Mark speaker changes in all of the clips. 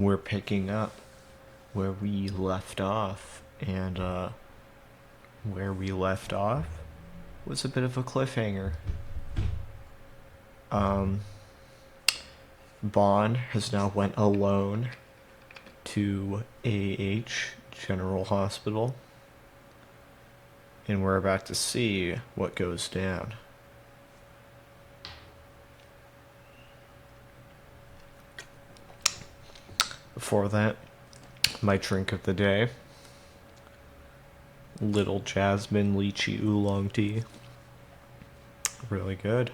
Speaker 1: We're picking up where we left off, and where we left off was a bit of a cliffhanger. Um, Bond has now went alone to AH General Hospital, and we're about to see what goes down. Before that, my drink of the day, Little Jasmine Lychee Oolong Tea. Really good.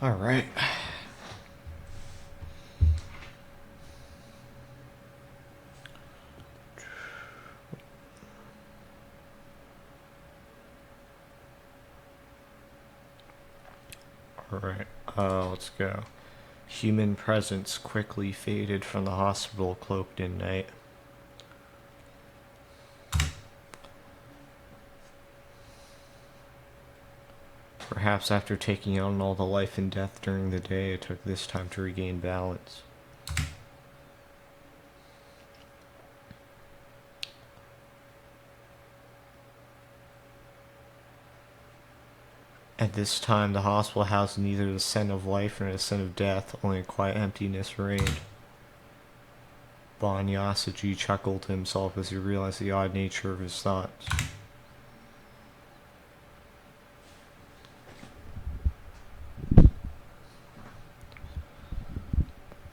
Speaker 1: All right. Alright, let's go. Human presence quickly faded from the hospital cloaked in night. Perhaps after taking on all the life and death during the day, it took this time to regain balance. At this time, the hospital housed neither the scent of life nor the scent of death, only a quiet emptiness reigned. Bon Yasaji chuckled to himself as he realized the odd nature of his thoughts.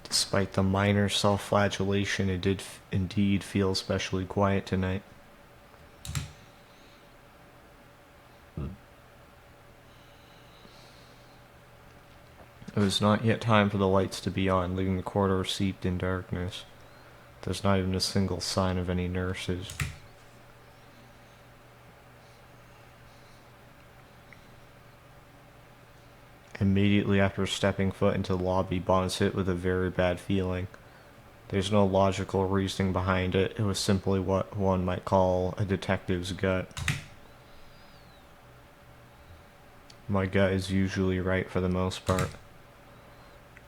Speaker 1: Despite the minor self-flagellation, it did indeed feel especially quiet tonight. It was not yet time for the lights to be on, leaving the corridor steeped in darkness. There's not even a single sign of any nurses. Immediately after stepping foot into the lobby, Bond's hit with a very bad feeling. There's no logical reasoning behind it. It was simply what one might call a detective's gut. My gut is usually right for the most part.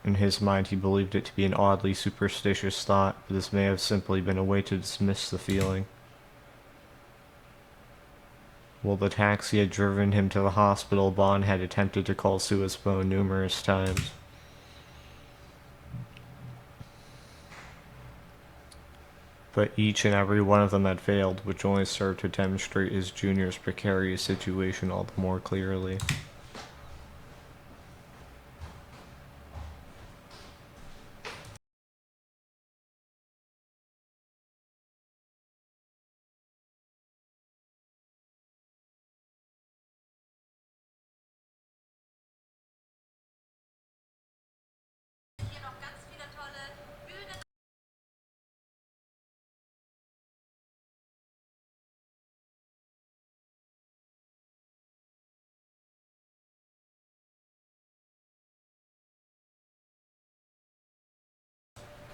Speaker 1: In his mind, he believed it to be an oddly superstitious thought, but this may have simply been a way to dismiss the feeling. While the taxi had driven him to the hospital, Bond had attempted to call Suizbone numerous times. But each and every one of them had failed, which only served to demonstrate his junior's precarious situation all the more clearly.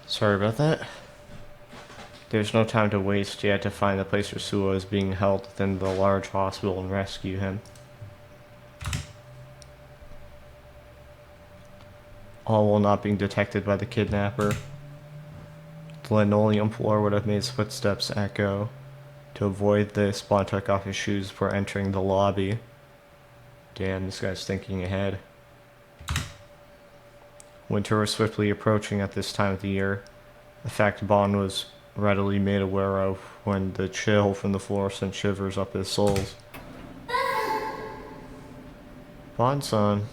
Speaker 1: Sorry about that. There's no time to waste. He had to find the place where Suo is being held within the large hospital and rescue him. All while not being detected by the kidnapper. The linoleum floor would have made his footsteps echo. To avoid this, Bond took off his shoes before entering the lobby. Damn, this guy's thinking ahead. Winter was swiftly approaching at this time of the year, a fact Bond was readily made aware of when the chill from the floor sent shivers up his soles. Bond-san.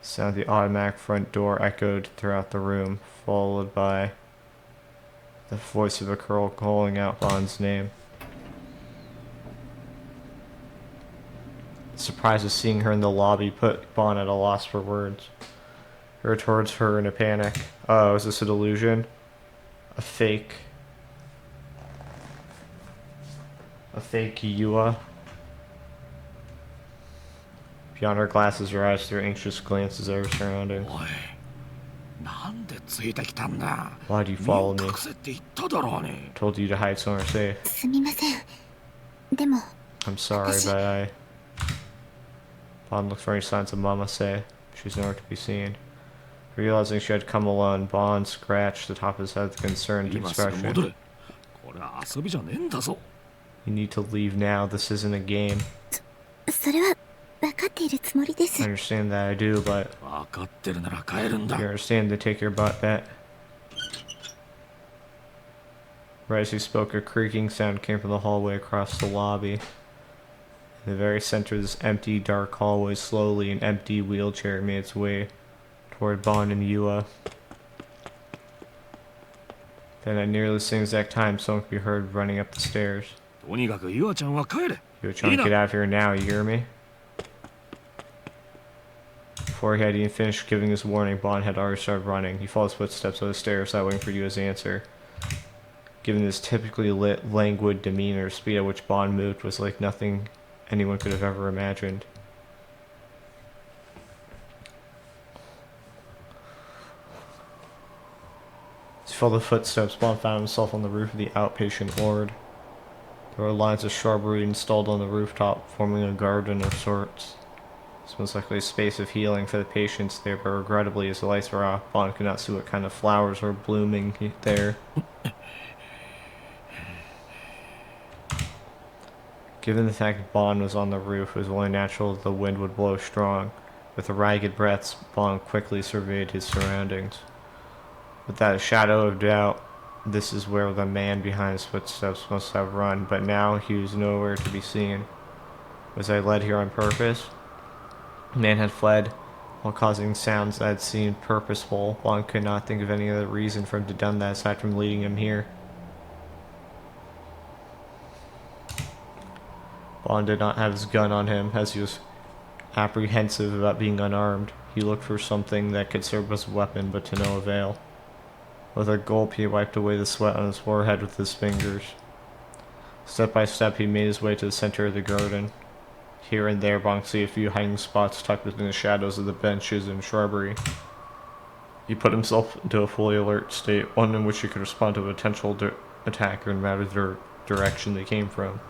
Speaker 1: Sound of the automatic front door echoed throughout the room, followed by the voice of a girl calling out Bond's name. The surprise of seeing her in the lobby put Bond at a loss for words. He turned towards her in a panic. Oh, is this a delusion? A fake Yua? Beyond her glasses, her eyes threw anxious glances at her surroundings.
Speaker 2: なんでついてきたんだ。
Speaker 1: Why do you
Speaker 2: 身を
Speaker 1: follow me?
Speaker 2: 隠せって言っただろうに。
Speaker 1: Told you to hide somewhere safe.
Speaker 3: すみません。でも、
Speaker 1: I'm sorry, but Bond looked for any signs of Mama say. She's nowhere to be seen. Realizing she had come alone, Bond scratched the top of his head with a concerned
Speaker 2: 今すぐ戻
Speaker 1: expression.
Speaker 2: れ。これは遊びじゃねえんだぞ。
Speaker 1: You need to leave now. This isn't a game.
Speaker 3: それは分かっているつもりで
Speaker 1: I
Speaker 3: す。
Speaker 1: understand that I do, but
Speaker 2: 分かってるなら帰るんだ。
Speaker 1: you understand to take your butt back. Right as he spoke, a creaking sound came from the hallway across the lobby. In the very center of this empty, dark hallway, slowly an empty wheelchair made its way toward Bond and Yua. Then at nearly the same exact time, someone could be heard running up the stairs.
Speaker 2: とにかくユアちゃんは帰れ。
Speaker 1: You're trying to get out of here now, you hear me? Before he had even finished giving his warning, Bond had already started running. He followed his footsteps up the stairs without waiting for Yua's answer. Given his typically languid demeanor, the speed at which Bond moved was like nothing anyone could have ever imagined. As he followed the footsteps, Bond found himself on the roof of the outpatient ward. There were lines of shrubbery installed on the rooftop, forming a garden of sorts. This was likely a space of healing for the patients there, but regrettably, as the lights were off, Bond could not see what kind of flowers were blooming there. Given the fact that Bond was on the roof, it was only natural that the wind would blow strong. With ragged breaths, Bond quickly surveyed his surroundings. Without a shadow of doubt, this is where the man behind his footsteps must have run, but now he was nowhere to be seen. Was I led here on purpose? The man had fled, while causing sounds that seemed purposeful. Bond could not think of any other reason for him to have done that aside from leading him here. Bond did not have his gun on him, as he was apprehensive about being unarmed. He looked for something that could serve as a weapon, but to no avail. With a gulp, he wiped away the sweat on his forehead with his fingers. Step by step, he made his way to the center of the garden. Here and there, Bond could see a few hiding spots tucked within the shadows of the benches and shrubbery. He put himself into a fully alert state, one in which he could respond to a potential attacker no matter the direction they came from.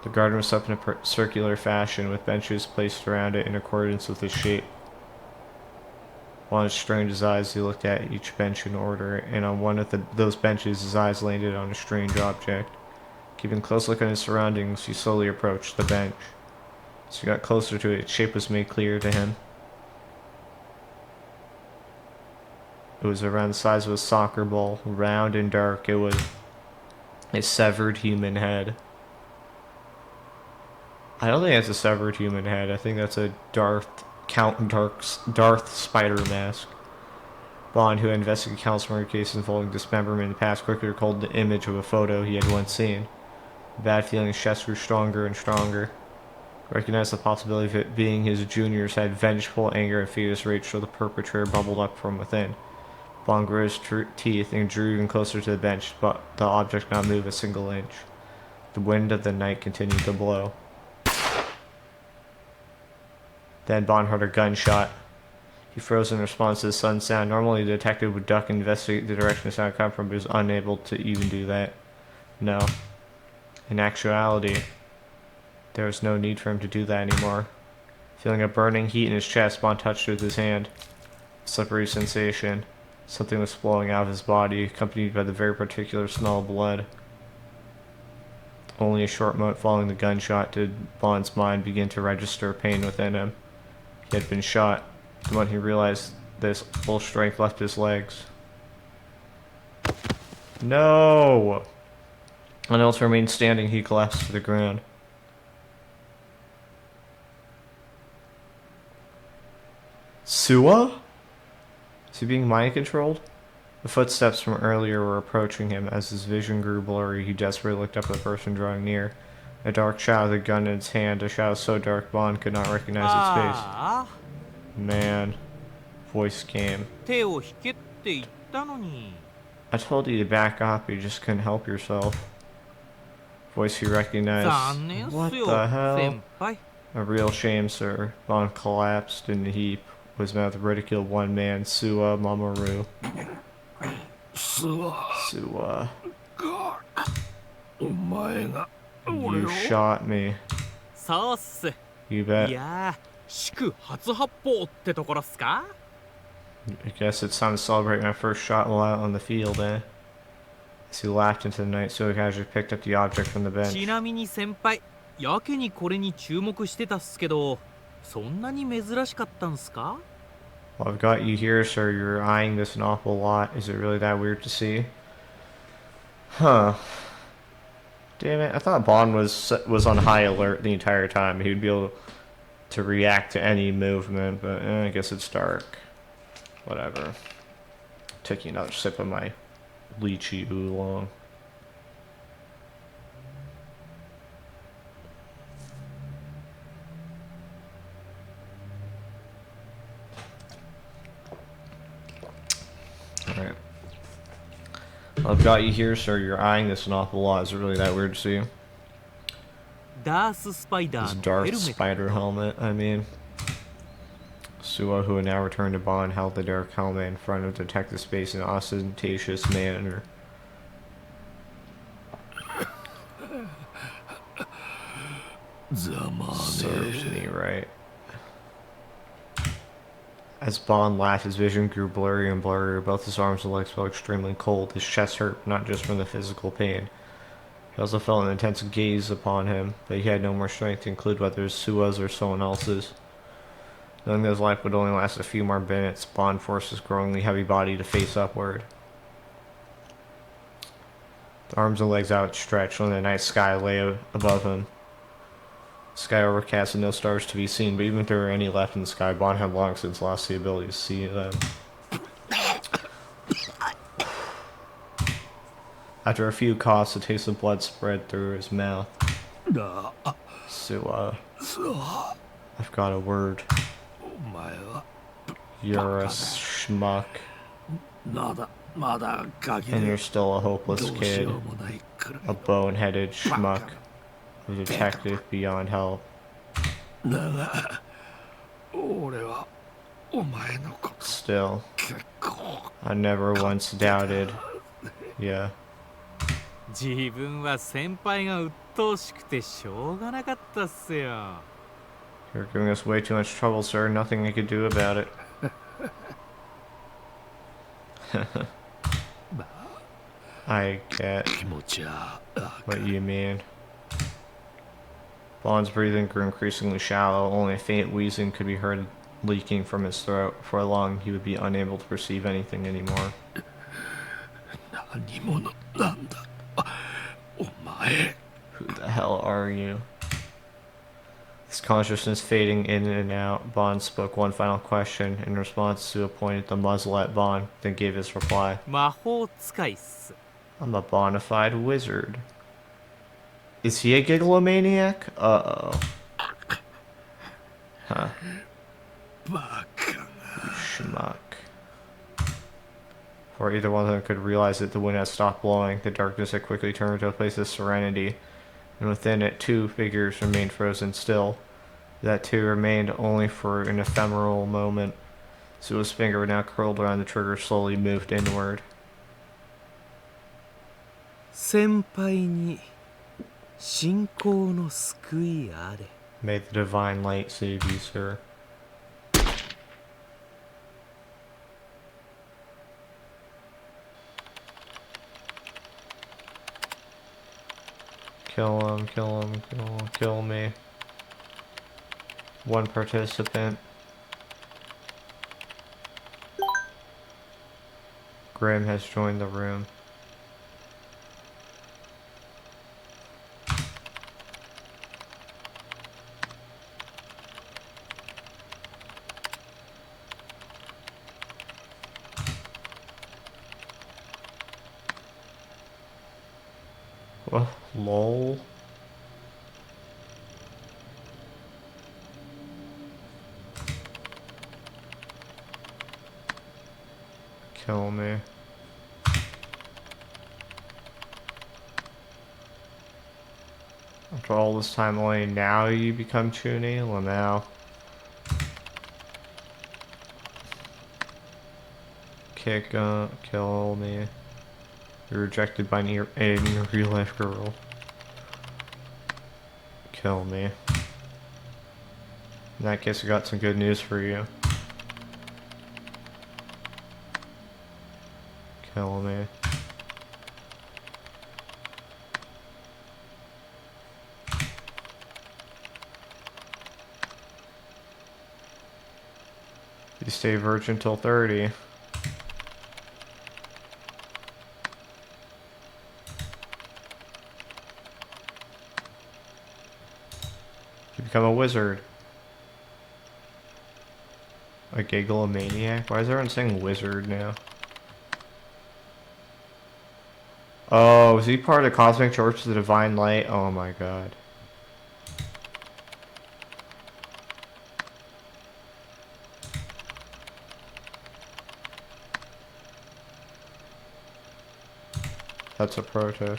Speaker 1: The garden was set up in a circular fashion, with benches placed around it in accordance with its shape. Bond strained his eyes as he looked at each bench in order, and on one of those benches his eyes landed on a strange object. Keeping a close look at his surroundings, he slowly approached the bench. As he got closer to it, its shape was made clear to him. It was around the size of a soccer ball, round and dark. It was a severed human head. I don't think that's a severed human head. I think that's a Darth spider mask. Bond, who had investigated countless murder cases involving dismemberment in the past, quickly recalled the image of a photo he had once seen. The bad feeling in his chest grew stronger and stronger. He recognized the possibility of it being his juniors had vengeful anger and furious rage, so the perpetrator bubbled up from within. Bond grit his teeth and drew even closer to the bench, but the object did not move a single inch. The wind of the night continued to blow. Then Bond heard a gunshot. He froze in response to the sudden sound. Normally the detective would duck and investigate the direction the sound came from, but he was unable to even do that. No. In actuality, there was no need for him to do that anymore. Feeling a burning heat in his chest, Bond touched it with his hand. A slippery sensation. Something was flowing out of his body, accompanied by the very particular smell of blood. Only a short moment following the gunshot did Bond's mind begin to register pain within him. He had been shot. The moment he realized this, full strength left his legs. No! Unable to remain standing, he collapsed to the ground. Sua? Is he being mind controlled? The footsteps from earlier were approaching him. As his vision grew blurry, he desperately looked up at the person drawing near. A dark shadow with a gun in its hand, a shadow so dark Bond could not recognize its face. Man. Voice came.
Speaker 4: 手を引けって言ったのに。
Speaker 1: I told you to back off, but you just couldn't help yourself. Voice he recognized.
Speaker 4: 残念っ
Speaker 1: What
Speaker 4: すよ、
Speaker 1: the hell?
Speaker 4: 先輩。
Speaker 1: A real shame, sir. Bond collapsed in a heap. was met with ridicule of one man, Suwa Mamoru.
Speaker 2: すわ
Speaker 1: Suwa,
Speaker 2: お前が俺
Speaker 1: you
Speaker 2: を
Speaker 1: shot me.
Speaker 4: そうっす。
Speaker 1: You
Speaker 4: い
Speaker 1: bet.
Speaker 4: やー、祝初発砲ってところっすか？
Speaker 1: I guess it's time to celebrate my first shot while out on the field, eh? As he laughed into the night, Suwa casually picked up the object from the
Speaker 4: ち
Speaker 1: bench.
Speaker 4: なみに先輩、やけにこれに注目してたっすけど、そんなに珍しかったんすか？
Speaker 1: Well, I've got you here, sir. You're eyeing this an awful lot. Is it really that weird to see? Huh. Damn it. I thought Bond was on high alert the entire time. He would be able to react to any movement, but I guess it's dark. Whatever. Taking another sip of my lychee oolong. Alright. I've got you here, sir. You're eyeing this an awful lot. Is it really that weird to see?
Speaker 4: ダーススパイダ
Speaker 1: This
Speaker 4: ーの
Speaker 1: Darth
Speaker 4: ヘルメット。
Speaker 1: Spider helmet, I mean. Suwa, who had now returned to Bond, held the dark helmet in front of Detective Space in an ostentatious manner. Serves me right. As Bond laughed, his vision grew blurry and blurrier. Both his arms and legs felt extremely cold. His chest hurt, not just from the physical pain. He also felt an intense gaze upon him, but he had no more strength to include whether it was Suwa's or someone else's. Knowing that his life would only last a few more minutes, Bond forced his growingly heavy body to face upward. The arms and legs outstretched, and the night sky lay above him. Sky overcast and no stars to be seen, but even if there were any left in the sky, Bond had long since lost the ability to see them. After a few coughs, a taste of blood spread through his mouth.
Speaker 2: だ
Speaker 1: So,
Speaker 2: そう
Speaker 1: I've got a word.
Speaker 2: お前は
Speaker 1: You're a schmuck,
Speaker 2: まだガキ
Speaker 1: and
Speaker 2: で
Speaker 1: you're still a
Speaker 2: ど
Speaker 1: hopeless
Speaker 2: うしよ
Speaker 1: kid.
Speaker 2: うもないくら
Speaker 1: A
Speaker 2: い
Speaker 1: boneheaded schmuck. A detective beyond help.
Speaker 2: だが俺はお前のこと
Speaker 1: Still,
Speaker 2: 結構
Speaker 1: I never once doubted. Yeah.
Speaker 4: 自分は先輩が鬱陶しくてしょうがなかったっすよ。
Speaker 1: You're giving us way too much trouble, sir. Nothing I could do about it. I get
Speaker 2: 気持ちはわか
Speaker 1: what
Speaker 2: る
Speaker 1: you mean. Bond's breathing grew increasingly shallow. Only a faint wheezing could be heard leaking from his throat. For long, he would be unable to perceive anything anymore.
Speaker 2: 何者なんだお前
Speaker 1: Who the hell are you? His consciousness fading in and out, Bond spoke one final question. In response, Sua pointed the muzzle at Bond, then gave his reply.
Speaker 4: 魔法使いっす。
Speaker 1: I'm a bona fide wizard. Is he a gigalomaniac? Uh-oh. Huh.
Speaker 2: バカが
Speaker 1: Schmuck. Before either one of them could realize it, the wind had stopped blowing. The darkness had quickly turned into a place of serenity, and within it, two figures remained frozen still. That two remained only for an ephemeral moment. Sua's finger, now curled around the trigger, slowly moved inward.
Speaker 4: 先輩に信仰の救いあれ。
Speaker 1: May the divine light save you, sir. Kill him, kill him, kill him, kill me. One participant. Grim has joined the room. Well, lol. Kill me. After all this time, only now you become Chuni? Well, now. Kill me. You're rejected by a real life girl. Kill me. In that case, I got some good news for you. Kill me. You stay virgin till 30. You become a wizard. A gigalomaniac? Why is everyone saying wizard now? Oh, is he part of the Cosmic Church of the Divine Light? Oh my god. That's a proto.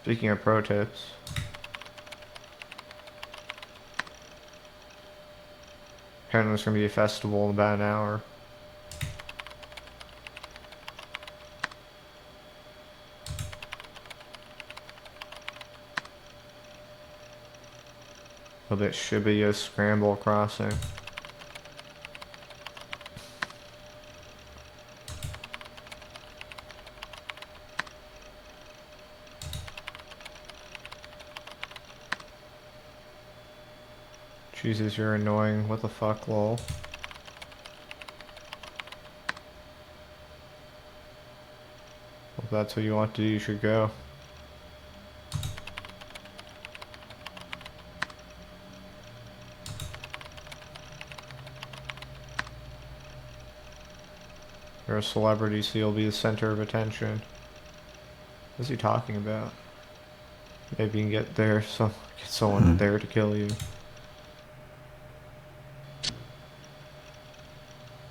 Speaker 1: Speaking of pro tips, apparently there's going to be a festival in about an hour. A bit Shibuya Scramble Crossing. Jesus, you're annoying. What the fuck, lol? Well, if that's what you want to do, you should go. You're a celebrity, so you'll be the center of attention. What's he talking about? Maybe you can get there, get someone there to kill you.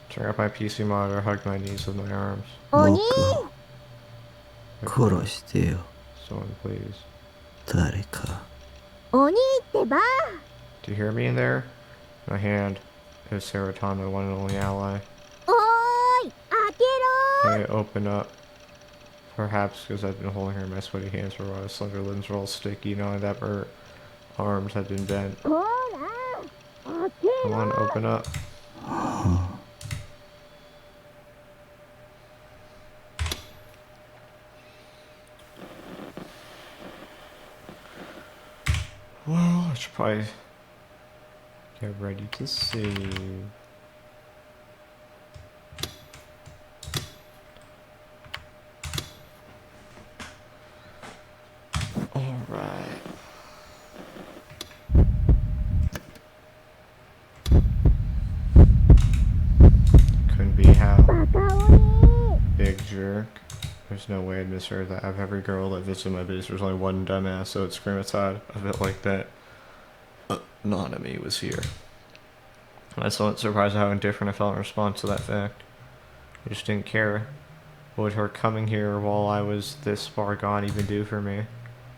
Speaker 1: Turn up my PC monitor, hug my knees with my arms.
Speaker 5: 僕を
Speaker 1: Okay,
Speaker 5: 殺してよ
Speaker 1: someone please.
Speaker 5: 誰か
Speaker 3: 鬼ってば
Speaker 1: Do you hear me in there? My hand is Serotan, my one and only ally.
Speaker 3: おーい開けろ
Speaker 1: I open up. Perhaps because I've been holding her in my sweaty hands for a while. Slender limbs were all sticky, knowing that her arms had been bent.
Speaker 3: ほら開け
Speaker 1: Come on, open up. Well, I should probably get ready to save. Alright. Couldn't be how.
Speaker 3: バカ鬼
Speaker 1: Big jerk. There's no way I'd misheard that. Of every girl that visited my base, there's only one dumbass, so it'd scream outside of it like that. Nanami was here. I was somewhat surprised at how indifferent I felt in response to that fact. I just didn't care. What would her coming here while I was this far gone even do for me?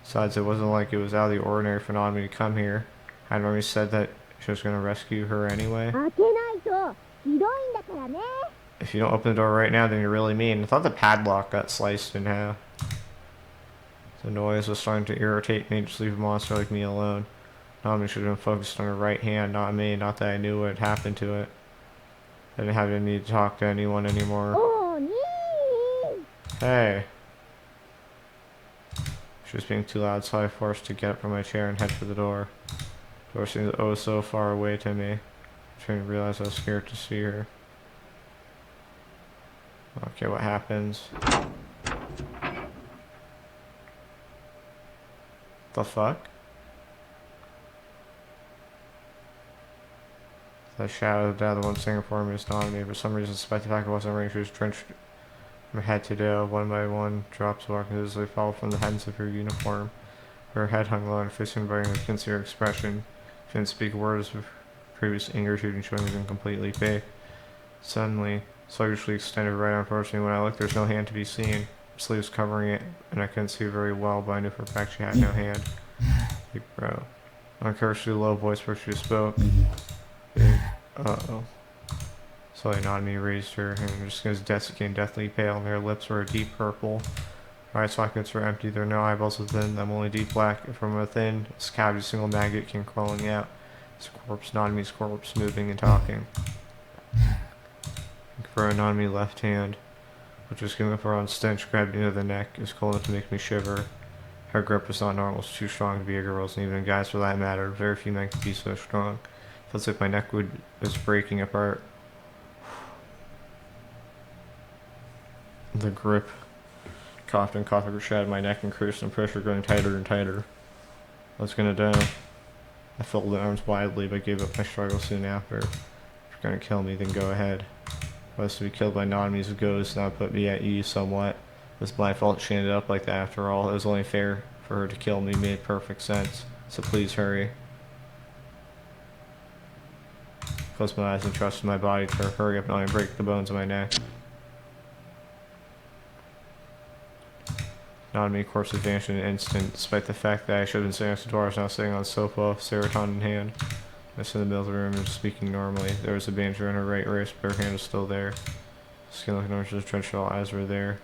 Speaker 1: Besides, it wasn't like it was out of the ordinary for Nanami to come here. I'd already said that she was going to rescue her anyway.
Speaker 3: 開けないとひどいんだからね
Speaker 1: If you don't open the door right now, then you're really mean. I thought the padlock got sliced in half. The noise was starting to irritate me. Just leave a monster like me alone. Nami should have been focused on her right hand, not me. Not that I knew what had happened to it. I didn't have any need to talk to anyone anymore.
Speaker 3: 鬼
Speaker 1: Hey. She was being too loud, so I forced to get up from my chair and head for the door. The door seemed oh so far away to me. I trying to realize I was scared to see her. Okay, what happens? The fuck? The shadow of the other one singing for me was not me. For some reason, despite the fact I wasn't wearing, she was drenched from head to toe. One by one, drops of water consistently fell from the hems of her uniform. Her head hung low and face inviting a sincere expression. She didn't speak words of previous anger shooting, showing was completely fake. Suddenly, sluggishly extended right arm towards me. When I looked, there's no hand to be seen. Her sleeves covering it, and I couldn't see very well, but I knew for a fact she had no hand. Hey, bro. uncursedly low voice where she spoke. Uh-oh. Slowly Nanami raised her hand, her skin was desiccating, deathly pale, and her lips were a deep purple. Her eye sockets were empty, there were no eyeballs within them, only deep black. From within, its cavity, a single maggot came crawling out. His corpse, Nanami's corpse, moving and talking. For Nanami left hand, which was giving up her own stench, grabbed me into the neck. It was cold enough to make me shiver. Her grip was not normal, it was too strong to be a girl's, and even guys for that matter. Very few men could be so strong. It felt like my neck was breaking apart. The grip coughed and coughed overshadowed my neck, increased in pressure, growing tighter and tighter. I was gonna die. I folded the arms wildly, but gave up my struggle soon after. If you're gonna kill me, then go ahead. I was to be killed by Nanami's ghost, now put me at ease somewhat. It was my fault she ended up like that after all. It was only fair for her to kill me, made perfect sense. So please hurry. Closed my eyes and trusted my body to hurry up and only break the bones of my neck. Nanami, of course, vanished in an instant, despite the fact that I should have been sitting next to the door. I was now sitting on the sofa, serotonin in hand. I stood in the middle of the room and was speaking normally. There was a bandage on her right wrist, but her hand was still there. Skin looking orange, just drenched, all eyes were there.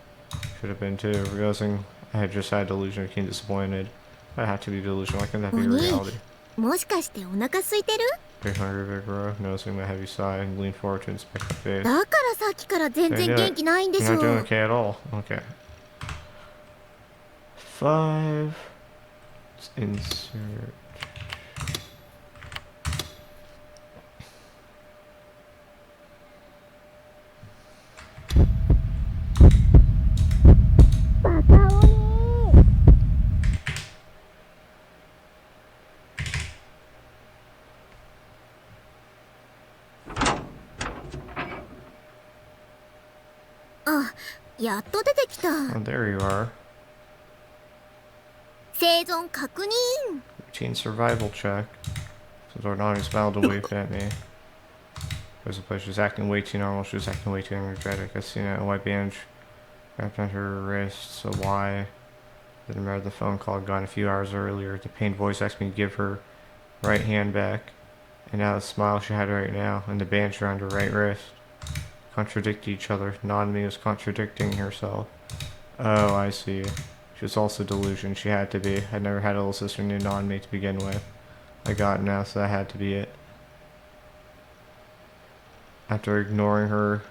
Speaker 1: Should have been too. Realizing I had just had delusion, I became disappointed. I had to be delusional. Why couldn't that be reality?
Speaker 3: もしかしてお腹空いてる？
Speaker 1: Very hungry, Vigoro, noticing my heavy sigh, and leaned forward to inspect my face.
Speaker 3: だからさっきから全然元気ないんでし
Speaker 1: You're
Speaker 3: ょ
Speaker 1: not doing okay at all. Okay. 5. Let's insert.
Speaker 3: Ah, やっと出てきた。
Speaker 1: Oh, there you are.
Speaker 3: 生存確認。
Speaker 1: Routine survival check. So Dornani smiled and waved at me. There's a place she was acting way too normal. She was acting way too energetic. I seen it, a white bandage wrapped on her wrist. So why? Then remember the phone call gone a few hours earlier. The pained voice asked me to give her right hand back. And now the smile she had right now and the bandage around her right wrist contradict each other. Nanami was contradicting herself. Oh, I see. She was also delusion. She had to be. I'd never had a little sister named Nanami to begin with. I got it now, so that had to be it. After ignoring her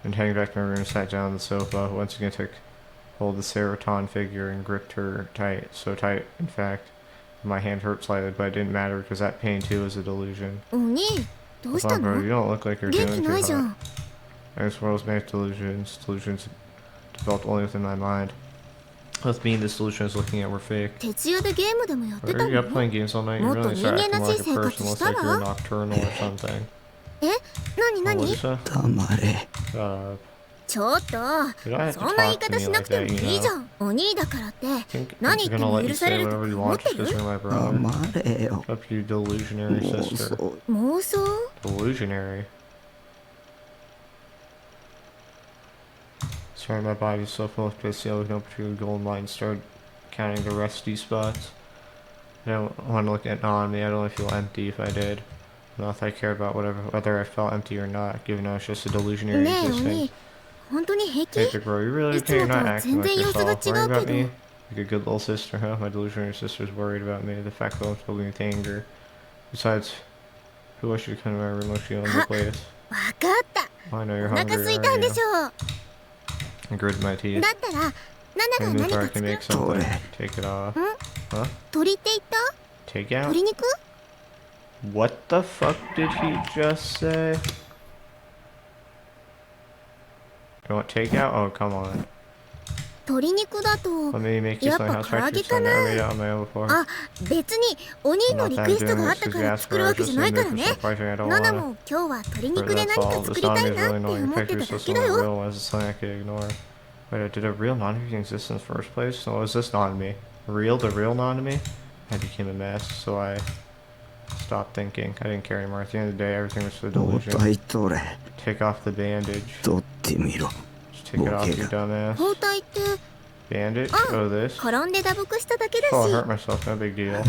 Speaker 1: and heading back to my room, sat down on the sofa. Once again took hold of the serotonin figure and gripped her tight. So tight, in fact, my hand hurt slightly, but it didn't matter because that pain too was a delusion.
Speaker 3: お兄、どうし
Speaker 1: Hold
Speaker 3: た
Speaker 1: on,
Speaker 3: の？
Speaker 1: bro. You don't look like you're
Speaker 3: 元気
Speaker 1: doing
Speaker 3: ない
Speaker 1: too
Speaker 3: じゃ
Speaker 1: hot.
Speaker 3: ん。
Speaker 1: This world's made of delusions. Delusions developed only within my mind. With me, this delusion is looking at were fake.
Speaker 3: 徹夜でゲームでもやってた
Speaker 1: Are you up
Speaker 3: の？
Speaker 1: playing games all night? You really start acting more like a person, looks like you're nocturnal or something.
Speaker 3: え、なにな
Speaker 1: What
Speaker 3: に？
Speaker 1: is that?
Speaker 2: 黙れ。
Speaker 1: Shut up.
Speaker 3: ちょっと、
Speaker 1: You don't have to
Speaker 3: そんな言い
Speaker 1: talk to
Speaker 3: 方
Speaker 1: me
Speaker 3: しな
Speaker 1: like
Speaker 3: くて
Speaker 1: that,
Speaker 3: も
Speaker 1: you
Speaker 3: いいじ
Speaker 1: know?
Speaker 3: ゃん。お兄だからって
Speaker 1: I'm
Speaker 3: 何
Speaker 1: just
Speaker 3: 言って
Speaker 1: gonna
Speaker 3: も
Speaker 1: let you
Speaker 3: 許さ
Speaker 1: say
Speaker 3: れると
Speaker 1: whatever you
Speaker 3: 思っ
Speaker 1: want
Speaker 3: て
Speaker 1: just
Speaker 3: る？
Speaker 1: because you're my brother.
Speaker 2: 黙れよ。
Speaker 1: Up you delusionary
Speaker 2: もう
Speaker 1: sister.
Speaker 2: そう。
Speaker 3: 妄想？
Speaker 1: Delusionary. Sorry, my body was so full of piss, the no particular gold mine. Started counting the rusty spots. I don't want to look at Nanami. I'd only feel empty if I did. Not if I cared about whether I felt empty or not, given I was just a delusionary
Speaker 3: ねえお
Speaker 1: existing.
Speaker 3: 兄、本当に平気？
Speaker 1: Hey, big bro, you really
Speaker 3: いつ
Speaker 1: okay?
Speaker 3: も
Speaker 1: You're
Speaker 3: と
Speaker 1: not
Speaker 3: は
Speaker 1: acting
Speaker 3: 全
Speaker 1: like
Speaker 3: 然様子が
Speaker 1: yourself. Worried
Speaker 3: 違う
Speaker 1: about
Speaker 3: け
Speaker 1: me?
Speaker 3: ど。
Speaker 1: Like a good little sister, huh? My delusionary sister's worried about me. The fact that I'm filled with anger. Besides, who else should come to my room when she owns the place?
Speaker 3: わかった。
Speaker 1: I know
Speaker 3: お
Speaker 1: you're
Speaker 3: 腹
Speaker 1: hungry,
Speaker 3: 空いたん
Speaker 1: aren't
Speaker 3: で
Speaker 1: you?
Speaker 3: しょう。
Speaker 1: I gritted my teeth.
Speaker 3: だったら、ナナ
Speaker 1: I
Speaker 3: が
Speaker 1: move
Speaker 3: 何
Speaker 1: where I
Speaker 3: か
Speaker 1: can
Speaker 3: 作
Speaker 1: make
Speaker 3: る？
Speaker 1: something. Take it off.
Speaker 3: ん？
Speaker 1: Huh?
Speaker 3: 鳥って言った？
Speaker 1: Take out?
Speaker 3: 鶏肉？
Speaker 1: What the fuck did he just say? You want takeout? Oh, come on.
Speaker 3: 鶏肉だと
Speaker 1: Let me make you
Speaker 3: やっ
Speaker 1: something
Speaker 3: ぱ
Speaker 1: else
Speaker 3: 唐揚
Speaker 1: right
Speaker 3: げ
Speaker 1: here.
Speaker 3: か
Speaker 1: I never
Speaker 3: な？
Speaker 1: made it on my own before.
Speaker 3: あ、別にお兄
Speaker 1: I'm
Speaker 3: の
Speaker 1: not
Speaker 3: リ
Speaker 1: that
Speaker 3: クエスト
Speaker 1: doing
Speaker 3: があっ
Speaker 1: this
Speaker 3: た
Speaker 1: because
Speaker 3: か
Speaker 1: you
Speaker 3: ら
Speaker 1: asked
Speaker 3: 作
Speaker 1: for
Speaker 3: る
Speaker 1: it.
Speaker 3: わ
Speaker 1: I
Speaker 3: けじ
Speaker 1: just
Speaker 3: ゃない
Speaker 1: didn't
Speaker 3: か
Speaker 1: do
Speaker 3: ら
Speaker 1: it
Speaker 3: ね。
Speaker 1: for some pleasure at all.
Speaker 3: ナナも今日は鶏
Speaker 1: For
Speaker 3: 肉で
Speaker 1: that's
Speaker 3: 何
Speaker 1: all.
Speaker 3: か
Speaker 1: This
Speaker 3: 作りた
Speaker 1: anime
Speaker 3: い
Speaker 1: is
Speaker 3: なっ
Speaker 1: really
Speaker 3: て
Speaker 1: annoying.
Speaker 3: 思って
Speaker 1: Pictures
Speaker 3: ただ
Speaker 1: just
Speaker 3: けだ
Speaker 1: not
Speaker 3: よ。
Speaker 1: real. Why is this something I could ignore? Wait, did a real non-me exist in the first place? No, is this non-me? Real? The real non-me? I became a mess, so I stopped thinking. I didn't care anymore. At the end of the day, everything was for
Speaker 2: 応
Speaker 1: delusion.
Speaker 2: 対取れ。
Speaker 1: Take off the bandage.
Speaker 2: 取ってみろ。
Speaker 1: Just take it off, you dumbass.
Speaker 3: 包帯って
Speaker 1: Bandage?
Speaker 3: Oh.
Speaker 1: Oh, this?
Speaker 3: 転んで打撲しただけだ
Speaker 1: Oh, I
Speaker 3: し。
Speaker 1: hurt myself. No big deal.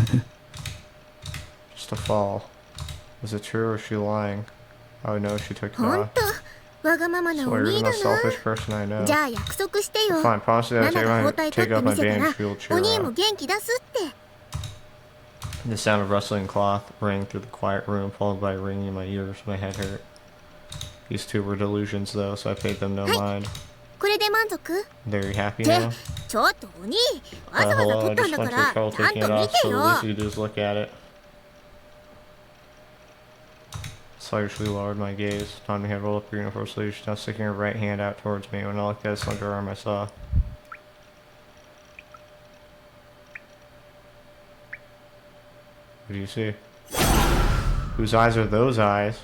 Speaker 1: to fall. Was it true or was she lying? Oh no, she took it
Speaker 3: ほん
Speaker 1: off.
Speaker 3: とわがままな
Speaker 1: So
Speaker 3: お
Speaker 1: you're the
Speaker 3: 兄だ
Speaker 1: most
Speaker 3: な。
Speaker 1: selfish person I know.
Speaker 3: じゃあ約束してよ。
Speaker 1: Fine, promise me
Speaker 3: ナ
Speaker 1: that
Speaker 3: ナが包
Speaker 1: I'll
Speaker 3: 帯
Speaker 1: take
Speaker 3: 取って
Speaker 1: off
Speaker 3: 見
Speaker 1: my
Speaker 3: せた
Speaker 1: bandage
Speaker 3: ら
Speaker 1: if you'll
Speaker 3: お
Speaker 1: cheer
Speaker 3: 兄も
Speaker 1: up.
Speaker 3: 元気出すって。
Speaker 1: The sound of rustling cloth rang through the quiet room, followed by a ringing in my ears. My head hurt. These two were delusions, though, so I paid them no mind.
Speaker 3: これで満足？
Speaker 1: There, you happy
Speaker 3: って
Speaker 1: now?
Speaker 3: ちょっとお兄わざわざ
Speaker 1: Hello,
Speaker 3: 取
Speaker 1: I
Speaker 3: ったん
Speaker 1: just
Speaker 3: だか
Speaker 1: went through
Speaker 3: ら
Speaker 1: trouble
Speaker 3: ちゃん
Speaker 1: taking
Speaker 3: と
Speaker 1: it
Speaker 3: 見
Speaker 1: off,
Speaker 3: て
Speaker 1: so the
Speaker 3: よ。
Speaker 1: least you can do is look at it. Slightly lowered my gaze. Tommy had rolled up her uniform sleeve. She's now sticking her right hand out towards me. When I looked at his slender arm, I saw. What do you see? Whose eyes are those eyes?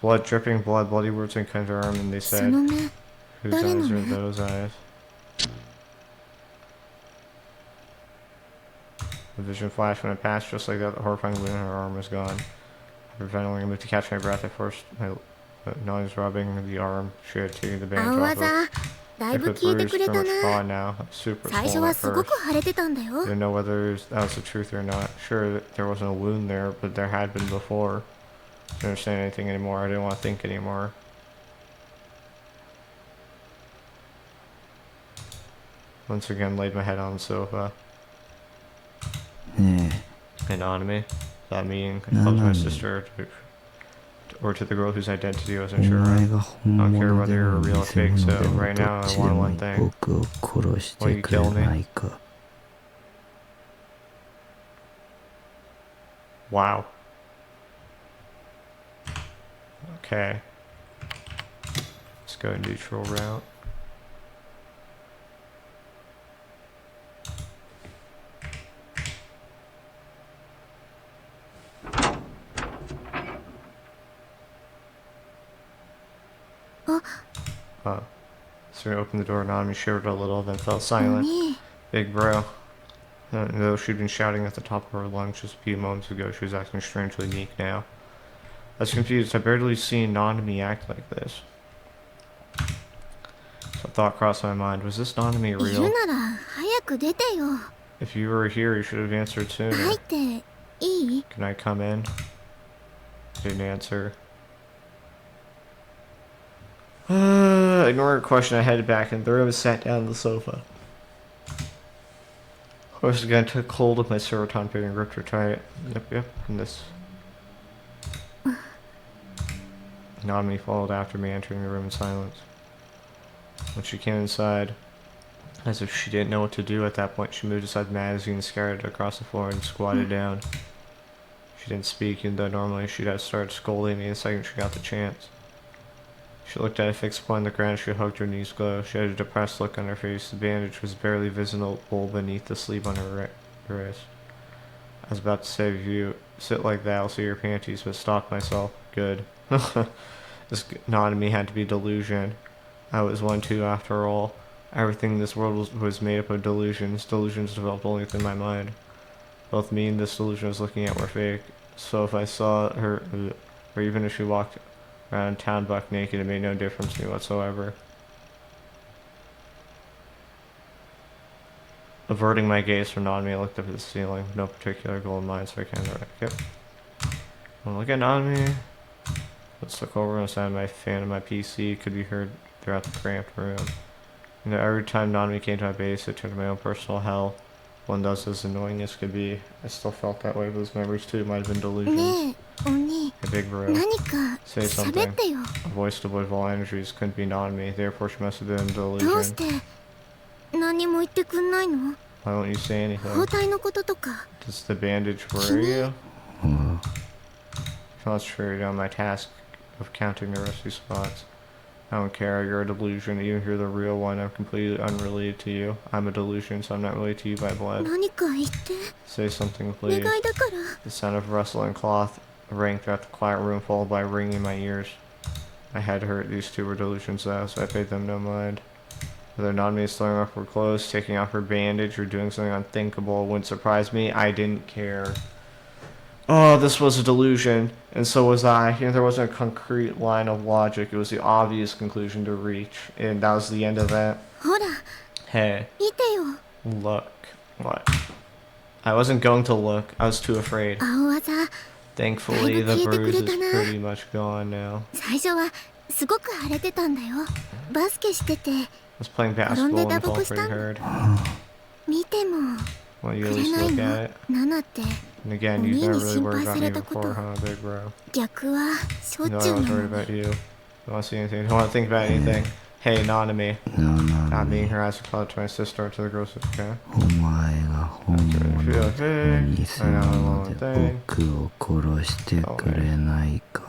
Speaker 1: Blood dripping, bloody words and cut her arm, and they
Speaker 3: そ
Speaker 1: said,
Speaker 3: の目
Speaker 1: whose
Speaker 3: 誰の
Speaker 1: eyes are
Speaker 3: 目？
Speaker 1: those eyes? The vision flashed when it passed, just like that. The horrifying wound in her arm was gone. Hyperventilating, I moved to catch my breath. At first, my nose rubbing the arm. She had taken the bandage
Speaker 3: 青
Speaker 1: off.
Speaker 3: 技だい
Speaker 1: If
Speaker 3: ぶ
Speaker 1: it
Speaker 3: 効いて
Speaker 1: bruised,
Speaker 3: くれ
Speaker 1: pretty
Speaker 3: た
Speaker 1: much
Speaker 3: な。
Speaker 1: gone now. Super
Speaker 3: 最初
Speaker 1: swollen
Speaker 3: は
Speaker 1: at
Speaker 3: すご
Speaker 1: first.
Speaker 3: く腫れてたんだよ。
Speaker 1: Didn't know whether that was the truth or not. Sure, there wasn't a wound there, but there had been before. Didn't understand anything anymore. I didn't want to think anymore. Once again, laid my head on the sofa.
Speaker 2: ね
Speaker 1: Anonymity. That meeting. I called to my sister or to the girl whose identity I
Speaker 2: え、
Speaker 1: wasn't
Speaker 2: お
Speaker 1: sure
Speaker 2: 前
Speaker 1: of.
Speaker 2: が本物でも偽物でもどっちでも僕を殺してくれないか。
Speaker 1: Wow. Okay. Let's go neutral route. So we opened the door, Nanami shivered a little, then fell
Speaker 3: お
Speaker 1: silent.
Speaker 3: 兄
Speaker 1: Big bro. Though she'd been shouting at the top of her lungs just a few moments ago, she was acting strangely meek now. I was confused. I barely seen Nanami act like this. So a thought crossed my mind. Was this Nanami
Speaker 3: いる
Speaker 1: real?
Speaker 3: なら早く出てよ。
Speaker 1: If you were here, you should have answered
Speaker 3: 入
Speaker 1: sooner.
Speaker 3: っていい？
Speaker 1: Can I come in? Didn't answer. Ignoring her question, I headed back into the room and sat down on the sofa. Horse again took hold of my serotonin pig and gripped her tight. Yep, and this. Nanami followed after me, entering the room in silence. When she came inside, as if she didn't know what to do at that point, she moved aside the magazine, scattered it across the floor, and squatted down. She didn't speak, even though normally she'd have started scolding me the second she got the chance. She looked at a fixed point on the ground. She hugged her knees close. She had a depressed look on her face. The bandage was barely visible beneath the sleeve on her wrist. I was about to say, if you sit like that, I'll see your panties, but stopped myself. Good. This Nanami had to be delusion. I was one too, after all. Everything in this world was made up of delusions. Delusions developed only within my mind. Both me and this delusion I was looking at were fake. So if I saw her, or even if she walked around town buck naked, it made no difference to me whatsoever. Averting my gaze from Nanami, I looked up at the ceiling. No particular goal in mind, so I kind of yep. Well, look at Nanami. Let's look over on the side of my fan of my PC. Could be heard throughout the cramped room. You know, every time Nanami came to my base, it turned to my own personal hell. One does as annoying as could be. I still felt that way, but those memories too might have been delusions.
Speaker 3: ねえお兄
Speaker 1: A big bro.
Speaker 3: 何か
Speaker 1: Say
Speaker 3: 喋
Speaker 1: something.
Speaker 3: ってよ。
Speaker 1: A voice devoid of all energies couldn't be Nanami. Therefore, she must have been a
Speaker 3: どう
Speaker 1: delusion.
Speaker 3: して何も言ってくんないの？
Speaker 1: Why won't you say
Speaker 3: 包
Speaker 1: anything?
Speaker 3: 帯のこととか。
Speaker 1: Does the bandage worry you?
Speaker 2: うん
Speaker 1: Concentrated on my task of counting the rusty spots. I don't care, you're a delusion. Even if you're the real one, I'm completely unrelated to you. I'm a delusion, so I'm not related to you by blood.
Speaker 3: 何か言って
Speaker 1: Say something,
Speaker 3: お
Speaker 1: please.
Speaker 3: 願いだから。
Speaker 1: The sound of rustling cloth rang throughout the quiet room, followed by ringing in my ears. My head hurt. These two were delusions, though, so I paid them no mind. Whether Nanami is throwing off her clothes, taking off her bandage, or doing something unthinkable wouldn't surprise me. I didn't care. Oh, this was a delusion, and so was I. You know, there wasn't a concrete line of logic. It was the obvious conclusion to reach, and that was the end of that.
Speaker 3: ほら
Speaker 1: Hey,
Speaker 3: 見てよ。
Speaker 1: look. What? I wasn't going to look. I was too afraid.
Speaker 3: 青技
Speaker 1: Thankfully,
Speaker 3: だい
Speaker 1: the
Speaker 3: ぶ消えてく
Speaker 1: bruise
Speaker 3: れた
Speaker 1: is
Speaker 3: な。
Speaker 1: pretty much gone now.
Speaker 3: 最初はすごく腫れてたんだよ。バスケしてて
Speaker 1: I was playing
Speaker 3: 転んで
Speaker 1: basketball and
Speaker 3: 打
Speaker 1: it felt
Speaker 3: 撲した
Speaker 1: pretty
Speaker 3: んだ。
Speaker 1: hard.
Speaker 3: 見ても
Speaker 1: Well, you
Speaker 3: く
Speaker 1: at
Speaker 3: れ
Speaker 1: least
Speaker 3: ない
Speaker 1: look
Speaker 3: の
Speaker 1: at it.
Speaker 3: ナナって
Speaker 1: And again,
Speaker 3: Oh,
Speaker 1: you've
Speaker 3: really
Speaker 1: never really worried about me
Speaker 3: 心配されたこと。
Speaker 1: before, huh, big bro?
Speaker 3: 逆はしょっ
Speaker 1: No,
Speaker 3: ちゅ
Speaker 1: I
Speaker 3: う
Speaker 1: was
Speaker 3: な
Speaker 1: worried
Speaker 3: の
Speaker 1: about
Speaker 3: に。
Speaker 1: you. Don't want to see anything. Don't want to think about anything. Hey, Nanami.
Speaker 5: な
Speaker 1: Not
Speaker 5: の
Speaker 1: being
Speaker 5: に
Speaker 1: her eyes cloud to my sister or to the girls. Okay.
Speaker 5: お前が本物に偽物で僕を殺してくれないか。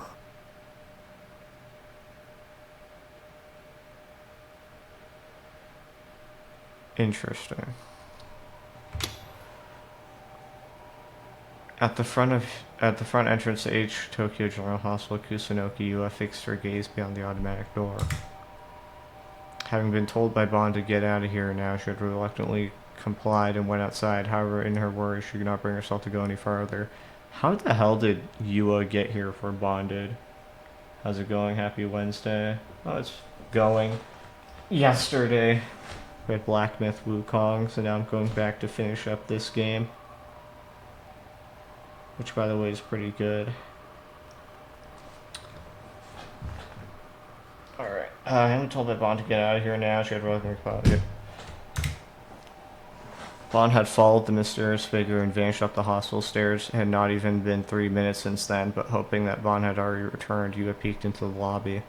Speaker 1: Interesting. At the front entrance to H Tokyo General Hospital, Kusunoki Yua fixed her gaze beyond the automatic door. Having been told by Bond to get out of here now, she had reluctantly complied and went outside. However, in her worry, she could not bring herself to go any farther. How the hell did Yua get here for Bonded? How's it going? Happy Wednesday. Oh, it's going. Yesterday, we had Black Myth Wukong, so now I'm going back to finish up this game. Which, by the way, is pretty good. Alright. I am told by Bond to get out of here now. She had reluctantly complied. Bond had followed the mysterious figure and vanished up the hospital stairs. It had not even been 3 minutes since then, but hoping that Bond had already returned, Yua peeked into the lobby.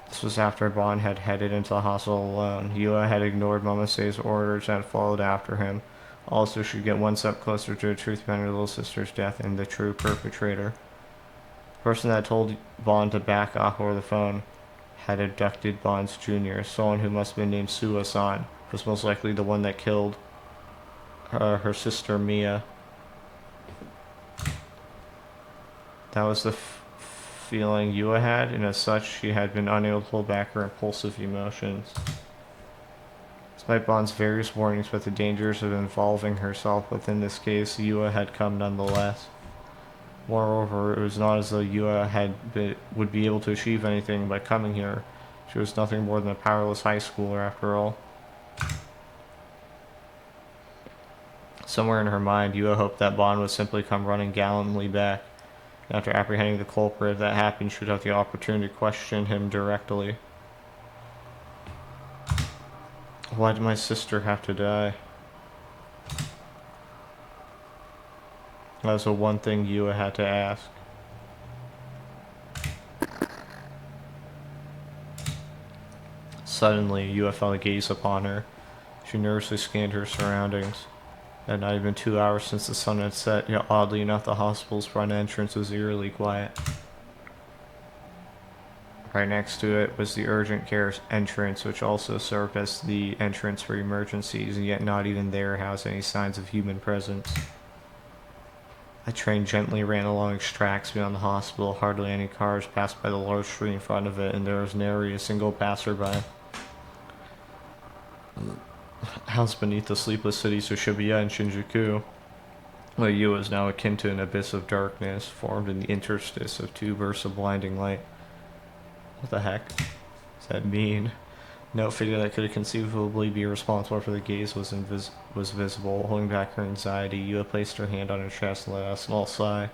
Speaker 1: This was after Bond had headed into the hospital alone. Yua had ignored Momose's orders and had followed after him. Also, she'd get one step closer to the truth behind her little sister's death and the true perpetrator. The person that told Bond to back off over the phone had abducted Bond's junior, someone who must have been named Suwa-san, was most likely the one that killed her sister Mia. That was the feeling Yua had, and as such, she had been unable to hold back her impulsive emotions. Despite Bond's various warnings about the dangers of involving herself within this case, Yua had come nonetheless. Moreover, it was not as though Yua would be able to achieve anything by coming here. She was nothing more than a powerless high schooler after all. Somewhere in her mind, Yua hoped that Bond would simply come running gallantly back. After apprehending the culprit, if that happened, she would have the opportunity to question him directly. Why did my sister have to die? That was the one thing Yua had to ask. Suddenly, Yua felt a gaze upon her. She nervously scanned her surroundings. It had not even 2 hours since the sun had set, yet oddly enough the hospital's front entrance was eerily quiet. Right next to it was the urgent care entrance, which also served as the entrance for emergencies, and yet not even there housed any signs of human presence. A train gently ran along its tracks beyond the hospital. Hardly any cars passed by the large street in front of it, and there was nary a single passerby. Housed beneath the sleepless cities of Shibuya and Shinjuku, Yua was now akin to an abyss of darkness, formed in the interstice of two bursts of blinding light. What the heck does that mean? No figure that could conceivably be responsible for the gaze was visible. Holding back her anxiety, Yua placed her hand on her chest and let out a small sigh.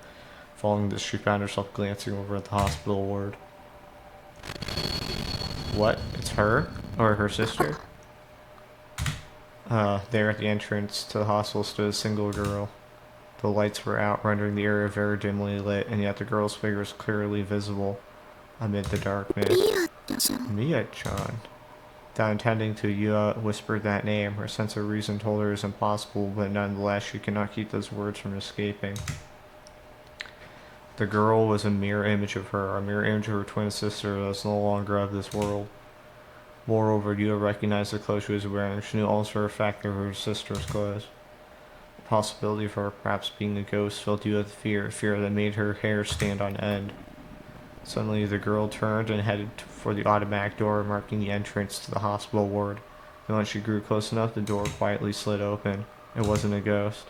Speaker 1: Following this, she found herself glancing over at the hospital ward. What? It's her? Or her sister? There at the entrance to the hospital stood a single girl. The lights were out, rendering the area very dimly lit, and yet the girl's figure was clearly visible amid the darkness. Mia-chan. Without intending to, Yua whispered that name. Her sense of reason told her it was impossible, but nonetheless she could not keep those words from escaping. The girl was a mirror image of her, a mirror image of her twin sister that was no longer of this world. Moreover, Yua recognized the clothes she was wearing. She knew also for a fact they were her sister's clothes. The possibility of her perhaps being a ghost filled Yua with fear that made her hair stand on end. Suddenly, the girl turned and headed for the automatic door marking the entrance to the hospital ward. And when she grew close enough, the door quietly slid open. It wasn't a ghost.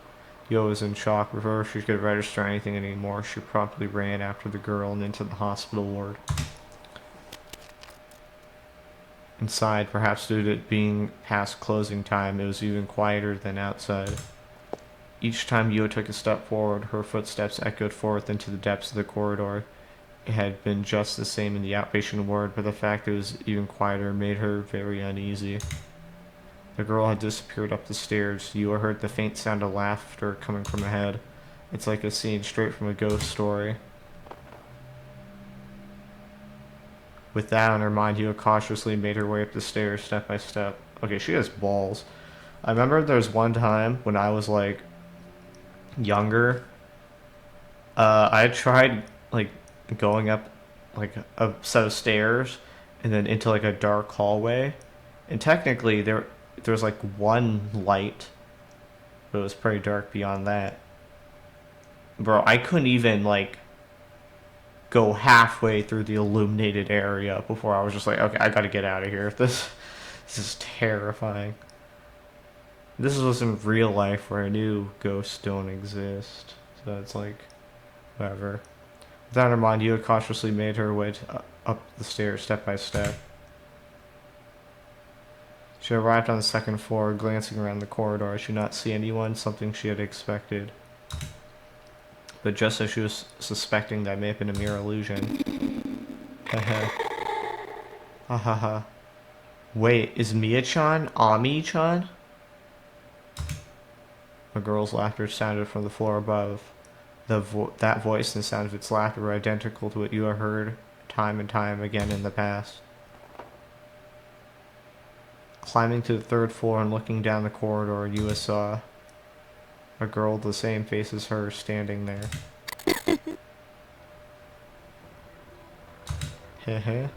Speaker 1: Yua was in shock. Before she could register anything anymore, she promptly ran after the girl and into the hospital ward. Inside, perhaps due to it being past closing time, it was even quieter than outside. Each time Yua took a step forward, her footsteps echoed forth into the depths of the corridor. It had been just the same in the outpatient ward, but the fact it was even quieter made her very uneasy. The girl had disappeared up the stairs. Yua heard the faint sound of laughter coming from ahead. It's like a scene straight from a ghost story. With that on her mind, Yua cautiously made her way up the stairs step by step. Okay, she has balls. I remember there was one time when I was like younger. I tried like going up like a set of stairs and then into like a dark hallway, and technically there's like one light, but it was pretty dark beyond that. Bro, I couldn't even like go halfway through the illuminated area before I was just like, okay, I gotta get out of here. This is terrifying. This was in real life where I knew ghosts don't exist, so it's like, whatever. With that in mind, you had cautiously made her way up the stairs step by step. She arrived on the second floor. Glancing around the corridor, she did not see anyone, something she had expected. But just as she was suspecting that may have been a mere illusion. Ha. Wait, is Mia-chan Ami-chan? A girl's laughter sounded from the floor above. That voice and the sound of its laughter were identical to what you had heard time and time again in the past. Climbing to the third floor and looking down the corridor, Yua saw a girl with the same face as her standing there. Heh.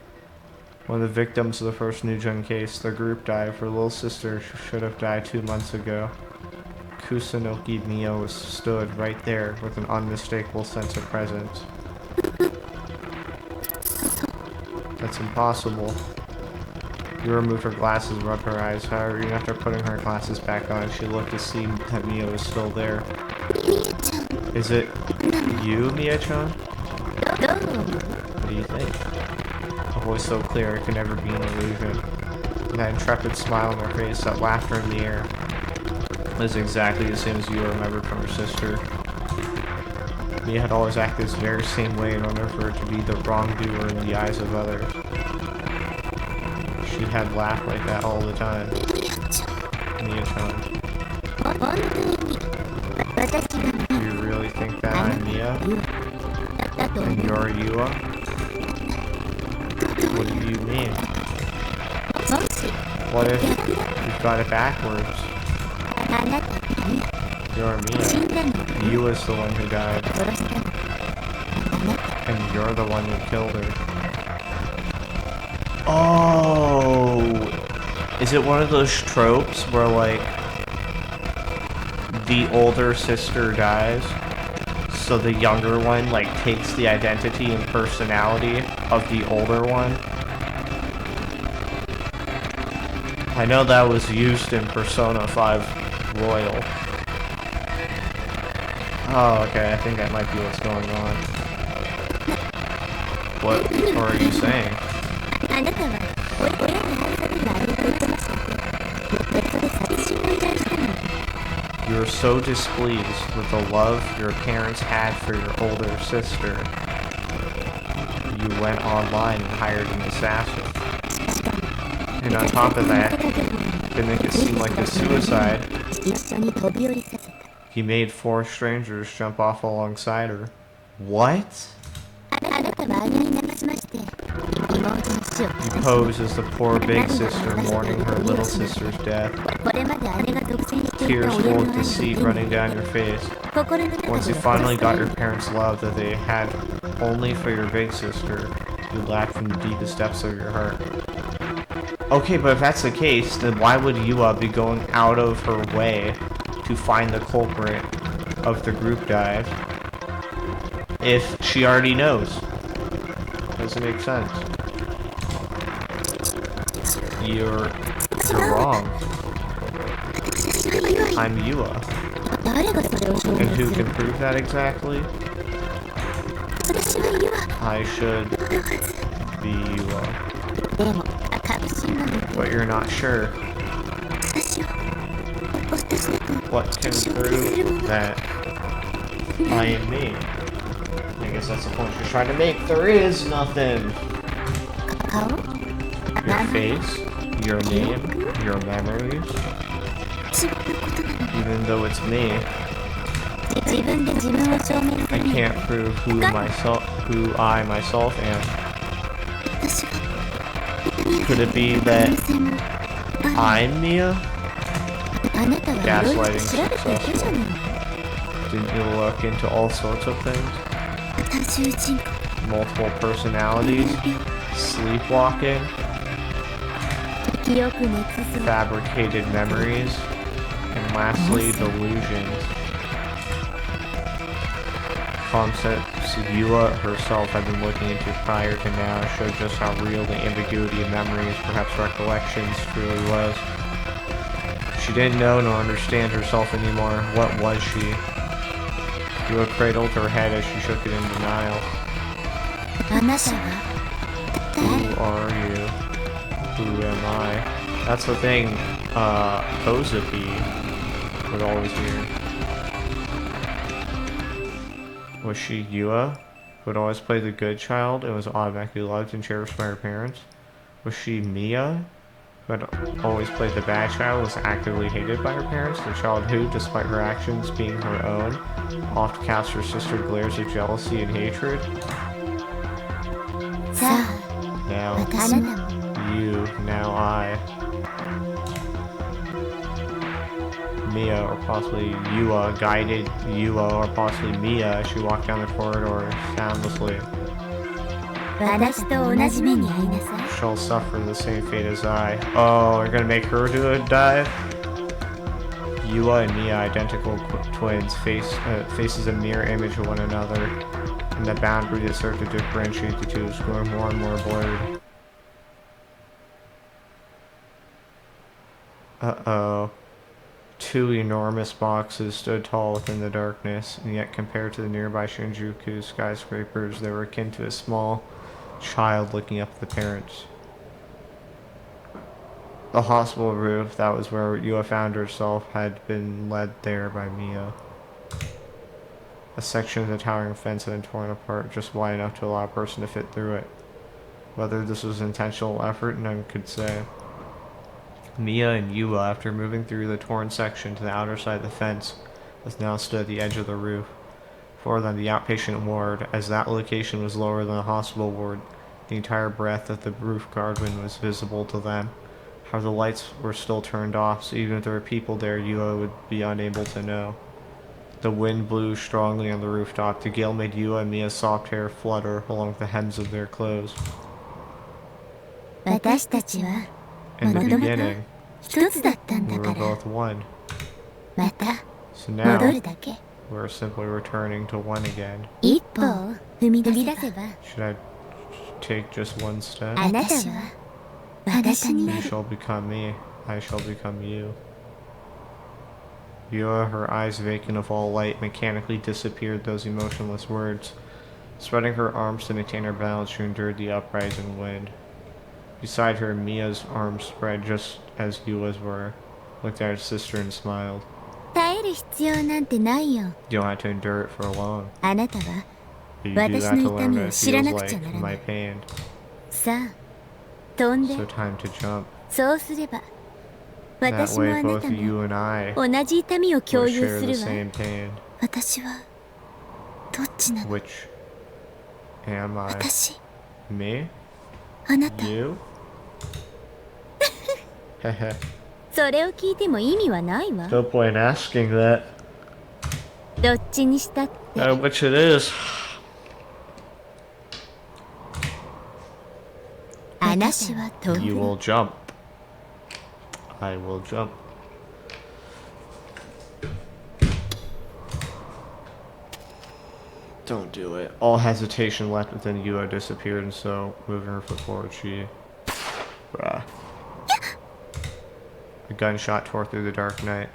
Speaker 1: One of the victims of the first Nujun case, the group died. Her little sister should have died 2 months ago. Kusunoki Mio stood right there with an unmistakable sense of presence. That's impossible. You removed her glasses and rubbed her eyes. However, even after putting her glasses back on, she looked to see that Mia was still there. Is it you, Mia-chan? What do you think? A voice so clear it could never be an illusion. And that intrepid smile on her face, that laughter in the air, was exactly the same as you remembered from her sister. Mia had always acted this very same way in order for her to be the wrongdoer in the eyes of others. She had laughed like that all the time. Mia-chan. Do you really think that I'm Mia? And you're Yua? What do you mean? What if you've got it backwards? You're Mia. Yua's the one who died. And you're the one who killed her. Oh! Is it one of those tropes where, like, the older sister dies, so the younger one, like, takes the identity and personality of the older one? I know that was used in Persona 5 Royal. Oh, okay, I think that might be what's going on. What are you saying? You were so displeased with the love your parents had for your older sister, you went online and hired an assassin. And on top of that, to make it seem like a suicide, he made 4 strangers jump off alongside her. What? You pose as the poor big sister mourning her little sister's death. Tears full of deceit running down your face. Once you finally got your parents' love that they had only for your big sister, you laughed from the deepest depths of your heart. Okay, but if that's the case, then why would Yua be going out of her way to find the culprit of the group dive if she already knows? Doesn't make sense. You're wrong. I'm Yua. And who can prove that exactly? I should be Yua. But you're not sure. What can prove that I am me? I guess that's the point she's trying to make. There is nothing.
Speaker 3: 顔
Speaker 1: Your face, your name, your memories.
Speaker 3: 違うことなの
Speaker 1: Even though it's me,
Speaker 3: 自分で自分を証明す
Speaker 1: I
Speaker 3: るの
Speaker 1: can't prove who I myself am.
Speaker 3: 私が
Speaker 1: Could it be that
Speaker 3: 可能性もある
Speaker 1: I'm Mia?
Speaker 3: あなたはいろいろと調べているじゃない
Speaker 1: Didn't you look into all sorts of things?
Speaker 3: 多重人格
Speaker 1: Multiple personalities? Sleepwalking?
Speaker 3: 記憶捏造
Speaker 1: Fabricated memories? And lastly, delusions. Concepts Yua herself had been looking into prior to now showed just how real the ambiguity of memories, perhaps recollections, truly was. She didn't know nor understand herself anymore. What was she? Yua cradled her head as she shook it in denial.
Speaker 3: あなたは
Speaker 1: Who are you? Who am I? That's the thing, Ozapi would always hear. Was she Yua, who would always play the good child and was automatically loved and cherished by her parents? Was she Mia, who had always played the bad child and was actively hated by her parents? The child who, despite her actions being her own, often cast her sister glares of jealousy and hatred?
Speaker 3: さあ
Speaker 1: Now,
Speaker 3: 私も
Speaker 1: you, now I. Mia, or possibly Yua, guided Yua, or possibly Mia as she walked down the corridor soundlessly.
Speaker 3: 私と同じ目に遭いなさい
Speaker 1: She'll suffer the same fate as I. Oh, you're gonna make her do a dive? Yua and Mia, identical twins, faces a mirror image of one another, and the boundary that served to differentiate the two is growing more and more blurred. Uh-oh. Two enormous boxes stood tall within the darkness, and yet compared to the nearby Shinjuku skyscrapers, they were akin to a small child looking up at the parents. The hospital roof, that was where Yua found herself, had been led there by Mia. A section of the towering fence had been torn apart, just wide enough to allow a person to fit through it. Whether this was intentional effort, none could say. Mia and Yua, after moving through the torn section to the outer side of the fence, was now stood at the edge of the roof. For them, the outpatient ward, as that location was lower than the hospital ward, the entire breadth of the roof garden was visible to them. However, the lights were still turned off, so even if there were people there, Yua would be unable to know. The wind blew strongly on the rooftop. The gale made Yua and Mia's soft hair flutter along with the hems of their clothes.
Speaker 3: 私たちは
Speaker 1: In the
Speaker 3: もともと
Speaker 1: beginning,
Speaker 3: 一つだったん
Speaker 1: we
Speaker 3: だ
Speaker 1: were
Speaker 3: から
Speaker 1: both one.
Speaker 3: また
Speaker 1: So
Speaker 3: 戻
Speaker 1: now,
Speaker 3: るだけ
Speaker 1: we're simply returning to one again.
Speaker 3: 一歩を踏み出せば
Speaker 1: Should I take just one step?
Speaker 3: あなたは私にな
Speaker 1: You
Speaker 3: る
Speaker 1: shall become me. I shall become you. Yua, her eyes vacant of all light, mechanically disappeared those emotionless words. Spreading her arms to maintain her balance, she endured the uprising wind. Beside her, Mia's arms spread just as Yua's were, looked at her sister and smiled.
Speaker 3: 耐える必要なんてないよ
Speaker 1: You don't have to endure it for long.
Speaker 3: あなたは
Speaker 1: But you do
Speaker 3: 私
Speaker 1: have
Speaker 3: の
Speaker 1: to
Speaker 3: 痛
Speaker 1: learn
Speaker 3: み
Speaker 1: what
Speaker 3: を
Speaker 1: it
Speaker 3: 知ら
Speaker 1: feels
Speaker 3: なく
Speaker 1: like
Speaker 3: ちゃならな
Speaker 1: my
Speaker 3: い
Speaker 1: pain.
Speaker 3: さあ飛んで
Speaker 1: So time to jump.
Speaker 3: そうすれば
Speaker 1: That
Speaker 3: 私も
Speaker 1: way
Speaker 3: あな
Speaker 1: both
Speaker 3: た
Speaker 1: you
Speaker 3: も
Speaker 1: and I
Speaker 3: 同じ痛みを
Speaker 1: will
Speaker 3: 共有
Speaker 1: share
Speaker 3: す
Speaker 1: the
Speaker 3: るわ
Speaker 1: same pain.
Speaker 3: 私はどっちなの
Speaker 1: Which am I?
Speaker 3: 私
Speaker 1: Me?
Speaker 3: あなた
Speaker 1: You? Heh
Speaker 3: それを聞いても意味はないわ
Speaker 1: No point asking that.
Speaker 3: どっちにしたって
Speaker 1: Which it is.
Speaker 3: 話は飛
Speaker 1: You
Speaker 3: ぶ
Speaker 1: will jump. I will jump. Don't do it. All hesitation left within Yua disappeared, and so, moving her foot forward, she... Bruh. A gunshot tore through the dark night.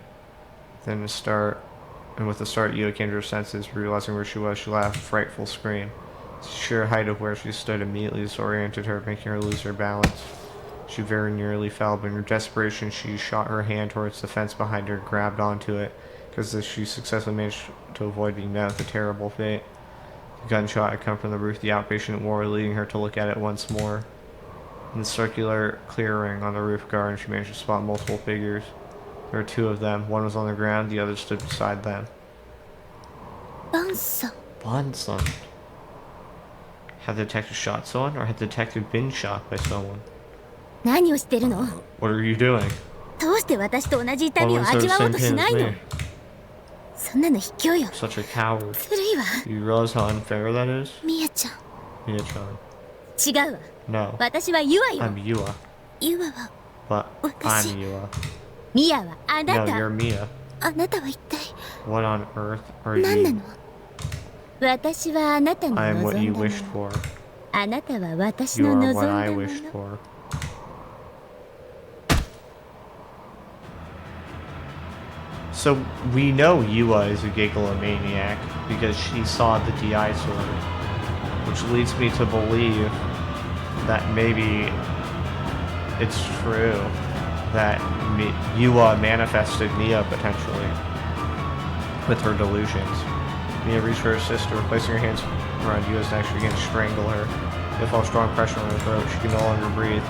Speaker 1: Then with the start, Yua came to her senses, realizing where she was. She laughed a frightful scream. The sheer height of where she stood immediately disoriented her, making her lose her balance. She very nearly fell, but in her desperation, she shot her hand towards the fence behind her and grabbed onto it, because she successfully managed to avoid being met with a terrible fate. The gunshot had come from the roof of the outpatient ward, leading her to look at it once more. In the circular clearing on the roof garden, she managed to spot multiple figures. There were two of them. One was on the ground, the other stood beside them.
Speaker 3: バンさん
Speaker 1: Bonson. Had the detective shot someone, or had the detective been shot by someone?
Speaker 3: 何をしてるの
Speaker 1: What are you doing?
Speaker 3: どうして私と同じ痛
Speaker 1: Why
Speaker 3: みを
Speaker 1: was there
Speaker 3: 味
Speaker 1: the
Speaker 3: わおう
Speaker 1: same
Speaker 3: とし
Speaker 1: pain
Speaker 3: な
Speaker 1: as
Speaker 3: いの
Speaker 1: me?
Speaker 3: そんなの卑怯よ
Speaker 1: Such a coward.
Speaker 3: ずるいわ
Speaker 1: You realize how unfair that is?
Speaker 3: ミヤちゃん
Speaker 1: Mia-chan.
Speaker 3: 違うわ
Speaker 1: No.
Speaker 3: 私はユアよ
Speaker 1: I'm Yua.
Speaker 3: ユアは
Speaker 1: But
Speaker 3: 私
Speaker 1: I'm Yua.
Speaker 3: ミヤはあな
Speaker 1: No,
Speaker 3: た
Speaker 1: you're Mia.
Speaker 3: あなたは一体
Speaker 1: What on earth are
Speaker 3: 何な
Speaker 1: you?
Speaker 3: の私はあなたの
Speaker 1: I am what
Speaker 3: 望
Speaker 1: you
Speaker 3: んだも
Speaker 1: wished
Speaker 3: の
Speaker 1: for.
Speaker 3: あなたは私
Speaker 1: You
Speaker 3: の
Speaker 1: are
Speaker 3: 望ん
Speaker 1: what
Speaker 3: だ
Speaker 1: I
Speaker 3: も
Speaker 1: wished
Speaker 3: の
Speaker 1: for. So we know Yua is a gigalomaniac because she saw the DI sword, which leads me to believe that maybe it's true that Yua manifested Mia potentially with her delusions. Mia reached for her sister, placing her hands around Yua's neck. She began to strangle her. They felt strong pressure on her throat. She could no longer breathe.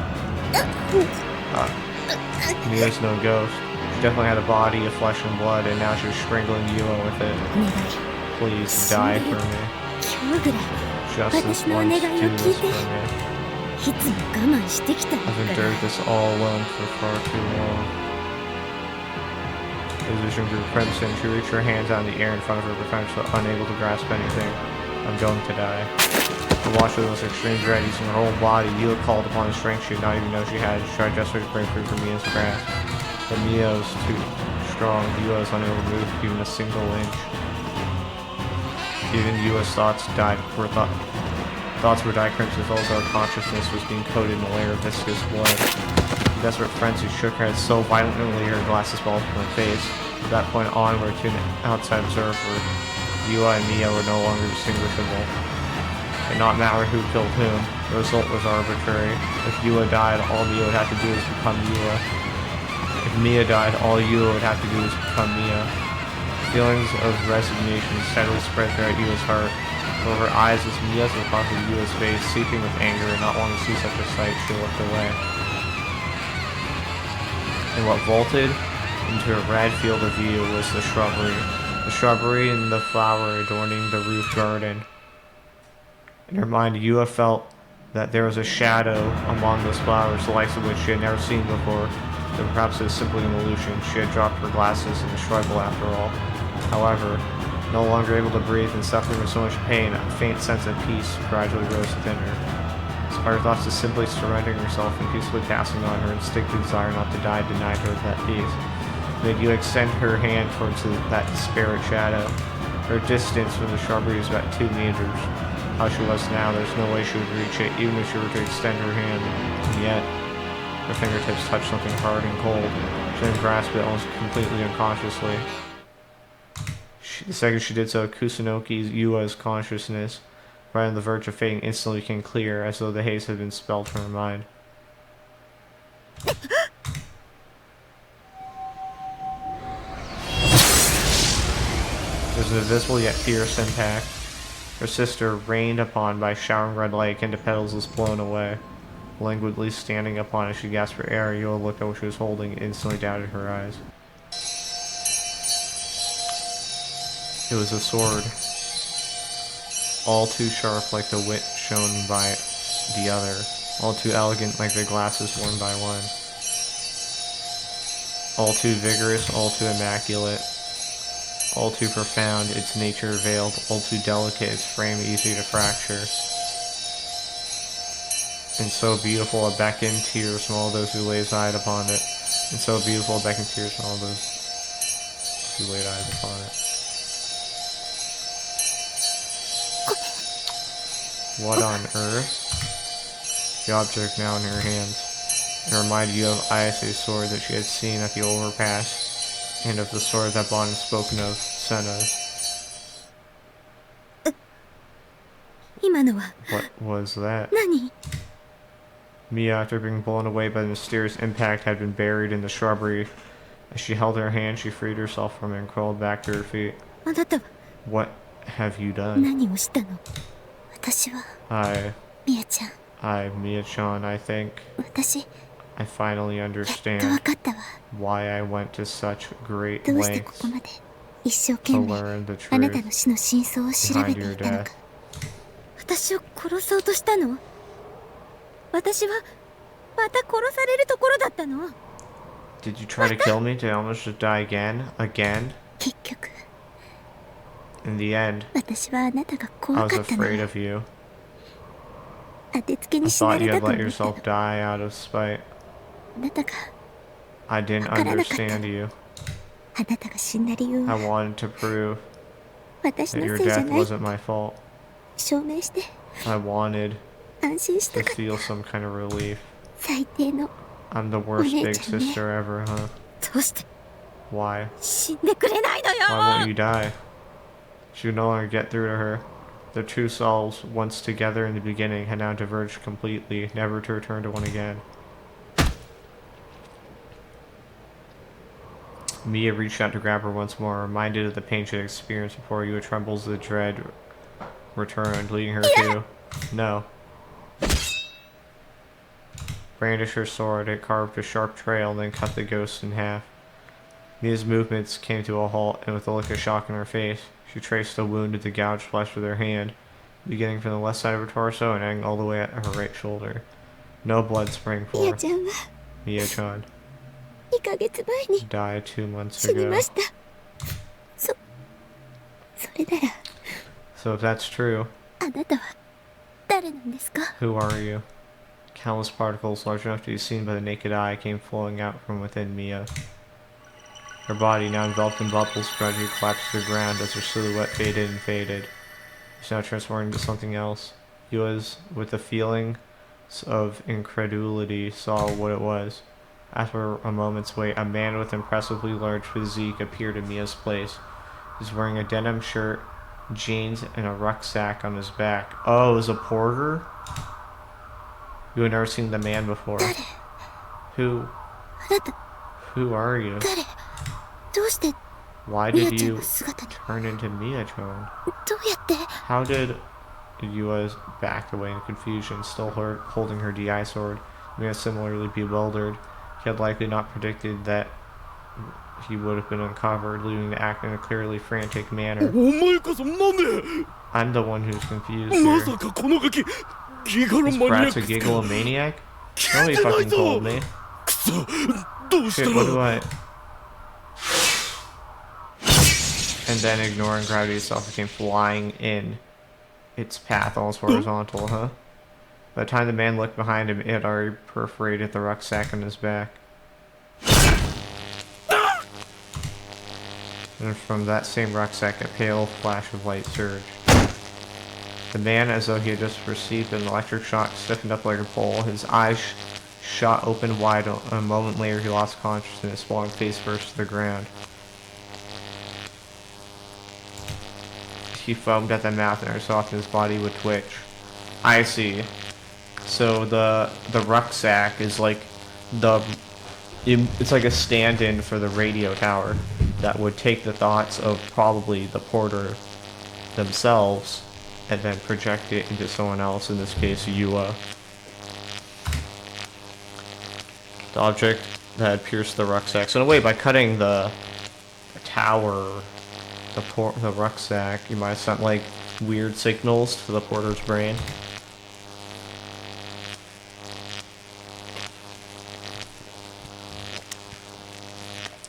Speaker 1: Mia's no ghost. She definitely had a body of flesh and blood, and now she was strangling Yua with it.
Speaker 3: お願い
Speaker 1: Please die for me.
Speaker 3: 今日ぐらい
Speaker 1: Justice
Speaker 3: 私のお願い
Speaker 1: once,
Speaker 3: を
Speaker 1: do
Speaker 3: 聞
Speaker 1: this
Speaker 3: いて
Speaker 1: for me.
Speaker 3: いつも我慢してきたんだ
Speaker 1: I've
Speaker 3: から
Speaker 1: endured this all alone for far too long. His vision grew crimson. She reached her hands out in the air in front of her, but found herself unable to grasp anything. I'm going to die. To watch with this extreme dread using her whole body, Yua called upon the strength she did not even know she had. She tried desperately to break free from Mia's grasp. But Mia was too strong. Yua was unable to move even a single inch. Even Yua's thoughts were dyed crimson as well as her consciousness was being coated in a layer of viscous blood. In desperate frenzy, she shook her head so violently her glasses fell from her face. From that point onward, to an outside observer, Yua and Mia were no longer distinguishable. It did not matter who killed whom. The result was arbitrary. If Yua died, all Mia would have to do was become Yua. If Mia died, all Yua would have to do was become Mia. Feelings of resignation steadily spread throughout Yua's heart. Over her eyes as Mia's were across Yua's face, seeping with anger and not wanting to see such a sight, she looked away. And what vaulted into a red field of view was the shrubbery and the flower adorning the roof garden. In her mind, Yua felt that there was a shadow among those flowers, the likes of which she had never seen before, though perhaps it was simply an illusion. She had dropped her glasses in the struggle after all. However, no longer able to breathe and suffering with so much pain, a faint sense of peace gradually rose within her. Her thoughts of simply surrendering herself and peacefully passing on, her instinctive desire not to die denied her that peace. Made you extend her hand towards that disparate shadow. Her distance from the shrubbery was about 2 meters. How she was now, there's no way she would reach it, even if she were to extend her hand. And yet, her fingertips touched something hard and cold. She then grasped it almost completely unconsciously. The second she did so, Kusunoki Yua's consciousness, right on the verge of fading, instantly became clear, as though the haze had been spelled from her mind. There was an invisible yet fierce impact. Her sister, rained upon by showering red light into petals, was blown away. Languidly standing upon as she gasped for air, Yua looked at what she was holding and instantly doubted her eyes. It was a sword, all too sharp like the wit shown by the other, all too elegant like the glasses worn by one, all too vigorous, all too immaculate, all too profound, its nature veiled, all too delicate, its frame easy to fracture, and so beautiful a beck in tears from all those who laid eyes upon it, and so beautiful a beck in tears from all those who laid eyes upon it. What on earth? The object now in her hands. It reminded you of Ayase's sword that she had seen at the overpass, and of the sword that Bon had spoken of, Senna's.
Speaker 3: 今のは
Speaker 1: What was that?
Speaker 3: 何
Speaker 1: Mia, after being blown away by the mysterious impact, had been buried in the shrubbery. As she held her hand, she freed herself from it and crawled back to her feet.
Speaker 3: あなたは
Speaker 1: What have you done?
Speaker 3: 何をしたの？私は ミヤちゃん。
Speaker 1: Mia-chan, I think
Speaker 3: 私
Speaker 1: I finally
Speaker 3: やっとわ
Speaker 1: understand
Speaker 3: かったわ。
Speaker 1: why I went to such great
Speaker 3: どうしてこ
Speaker 1: lengths
Speaker 3: こまで一生懸
Speaker 1: to
Speaker 3: 命
Speaker 1: learn the
Speaker 3: あなた
Speaker 1: truth
Speaker 3: の死の真相を調べ
Speaker 1: behind
Speaker 3: て
Speaker 1: your
Speaker 3: いたの
Speaker 1: death.
Speaker 3: か。私を殺そうとしたの？私はまた殺されるところだったの？
Speaker 1: Did you try to kill me? Did I almost just die again? Again?
Speaker 3: 結局
Speaker 1: In the end,
Speaker 3: 私はあなたが
Speaker 1: I
Speaker 3: 怖
Speaker 1: was
Speaker 3: かったの
Speaker 1: afraid
Speaker 3: よ。
Speaker 1: of you.
Speaker 3: 当てつけ
Speaker 1: I
Speaker 3: に死な
Speaker 1: thought
Speaker 3: れ
Speaker 1: you
Speaker 3: た
Speaker 1: had
Speaker 3: と思
Speaker 1: let
Speaker 3: ったの。
Speaker 1: yourself die out of spite.
Speaker 3: あなたが
Speaker 1: I didn't
Speaker 3: わからなかった。
Speaker 1: understand you.
Speaker 3: あなたが死んだ理由
Speaker 1: I
Speaker 3: は
Speaker 1: wanted to prove
Speaker 3: 私
Speaker 1: that
Speaker 3: の
Speaker 1: your
Speaker 3: せいじゃ
Speaker 1: death
Speaker 3: ない。
Speaker 1: wasn't my fault.
Speaker 3: 証明して
Speaker 1: I wanted
Speaker 3: 安心し
Speaker 1: to
Speaker 3: たかった。
Speaker 1: feel some kind of relief.
Speaker 3: 最低の
Speaker 1: I'm the worst big
Speaker 3: お姉ちゃんね。
Speaker 1: sister ever, huh?
Speaker 3: どうして
Speaker 1: Why?
Speaker 3: 死んでくれないの
Speaker 1: Why won't
Speaker 3: よ。
Speaker 1: you die? She could no longer get through to her. Their two selves, once together in the beginning, had now diverged completely, never to return to one again. Mia reached out to grab her once more, reminded of the pain she had experienced before Yua trembles the dread returned, leading her to... No. Brandished her sword, it carved a sharp trail and then cut the ghost in half. Mia's movements came to a halt, and with a look of shock in her face, she traced the wound to the gouged flesh with her hand, beginning from the left side of her torso and ending all the way at her right shoulder. No blood sprang
Speaker 3: ミヤ
Speaker 1: forth.
Speaker 3: ちゃんは
Speaker 1: Mia-chan
Speaker 3: 2ヶ月前に
Speaker 1: died 2 months
Speaker 3: 死に
Speaker 1: ago.
Speaker 3: ました。それなら
Speaker 1: So if that's true,
Speaker 3: あなたは誰なんですか？
Speaker 1: who are you? Countless particles large enough to be seen by the naked eye came flowing out from within Mia. Her body, now enveloped in bubbles, gradually collapsed to the ground as her silhouette faded and faded. She now transformed into something else. Yua's, with a feeling of incredulity, saw what it was. After a moment's wait, a man with impressively large physique appeared in Mia's place. He was wearing a denim shirt, jeans, and a rucksack on his back. Oh, it was a porter? You had never seen the man before. Who?
Speaker 3: あなた
Speaker 1: Who are you?
Speaker 3: 誰？どうして
Speaker 1: Why
Speaker 3: ミヤ
Speaker 1: did
Speaker 3: ちゃん
Speaker 1: you
Speaker 3: の姿に？
Speaker 1: turn into Mia-chan?
Speaker 3: どうやって？
Speaker 1: How did Yua backed away in confusion, still holding her DI sword? Mia similarly bewildered. He had likely not predicted that he would have been uncovered, leaving to act in a clearly frantic
Speaker 2: お
Speaker 1: manner.
Speaker 2: 前こそなんで
Speaker 1: I'm the one who's confused
Speaker 2: ま
Speaker 1: here.
Speaker 2: さかこのガキギガロ
Speaker 1: This
Speaker 2: マニアッ
Speaker 1: brat's a
Speaker 2: ク
Speaker 1: giggle maniac?
Speaker 2: 聞
Speaker 1: Nobody
Speaker 2: いてない
Speaker 1: fucking
Speaker 2: ぞ
Speaker 1: told me.
Speaker 2: くそどうした
Speaker 1: Shit, what do
Speaker 2: ら
Speaker 1: I... And then, ignoring gravity itself, it came flying in its path, almost horizontal, huh? By the time the man looked behind him, it had already perforated the rucksack on his back. And from that same rucksack, a pale flash of light surged. The man, as though he had just received an electric shock, stiffened up like a pole. His eyes shot open wide. A moment later, he lost consciousness, falling face first to the ground. He foamed at the mouth, and every so often his body would twitch. I see. So the rucksack is like it's like a stand-in for the radio tower that would take the thoughts of probably the porter themselves and then project it into someone else, in this case Yua. The object that had pierced the rucksack. So in a way, by cutting the tower, the rucksack, you might have sent like weird signals to the porter's brain.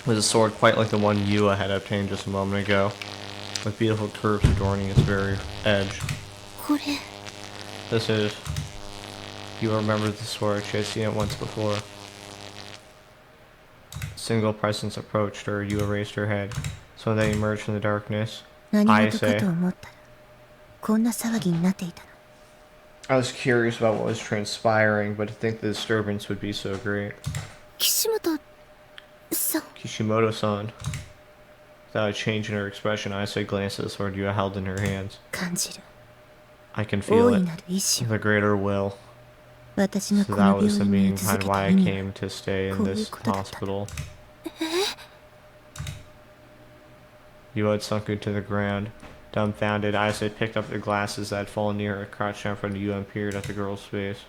Speaker 1: With a sword quite like the one Yua had obtained just a moment ago, with beautiful curves adorning its very edge.
Speaker 3: これ
Speaker 1: This is... You remember the sword, she had seen it once before. Single presence approached her, Yua raised her head. So they emerged from the darkness.
Speaker 3: 何
Speaker 1: I
Speaker 3: 事か
Speaker 1: say.
Speaker 3: と思ったらこんな騒ぎになっていたの。
Speaker 1: I was curious about what was transpiring, but to think the disturbance would be so great.
Speaker 3: 岸本さん
Speaker 1: Kishimoto-san. Without a change in her expression, I say glanced at the sword Yua held in her hands.
Speaker 3: 感じる。
Speaker 1: I can feel
Speaker 3: 大い
Speaker 1: it.
Speaker 3: なる意志を
Speaker 1: The greater will.
Speaker 3: 私が
Speaker 1: So
Speaker 3: こ
Speaker 1: that
Speaker 3: の
Speaker 1: was
Speaker 3: 病
Speaker 1: the
Speaker 3: 院に
Speaker 1: meaning
Speaker 3: 居続
Speaker 1: behind
Speaker 3: けた
Speaker 1: why
Speaker 3: 意
Speaker 1: I
Speaker 3: 味は
Speaker 1: came to stay in
Speaker 3: こういう
Speaker 1: this
Speaker 3: ことだったの。
Speaker 1: hospital. You had sunk into the ground. Dumbfounded, Isa picked up the glasses that had fallen near her, crouched down in front of you, and peered at the girl's face.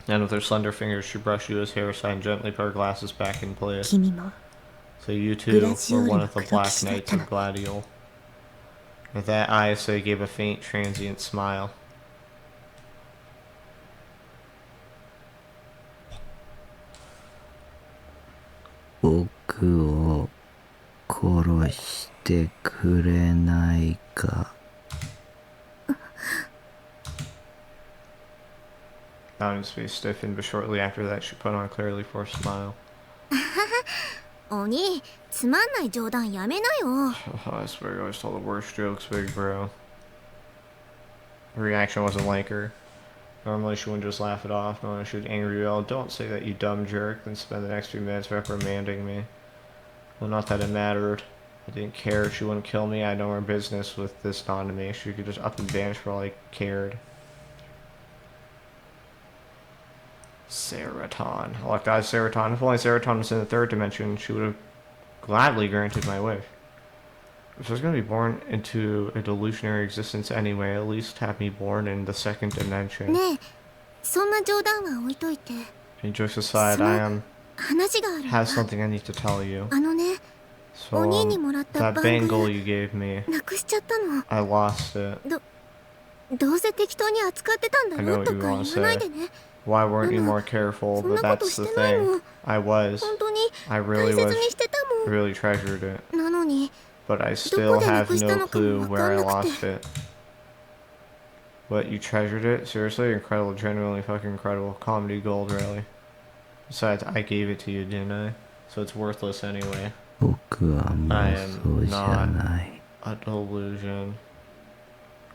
Speaker 1: And with her slender fingers, she brushed Yua's hair aside and gently put her glasses back in place.
Speaker 3: 君も
Speaker 1: So you too were
Speaker 3: Glacioli
Speaker 1: one of the
Speaker 3: no
Speaker 1: Black
Speaker 3: Kurokishi
Speaker 1: Knights
Speaker 3: だった
Speaker 1: of Gladiol. With that, Isa gave a faint, transient smile.
Speaker 5: 僕を殺してくれないか。
Speaker 1: Mountain's face stiffened, but shortly after that, she put on a clearly forced smile.
Speaker 3: お兄、つまんない冗談やめなよ。
Speaker 1: I swear you always told the worst jokes, big bro. Her reaction wasn't like her. Normally she wouldn't just laugh it off. Normally she would angrily yell, "Don't say that, you dumb jerk," then spend the next few minutes reprimanding me. Well, not that it mattered. I didn't care. She wouldn't kill me. I had no more business with this done to me. She could just up and vanish for all I cared. Seraton. I looked at Seraton. If only Seraton was in the third dimension, she would have gladly granted my wish. If I was going to be born into a delusionary existence anyway, at least have me born in the second dimension.
Speaker 3: ねえ、そんな冗談は置いといて。
Speaker 1: And jokes aside, I
Speaker 3: 話があるわ。
Speaker 1: have something I need to tell you.
Speaker 3: あのね、
Speaker 1: So,
Speaker 3: お兄にもらった
Speaker 1: that
Speaker 3: バング
Speaker 1: bangle you gave me,
Speaker 3: なくしちゃったの。
Speaker 1: I lost it.
Speaker 3: どうせ適当に扱ってたんだ
Speaker 1: I
Speaker 3: ろ
Speaker 1: know
Speaker 3: と
Speaker 1: what
Speaker 3: か
Speaker 1: you
Speaker 3: 言わ
Speaker 1: wanna
Speaker 3: ない
Speaker 1: say.
Speaker 3: でね。
Speaker 1: Why weren't you more careful? But that's the thing. I was.
Speaker 3: 本当に
Speaker 1: I
Speaker 3: 大
Speaker 1: really
Speaker 3: 切
Speaker 1: was.
Speaker 3: にしてたもん。
Speaker 1: Really treasured it.
Speaker 3: なのに、
Speaker 1: But I still have no clue where I
Speaker 3: どこでなくしたのかもわかんなくて。
Speaker 1: lost it. What, you treasured it? Seriously? Incredible, genuinely fucking incredible. Comedy gold, really. Besides, I gave it to you, didn't I? So it's worthless anyway.
Speaker 5: 僕は妄想じゃない。
Speaker 1: A delusion.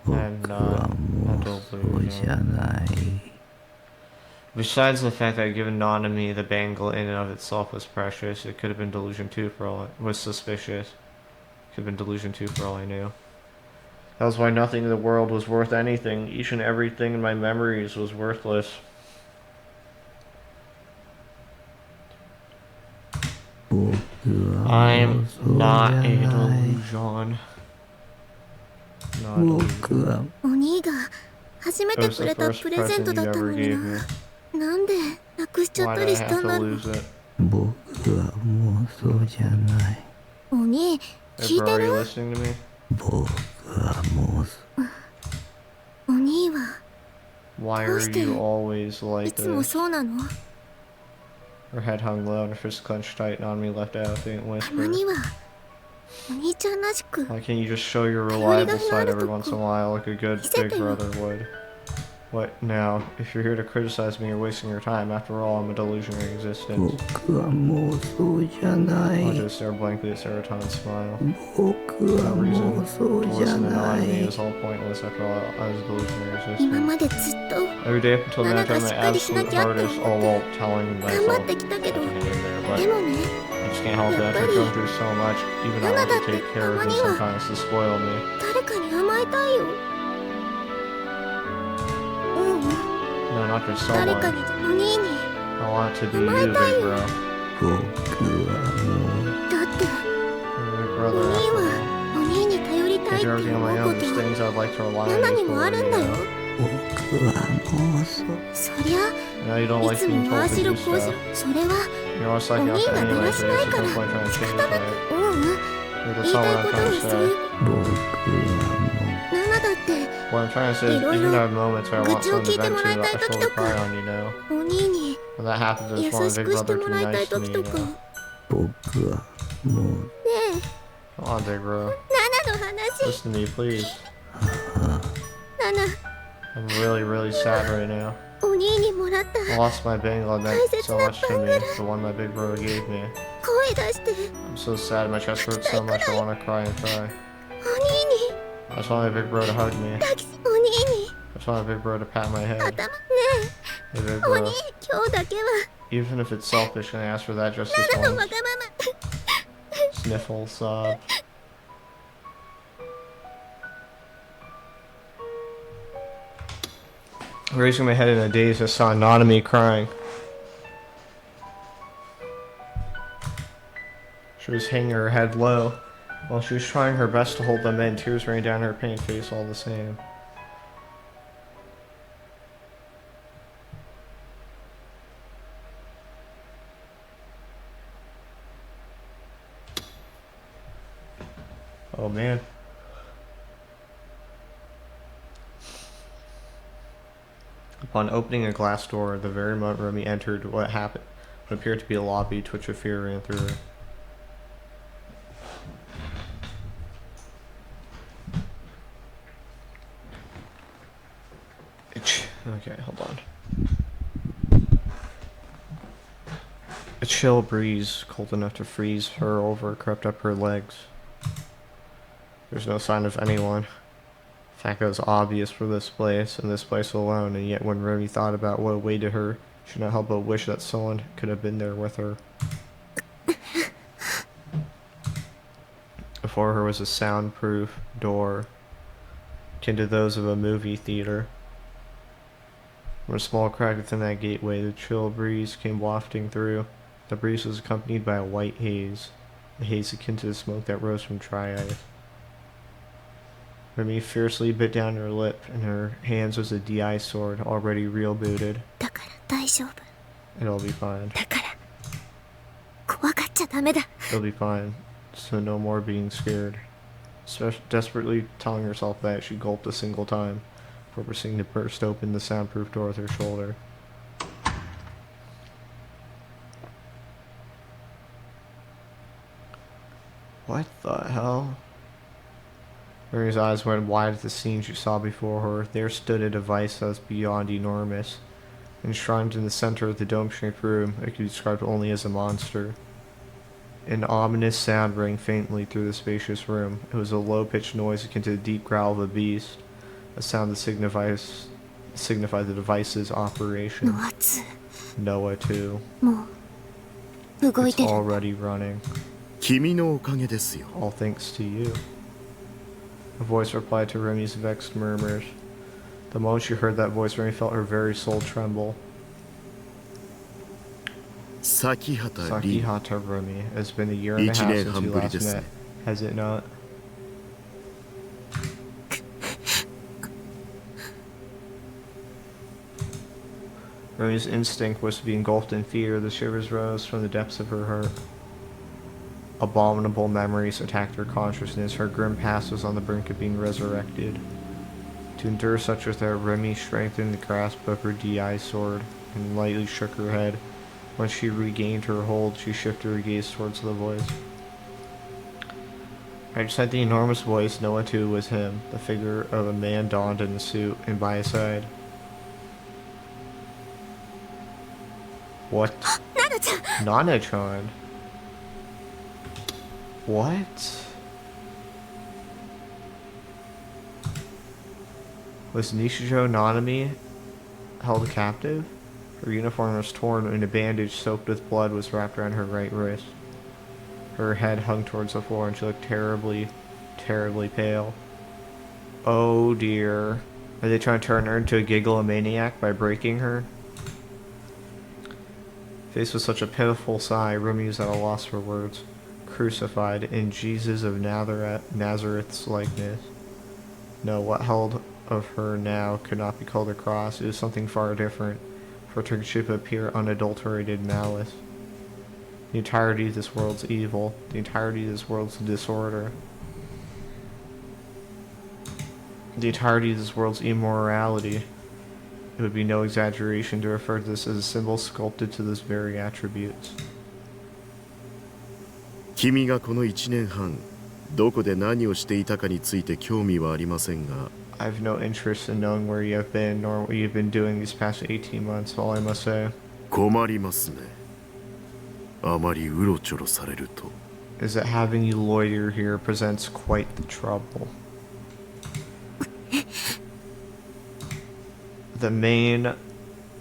Speaker 5: 僕は妄想じゃない。
Speaker 1: Besides the fact that given non to me, the bangle in and of itself was precious. It could have been delusion too for all it was suspicious. Could have been delusion too for all I knew. That was why nothing in the world was worth anything. Each and everything in my memories was worthless. I'm not a delusion. Not a delusion.
Speaker 5: 僕は
Speaker 3: お兄が初め
Speaker 1: That
Speaker 3: て
Speaker 1: was
Speaker 3: く
Speaker 1: the
Speaker 3: れた
Speaker 1: first
Speaker 3: プレゼント
Speaker 1: present
Speaker 3: だ
Speaker 1: you
Speaker 3: ったの
Speaker 1: ever
Speaker 3: に
Speaker 1: gave
Speaker 3: な。
Speaker 1: me.
Speaker 3: なんでなくしちゃっ
Speaker 1: Why
Speaker 3: た
Speaker 1: did
Speaker 3: り
Speaker 1: I
Speaker 3: し
Speaker 1: have
Speaker 3: たん
Speaker 1: to
Speaker 3: だろう。
Speaker 1: lose it?
Speaker 5: 僕は妄想じゃない。
Speaker 3: お兄、
Speaker 1: Hey
Speaker 3: 聞い
Speaker 1: bro,
Speaker 3: て
Speaker 1: are you
Speaker 3: る？
Speaker 1: listening to me?
Speaker 5: 僕は妄想。
Speaker 3: お兄は
Speaker 1: Why
Speaker 3: どう
Speaker 1: are
Speaker 3: して
Speaker 1: you always
Speaker 3: い
Speaker 1: like
Speaker 3: つも
Speaker 1: this?
Speaker 3: そうなの？
Speaker 1: Her head hung low and her fist clenched tight and on me left out a faint
Speaker 3: たま
Speaker 1: whisper.
Speaker 3: にはお兄ちゃんらしく
Speaker 1: Why can't you just show your reliable side every once in a while like a good big brother would? What now? If you're here to criticize me, you're wasting your time. After all, I'm a delusionary existence.
Speaker 5: 僕は妄想じゃな
Speaker 1: I'll
Speaker 5: い。
Speaker 1: just stare blankly at Seroton's smile.
Speaker 5: 僕は
Speaker 1: No reason
Speaker 5: 妄
Speaker 1: to
Speaker 5: 想じゃ
Speaker 1: listen to
Speaker 5: な
Speaker 1: on me
Speaker 5: い。
Speaker 1: is all pointless. After all, I was a delusionary
Speaker 3: 今
Speaker 1: existence.
Speaker 3: までずっと
Speaker 1: Every day up until now, I tried my absolute hardest, all while telling
Speaker 3: 頑張
Speaker 1: myself
Speaker 3: ってきたけ
Speaker 1: to
Speaker 3: ど、
Speaker 1: hang in there.
Speaker 3: で
Speaker 1: But
Speaker 3: もね、
Speaker 1: I just can't help it. After going through so much, even I want to take care of him sometimes to spoil me.
Speaker 3: 誰かに甘えたいよ。
Speaker 1: No, not just
Speaker 3: 誰か
Speaker 1: someone.
Speaker 3: にお兄に。
Speaker 1: I want it to be you,
Speaker 3: 甘え
Speaker 1: big
Speaker 3: たいよ。
Speaker 1: bro.
Speaker 5: 僕は
Speaker 3: だって、
Speaker 1: Big
Speaker 3: お
Speaker 1: brother.
Speaker 3: 兄はお兄に頼りたい
Speaker 1: I
Speaker 3: って
Speaker 1: do everything on
Speaker 3: 思
Speaker 1: my
Speaker 3: うこ
Speaker 1: own.
Speaker 3: と
Speaker 1: There's things I'd like to rely
Speaker 3: ママ
Speaker 1: on
Speaker 3: に
Speaker 1: you
Speaker 3: も
Speaker 1: for.
Speaker 3: あるんだよ。
Speaker 1: You
Speaker 5: 僕は妄想。
Speaker 3: そりゃ、
Speaker 1: know, you don't
Speaker 3: い
Speaker 1: like
Speaker 3: つ
Speaker 1: being
Speaker 3: もああ
Speaker 1: told
Speaker 3: し
Speaker 1: to
Speaker 3: ろ
Speaker 1: do
Speaker 3: こうしろ
Speaker 1: stuff.
Speaker 3: それは
Speaker 1: You're always
Speaker 3: お
Speaker 1: like
Speaker 3: 兄
Speaker 1: that
Speaker 3: がだ
Speaker 1: anyway,
Speaker 3: ら
Speaker 1: so
Speaker 3: しない
Speaker 1: there's
Speaker 3: か
Speaker 1: no
Speaker 3: ら
Speaker 1: point trying to
Speaker 3: 仕
Speaker 1: change
Speaker 3: 方な
Speaker 1: that.
Speaker 3: く
Speaker 1: You're the
Speaker 3: 言い
Speaker 1: son
Speaker 3: たい
Speaker 1: I'm
Speaker 3: こと
Speaker 1: trying
Speaker 3: に
Speaker 1: to
Speaker 3: そう
Speaker 1: say.
Speaker 3: いう
Speaker 5: 僕は
Speaker 3: ナナだって
Speaker 1: What I'm trying to say is,
Speaker 3: Hey,
Speaker 1: even
Speaker 3: Lolo,
Speaker 1: at moments where I want someone to vent to, I
Speaker 3: Gucci
Speaker 1: fully cry on you now.
Speaker 3: お兄に
Speaker 1: When that happens, I
Speaker 3: 優
Speaker 1: just want
Speaker 3: し
Speaker 1: a big
Speaker 3: くして
Speaker 1: brother to
Speaker 3: も
Speaker 1: be
Speaker 3: らいた
Speaker 1: nice
Speaker 3: い
Speaker 1: to me,
Speaker 3: 時
Speaker 1: you
Speaker 3: とか
Speaker 1: know?
Speaker 3: ね
Speaker 5: 僕はもう
Speaker 3: え
Speaker 1: Come on, big bro.
Speaker 3: ナナの話
Speaker 1: Listen to me, please.
Speaker 3: ナナ
Speaker 1: I'm really, really sad right now.
Speaker 3: お兄にもらった
Speaker 1: I lost my bangle that meant so much to me, the one my big brother gave me.
Speaker 3: 声出して
Speaker 1: I'm so sad, my chest hurts so much, I want to cry and cry.
Speaker 3: お兄に
Speaker 1: I just want my big bro to hug me.
Speaker 3: 抱きお兄に
Speaker 1: I just want my big bro to pat my
Speaker 3: 頭
Speaker 1: head.
Speaker 3: ね
Speaker 1: Hey, big
Speaker 3: えお兄
Speaker 1: bro.
Speaker 3: 今日だけは
Speaker 1: Even if it's selfish, can I ask for that just
Speaker 3: ナナ
Speaker 1: this
Speaker 3: のわ
Speaker 1: once?
Speaker 3: がまま
Speaker 1: Sniffle, sob. Raising my head in a daze, I saw Nanami crying. She was hanging her head low. While she was trying her best to hold them in, tears rained down her painted face all the same. Oh man. Upon opening a glass door, the very moment Remy entered what appeared to be a lobby, a twitch of fear ran through her. Okay, hold on. A chill breeze, cold enough to freeze her over, crept up her legs. There's no sign of anyone. In fact, it was obvious for this place, and this place alone, and yet when Remy thought about what awaited her, she could not help but wish that someone could have been there with her. Before her was a soundproof door, akin to those of a movie theater. From a small crack within that gateway, the chill breeze came wafting through. The breeze was accompanied by a white haze, a haze akin to the smoke that rose from dry ice. Remy fiercely bit down her lip, and her hands was a DI sword, already real-booted.
Speaker 3: だから大丈夫。
Speaker 1: It'll be fine.
Speaker 3: だから怖がっちゃダメだ。
Speaker 1: It'll be fine. So no more being scared. Desperately telling herself that, she gulped a single time, before proceeding to burst open the soundproof door with her shoulder. What the hell? Mary's eyes went wide at the scene she saw before her. There stood a device that was beyond enormous. Enshrined in the center of the dome-shaped room, it could be described only as a monster. An ominous sound rang faintly through the spacious room. It was a low-pitched noise akin to the deep growl of a beast, a sound that signified the device's operation.
Speaker 3: の圧
Speaker 1: Noah too.
Speaker 3: もう動い
Speaker 1: It's
Speaker 3: てる。
Speaker 1: already running.
Speaker 6: 君のおかげですよ。
Speaker 1: All thanks to you. A voice replied to Remy's vexed murmurs. The moment she heard that voice, Remy felt her very soul tremble.
Speaker 6: 崎畑凛
Speaker 1: Sakihata Remy. It's been a year and a half since we last met. Has it not? Remy's instinct was to be engulfed in fear. The shivers rose from the depths of her heart. Abominable memories attacked her consciousness. Her grim past was on the brink of being resurrected. To endure such as that, Remy strengthened the grasp of her DI sword and lightly shook her head. Once she regained her hold, she shifted her gaze towards the voice. Right beside the enormous voice, Noah too was him, the figure of a man donned in a suit, and by his side. What?
Speaker 3: ナナちゃん
Speaker 1: Nana-chan? What? Was Nishijo Nanami held captive? Her uniform was torn and a bandage soaked with blood was wrapped around her right wrist. Her head hung towards the floor and she looked terribly, terribly pale. Oh dear. Are they trying to turn her into a gigalomaniac by breaking her? Faced with such a pitiful sigh, Remy was at a loss for words. Crucified in Jesus of Nazareth's likeness. No, what held of her now could not be called a cross. It was something far different, for it should appear unadulterated malice. The entirety of this world's evil, the entirety of this world's disorder, the entirety of this world's immorality. It would be no exaggeration to refer to this as a symbol sculpted to those very attributes.
Speaker 6: 君がこの1年半どこで何をしていたかについて興味はありませんが
Speaker 1: I have no interest in knowing where you have been, nor what you've been doing these past 18 months, all I must say.
Speaker 6: 困りますね。あまりうろちょろされると。
Speaker 1: Is that having you loiter here presents quite the trouble. The man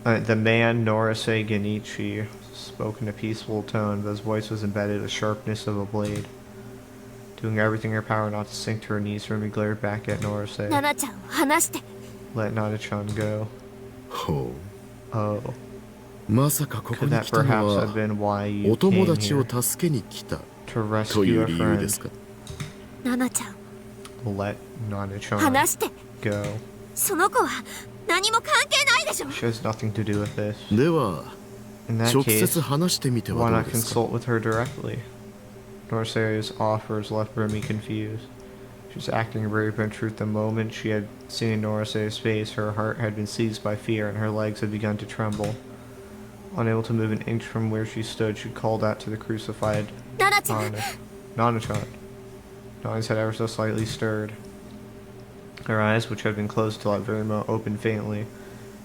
Speaker 1: Norase Genichi spoke in a peaceful tone, but his voice was embedded the sharpness of a blade. Doing everything in her power not to sink to her knees, Remy glared back at Norase.
Speaker 3: ナナちゃんを離して。
Speaker 1: Let Nana-chan go.
Speaker 6: ほ
Speaker 1: Oh,
Speaker 6: う。まさかここ
Speaker 1: could
Speaker 6: に
Speaker 1: that
Speaker 6: 来たの
Speaker 1: perhaps have
Speaker 6: は
Speaker 1: been why you
Speaker 6: お友
Speaker 1: came
Speaker 6: 達を
Speaker 1: here?
Speaker 6: 助けに来た
Speaker 1: To
Speaker 6: とい
Speaker 1: rescue
Speaker 6: う
Speaker 1: a
Speaker 6: 理由です
Speaker 1: friend.
Speaker 6: か。
Speaker 3: ナナちゃん
Speaker 1: Let Nana-chan
Speaker 3: 話して
Speaker 1: go.
Speaker 3: その子は何も関係ないでしょ
Speaker 1: She has nothing to do with this.
Speaker 6: では
Speaker 1: In that
Speaker 6: 直
Speaker 1: case,
Speaker 6: 接話してみて
Speaker 1: why
Speaker 6: はどう
Speaker 1: not
Speaker 6: ですか。
Speaker 1: consult with her directly? Norse's offers left Remy confused. She was acting brave, but in truth, the moment she had seen Norse's face, her heart had been seized by fear and her legs had begun to tremble. Unable to move an inch from where she stood, she called out to the crucified
Speaker 3: ナナちゃん
Speaker 1: Nana-chan. Nana's head ever so slightly stirred. Her eyes, which had been closed till that very moment, opened faintly.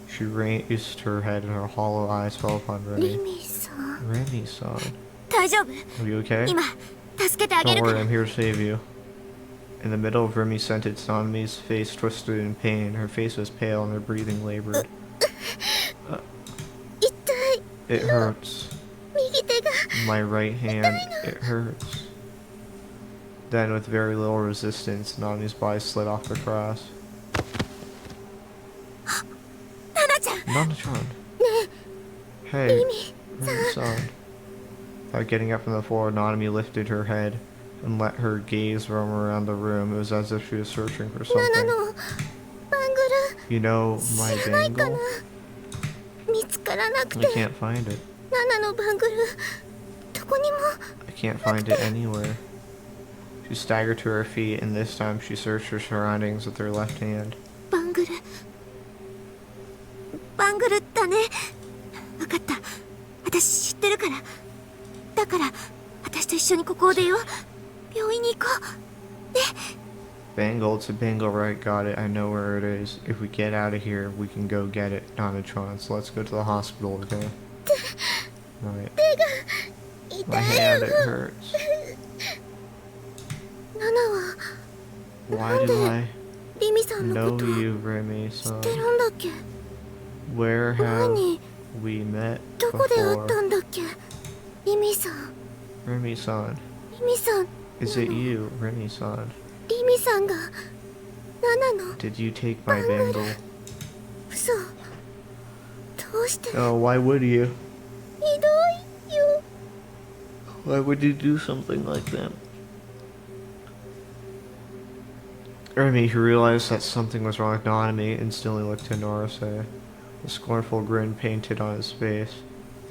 Speaker 1: She raised her head and her hollow eyes fell upon
Speaker 3: リ
Speaker 1: Remy.
Speaker 3: ミさん
Speaker 1: Remy-san,
Speaker 3: 大丈夫
Speaker 1: are you okay?
Speaker 3: 今助けてあげ
Speaker 1: Don't
Speaker 3: るか
Speaker 1: worry,
Speaker 3: ら
Speaker 1: I'm here to save you. In the middle of Remy's sentence, Nanami's face twisted in pain. Her face was pale and her breathing labored.
Speaker 3: 痛い
Speaker 1: It hurts.
Speaker 3: 右手が
Speaker 1: My right hand, it hurts. Then, with very little resistance, Nanami's body slid off the cross.
Speaker 3: ナナちゃん
Speaker 1: Nana-chan. Hey, Remy-san. Without getting up from the floor, Nanami lifted her head and let her gaze roam around the room. It was as if she was searching for
Speaker 3: ナナ
Speaker 1: something.
Speaker 3: のバング
Speaker 1: You know
Speaker 3: ル
Speaker 1: my
Speaker 3: 知らないかな
Speaker 1: bangle?
Speaker 3: 見つからなく
Speaker 1: I
Speaker 3: て
Speaker 1: can't find it.
Speaker 3: ナナのバングルどこにも
Speaker 1: I can't find it anywhere. She staggered to her feet, and this time she searched her surroundings with her left hand.
Speaker 3: バングルバングルだね分かった私知ってるからだから私と一緒にここを出よう病院に行こう
Speaker 1: Bangle, it's a bangle, right? Got it. I know where it is. If we get out of here, we can go get it, Nana-chan. So let's go to the hospital, okay? Right.
Speaker 3: 痛
Speaker 1: My
Speaker 3: い
Speaker 1: hand,
Speaker 3: よ
Speaker 1: it hurts.
Speaker 3: ナナは
Speaker 1: Why do I
Speaker 3: リミさんのこ
Speaker 1: know
Speaker 3: と
Speaker 1: you,
Speaker 3: 知っ
Speaker 1: Remy-san?
Speaker 3: てるんだっけ
Speaker 1: Where
Speaker 3: 前
Speaker 1: have
Speaker 3: に
Speaker 1: we met
Speaker 3: どこで会った
Speaker 1: before?
Speaker 3: んだっけリミさん
Speaker 1: Remy-san.
Speaker 3: リミさん
Speaker 1: Is it you, Remy-san?
Speaker 3: リミさんがナナの
Speaker 1: Did you take my bangle?
Speaker 3: 嘘どうして
Speaker 1: Oh, why would you?
Speaker 3: ひどいよ
Speaker 1: Why would you do something like that? Remy, he realized that something was wrong with Nanami, instantly looked to Norase. A scornful grin painted on his face.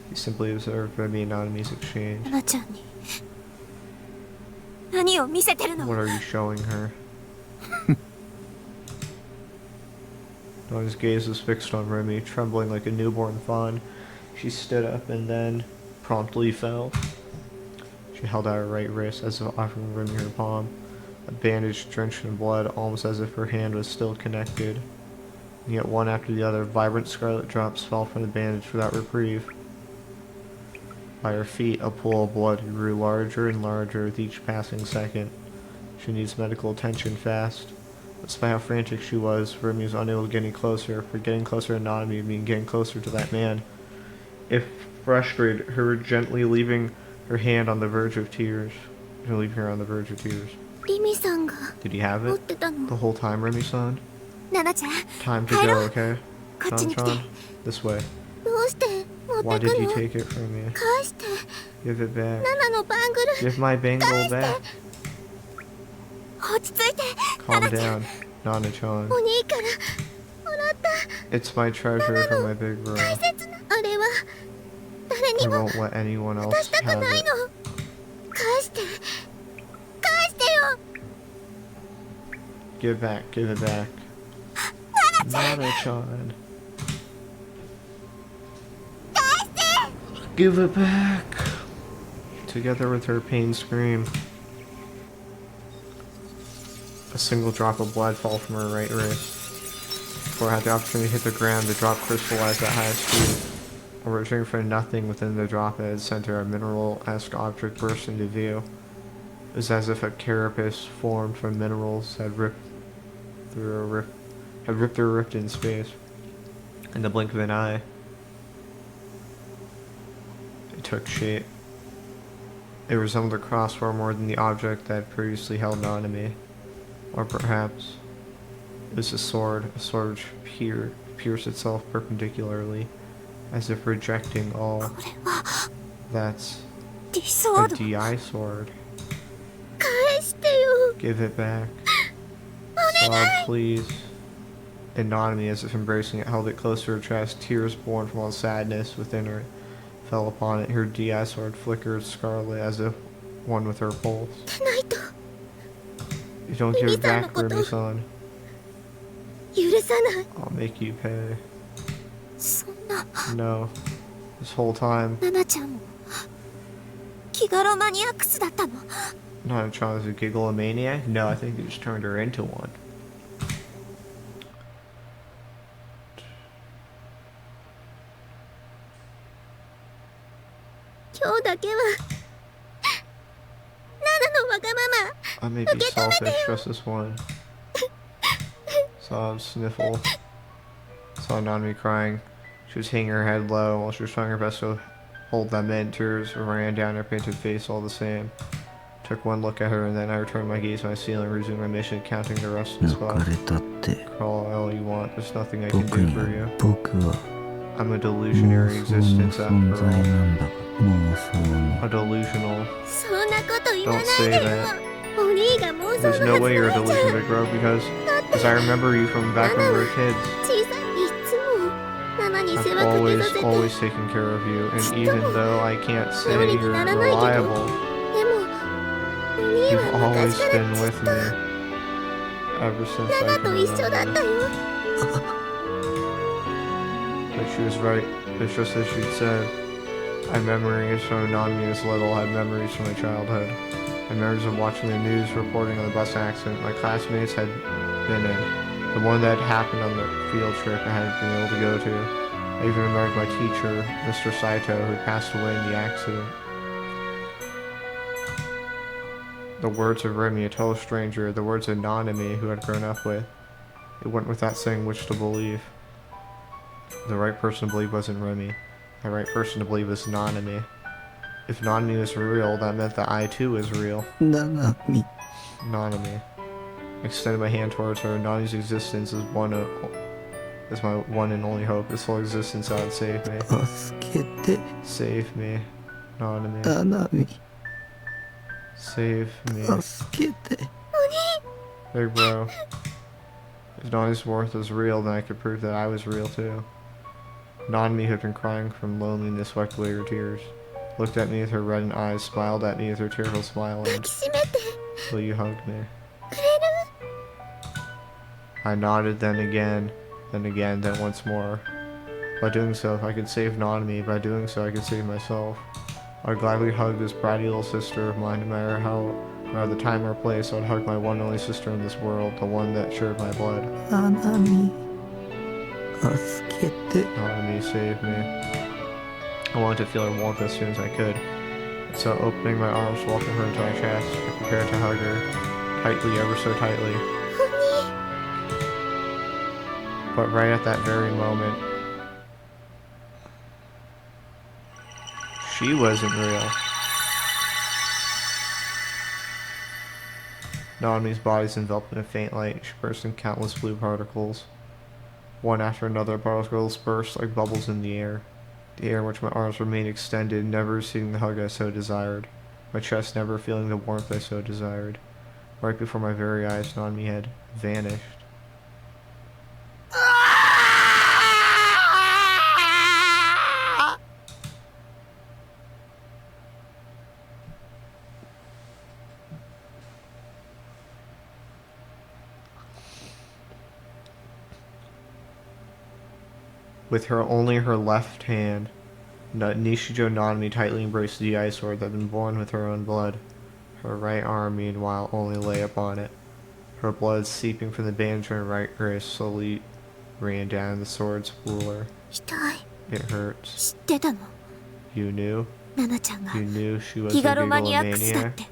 Speaker 1: He simply observed Remy and Nanami's exchange.
Speaker 3: ナナちゃんに何を見せてるの
Speaker 1: What are you showing her? Nanami's gaze was fixed on Remy, trembling like a newborn fawn. She stood up and then promptly fell. She held out her right wrist as if offering Remy her palm. A bandage drenched in blood, almost as if her hand was still connected. And yet one after the other, vibrant scarlet drops fell from the bandage without reprieve. By her feet, a pool of blood grew larger and larger with each passing second. She needs medical attention fast. Despite how frantic she was, Remy was unable to get any closer, for getting closer to Nanami would mean getting closer to that man. If frustrated, her gently leaving her hand on the verge of tears. Leaving her on the verge of tears.
Speaker 3: リミさんが
Speaker 1: Did you have
Speaker 3: 持っ
Speaker 1: it
Speaker 3: てたの
Speaker 1: the whole time, Remy-san?
Speaker 3: ナナちゃん
Speaker 1: Time to
Speaker 3: 帰ろ
Speaker 1: go,
Speaker 3: う
Speaker 1: okay?
Speaker 3: こっちに来て
Speaker 1: Chan-chan, this way.
Speaker 3: どうして持
Speaker 1: Why
Speaker 3: って
Speaker 1: did
Speaker 3: く
Speaker 1: you
Speaker 3: の
Speaker 1: take it from me?
Speaker 3: 返して
Speaker 1: Give it back.
Speaker 3: ナナのバングル
Speaker 1: Give my bangle back.
Speaker 3: 落ち着いて
Speaker 1: Calm
Speaker 3: ナナちゃん
Speaker 1: down, Nana-chan.
Speaker 3: お兄からもらった
Speaker 1: It's my treasure from my big bro.
Speaker 3: 大切なあれは誰
Speaker 1: I
Speaker 3: にも
Speaker 1: won't let anyone
Speaker 3: 渡
Speaker 1: else
Speaker 3: したく
Speaker 1: have
Speaker 3: ない
Speaker 1: it.
Speaker 3: の返して返してよ
Speaker 1: Give it back, give it back. Nana-chan. Give it back. Together with her pain scream. A single drop of blood fell from her right wrist. Before it had the opportunity to hit the ground, the drop crystallized at high speed. Originating from nothing within the drop at its center, a mineral-esque object burst into view. It was as if a carapace formed from minerals had ripped through a rift in space. In the blink of an eye, it took shape. It resembled a cross far more than the object that had previously held Nanami. Or perhaps it was a sword which pierce itself perpendicularly, as if rejecting all.
Speaker 3: これは
Speaker 1: That's
Speaker 3: ディソ
Speaker 1: a
Speaker 3: ード
Speaker 1: DI sword.
Speaker 3: 返してよ
Speaker 1: Give it back. Sob, please. Anonymity, as if embracing it, held it close to her chest. Tears born from all sadness within her fell upon it. Her DI sword flickered scarlet as if one with her pulse.
Speaker 3: でないと
Speaker 1: You don't give it back,
Speaker 3: Mimi-san no
Speaker 1: Remy-san.
Speaker 3: 許さない
Speaker 1: I'll make you pay.
Speaker 3: そんな
Speaker 1: No. This whole time,
Speaker 3: ナナちゃんも気ガロマニアックスだったの
Speaker 1: not trying to giggle a maniac. No, I think you just turned her into one.
Speaker 3: 今日だけはナナのわがまま
Speaker 1: I may be selfish just this one. Sob, sniffle. Saw Nanami crying. She was hanging her head low while she was trying her best to hold them in. Tears ran down her painted face all the same. Took one look at her and then I returned my gaze to my ceiling, resumed my mission, counting the rust and
Speaker 5: 抜か
Speaker 1: spots.
Speaker 5: れたって
Speaker 1: Call all you want. There's nothing I can
Speaker 5: 僕
Speaker 1: do
Speaker 5: に
Speaker 1: for you.
Speaker 5: 僕は
Speaker 1: I'm a
Speaker 5: 妄
Speaker 1: delusionary
Speaker 5: 想の
Speaker 1: existence
Speaker 5: 存
Speaker 1: after
Speaker 5: 在
Speaker 1: all.
Speaker 5: なんだが妄想の
Speaker 1: A delusional.
Speaker 3: そんなこと言わな
Speaker 1: Don't
Speaker 3: い
Speaker 1: say
Speaker 3: でよ
Speaker 1: that.
Speaker 3: お兄が妄
Speaker 1: There's
Speaker 3: 想の
Speaker 1: no
Speaker 3: はず
Speaker 1: way you're a
Speaker 3: ないじゃ
Speaker 1: delusion,
Speaker 3: ん
Speaker 1: Big Bro, because I remember you from back when we were kids.
Speaker 3: 小さいいつもナナに世
Speaker 1: I've
Speaker 3: 話かけ
Speaker 1: always,
Speaker 3: させて
Speaker 1: always taken care of you, and even though I can't say
Speaker 3: Nobody
Speaker 1: you're
Speaker 3: can know I do.
Speaker 1: reliable,
Speaker 3: でもお兄
Speaker 1: you've
Speaker 3: は
Speaker 1: always
Speaker 3: 昔から
Speaker 1: been
Speaker 3: ずっ
Speaker 1: with
Speaker 3: と
Speaker 1: me ever since
Speaker 3: ナ
Speaker 1: I
Speaker 3: ナ
Speaker 1: can
Speaker 3: と一緒だった
Speaker 1: remember.
Speaker 3: よ
Speaker 1: But she was right. It's just as she'd said. I had memories from Nanami as little. I had memories from my childhood. I had memories of watching the news reporting on the bus accident my classmates had been in. The one that happened on the field trip I hadn't been able to go to. I even remembered my teacher, Mr. Saito, who had passed away in the accident. The words of Remy, a total stranger, the words of Nanami, who I'd grown up with. It went without saying which to believe. The right person to believe wasn't Remy. The right person to believe was Nanami. If Nanami was real, that meant that I too was real.
Speaker 5: ななみ
Speaker 1: Nanami. I extended my hand towards her. Nanami's existence is is my one and only hope. This whole existence that would save me.
Speaker 5: 助けて
Speaker 1: Save me. Nanami.
Speaker 5: ななみ
Speaker 1: Save me.
Speaker 5: 助けて
Speaker 1: Big bro. If Nanami's worth was real, then I could prove that I was real too. Nanami, who had been crying from loneliness, wiped away her tears. Looked at me with her reddened eyes, smiled at me with her tearful smile,
Speaker 3: 抱
Speaker 1: and
Speaker 3: きしめて
Speaker 1: will you hug me?
Speaker 3: くれる
Speaker 1: I nodded then again, then once more. By doing so, if I could save Nanami, by doing so I could save myself. I'd gladly hug this bratty little sister of mine, no matter the time or place. I would hug my one and only sister in this world, the one that shared my blood.
Speaker 5: ななみ助けて
Speaker 1: Nanami saved me. I wanted to feel her warmth as soon as I could. So opening my arms, walking her into my chest, I prepared to hug her, tightly, ever so tightly.
Speaker 3: お兄
Speaker 1: But right at that very moment, she wasn't real. Nanami's body's enveloped in a faint light. She burst in countless blue particles. One after another, particles burst like bubbles in the air in which my arms remained extended, never receiving the hug I so desired, my chest never feeling the warmth I so desired. Right before my very eyes, Nanami had vanished. With only her left hand, Nishijo Nanami tightly embraced the ice sword that had been born with her own blood. Her right arm, meanwhile, only lay upon it. Her blood, seeping from the bandage on her right wrist, slowly ran down the sword's ruler.
Speaker 3: 痛い
Speaker 1: It hurts.
Speaker 3: 知ってたの
Speaker 1: You knew?
Speaker 3: ナナちゃんが
Speaker 1: You knew she was
Speaker 3: 気
Speaker 1: a
Speaker 3: ガロマニアックスだっ
Speaker 1: gigalomaniac?
Speaker 3: て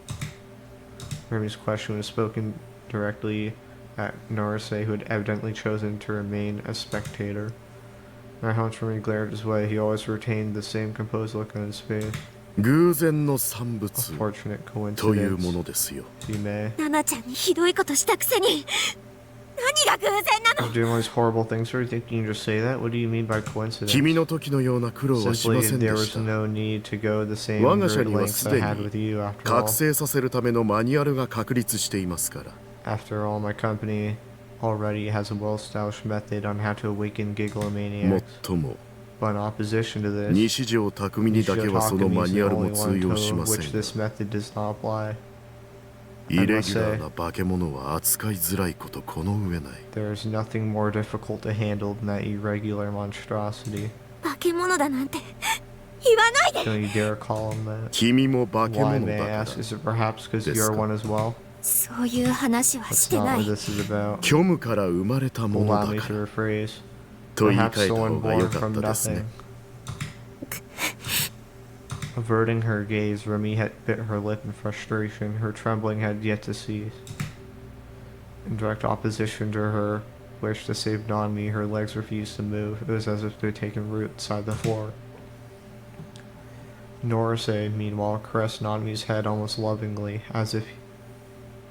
Speaker 1: Remy's question was spoken directly at Naruse, who had evidently chosen to remain a spectator. My hunch Remy glared his way. He always retained the same composed look on his face.
Speaker 6: 偶然の産
Speaker 1: A
Speaker 6: 物
Speaker 1: fortunate
Speaker 6: というも
Speaker 1: coincidence.
Speaker 6: のですよ
Speaker 1: He may.
Speaker 3: ナナちゃんにひどいことしたくせに何がが偶然なの。
Speaker 1: Doing all these horrible things, or you think you can just say that? What do you mean by coincidence?
Speaker 6: 君の時のような苦労はしま
Speaker 1: Simply,
Speaker 6: せんで
Speaker 1: there
Speaker 6: し
Speaker 1: was
Speaker 6: た。
Speaker 1: no need to go the same
Speaker 6: 我が社
Speaker 1: great
Speaker 6: には
Speaker 1: lengths
Speaker 6: す
Speaker 1: I
Speaker 6: で
Speaker 1: had
Speaker 6: に
Speaker 1: with you after
Speaker 6: 覚
Speaker 1: all.
Speaker 6: 醒させるためのマニュアルが確立していますから。
Speaker 1: After all, my company already has a well-established method on how to awaken
Speaker 6: もっ
Speaker 1: gigglomaniacs.
Speaker 6: とも
Speaker 1: But in opposition to this,
Speaker 6: 西条匠にだけはその
Speaker 1: Takumi
Speaker 6: マ
Speaker 1: is
Speaker 6: ニ
Speaker 1: the
Speaker 6: ュアル
Speaker 1: only
Speaker 6: も通
Speaker 1: one
Speaker 6: 用
Speaker 1: to
Speaker 6: しませ
Speaker 1: which
Speaker 6: んが
Speaker 1: this method does not apply.
Speaker 6: イレギュラーな化け物は扱いづらいことこの上ない。
Speaker 1: There is nothing more difficult to handle than that irregular monstrosity.
Speaker 3: 化け物だなんて言わないで。
Speaker 1: Don't you dare call him that.
Speaker 6: 君も化け
Speaker 1: Why,
Speaker 6: 物
Speaker 1: may
Speaker 6: だ
Speaker 1: I
Speaker 6: から。
Speaker 1: ask? Is it perhaps because
Speaker 6: ですか？
Speaker 1: you're one as well?
Speaker 3: そういう話はし
Speaker 1: That's
Speaker 3: て
Speaker 1: not
Speaker 3: な
Speaker 1: what
Speaker 3: い。
Speaker 1: this is about.
Speaker 6: 虚無から生まれたもの
Speaker 1: Allow
Speaker 6: だ
Speaker 1: me
Speaker 6: か
Speaker 1: to
Speaker 6: ら。
Speaker 1: rephrase.
Speaker 6: と言い
Speaker 1: Perhaps
Speaker 6: 換えた
Speaker 1: someone
Speaker 6: 方が良
Speaker 1: born
Speaker 6: か
Speaker 1: from
Speaker 6: ったですね
Speaker 1: nothing. Averting her gaze, Remy had bit her lip in frustration. Her trembling had yet to cease. In direct opposition to her wish to save Nanmi, her legs refused to move. It was as if they had taken root inside the floor. Norase, meanwhile, caressed Nanmi's head almost lovingly, as if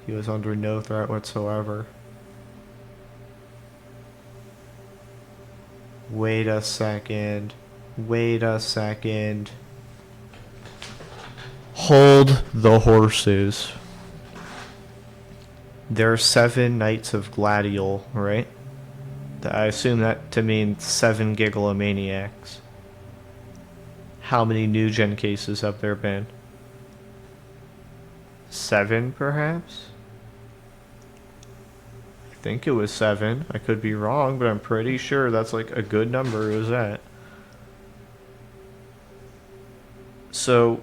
Speaker 1: he was under no threat whatsoever. Wait a second. Wait a second. Hold the horses. There are 7 Knights of Gladiol, right? I assume that to mean 7 Gigglomaniacs. How many new gen cases have there been? 7, perhaps? I think it was 7. I could be wrong, but I'm pretty sure that's like a good number. It was that. So,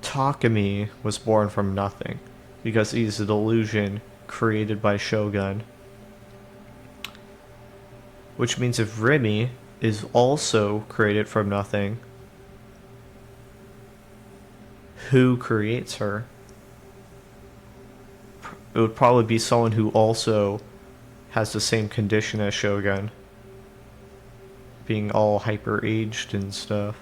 Speaker 1: Takumi was born from nothing because he's a delusion created by Shogun. Which means if Remy is also created from nothing, who creates her? It would probably be someone who also has the same condition as Shogun, being all hyper-aged and stuff.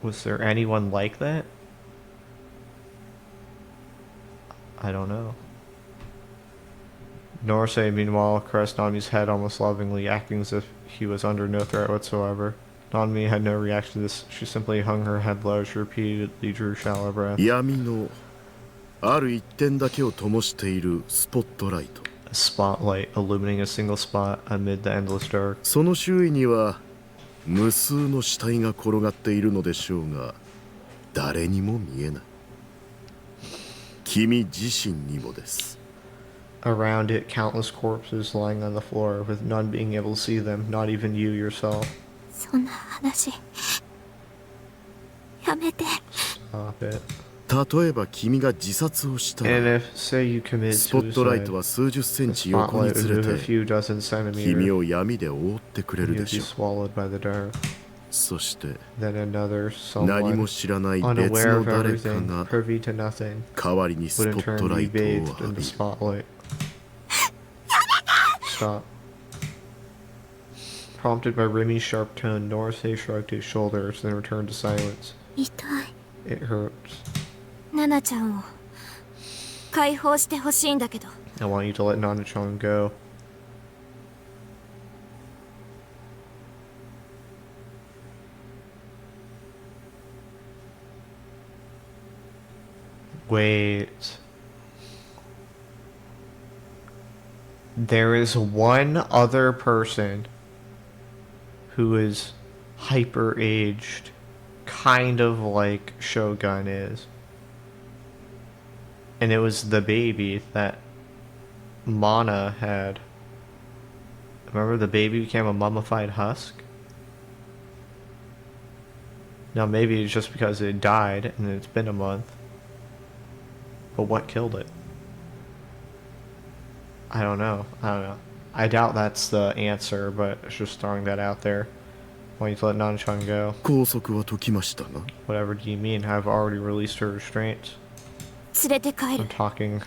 Speaker 1: Was there anyone like that? I don't know. Norase, meanwhile, caressed Nanmi's head almost lovingly, acting as if he was under no threat whatsoever. Nanmi had no reaction to this. She simply hung her head low as she repeatedly drew shallow breaths.
Speaker 6: 闇のある一点だけを灯しているスポットライト。
Speaker 1: A spotlight illuminating a single spot amid the endless dark.
Speaker 6: その周囲には無数の死体が転がっているのでしょうが、誰にも見えない。君自身にもです。
Speaker 1: Around it, countless corpses lying on the floor, with none being able to see them, not even you yourself.
Speaker 3: そんな話やめて。
Speaker 1: Stop it.
Speaker 6: 例えば君が自殺をした
Speaker 1: And
Speaker 6: ら、
Speaker 1: if, say, you commit
Speaker 6: スポットライ
Speaker 1: suicide,
Speaker 6: トは数十セン
Speaker 1: the
Speaker 6: チ横に
Speaker 1: spotlight
Speaker 6: ず
Speaker 1: would
Speaker 6: れ
Speaker 1: move a
Speaker 6: て
Speaker 1: few dozen
Speaker 6: 君
Speaker 1: centimeters,
Speaker 6: を闇で覆ってくれ
Speaker 1: and
Speaker 6: る
Speaker 1: you'd
Speaker 6: でし
Speaker 1: be
Speaker 6: ょう。
Speaker 1: swallowed by the dark.
Speaker 6: そして
Speaker 1: Then another,
Speaker 6: 何も
Speaker 1: someone
Speaker 6: 知らない別
Speaker 1: unaware
Speaker 6: の
Speaker 1: of
Speaker 6: 誰か
Speaker 1: everything,
Speaker 6: が
Speaker 1: privy to nothing,
Speaker 6: 代わりにス
Speaker 1: would
Speaker 6: ポ
Speaker 1: in
Speaker 6: ッ
Speaker 1: turn
Speaker 6: トラ
Speaker 1: be
Speaker 6: イトを
Speaker 1: bathed
Speaker 6: 浴
Speaker 1: in
Speaker 6: び
Speaker 1: the
Speaker 6: る。
Speaker 1: spotlight. Stop.Prompted by Remy's sharp tone, Norase shrugged his shoulders, then returned to silence.
Speaker 3: 痛い。
Speaker 1: It hurts.
Speaker 3: ナナちゃんを解放してほしいんだけど。
Speaker 1: I want you to let Nana-chan go. Wait. There is one other person who is hyper aged, kind of like Shogun is. And it was the baby that Mana had. Remember the baby became a mummified husk? Now maybe it's just because it died and it's been a month. But what killed it? I don't know. I doubt that's the answer, but it's just throwing that out there. Why don't you to let Nana-chan go?
Speaker 6: 拘束は解きましたが、
Speaker 1: Whatever do you mean? I've already released her restraints.
Speaker 3: 連れて帰る。
Speaker 1: I'm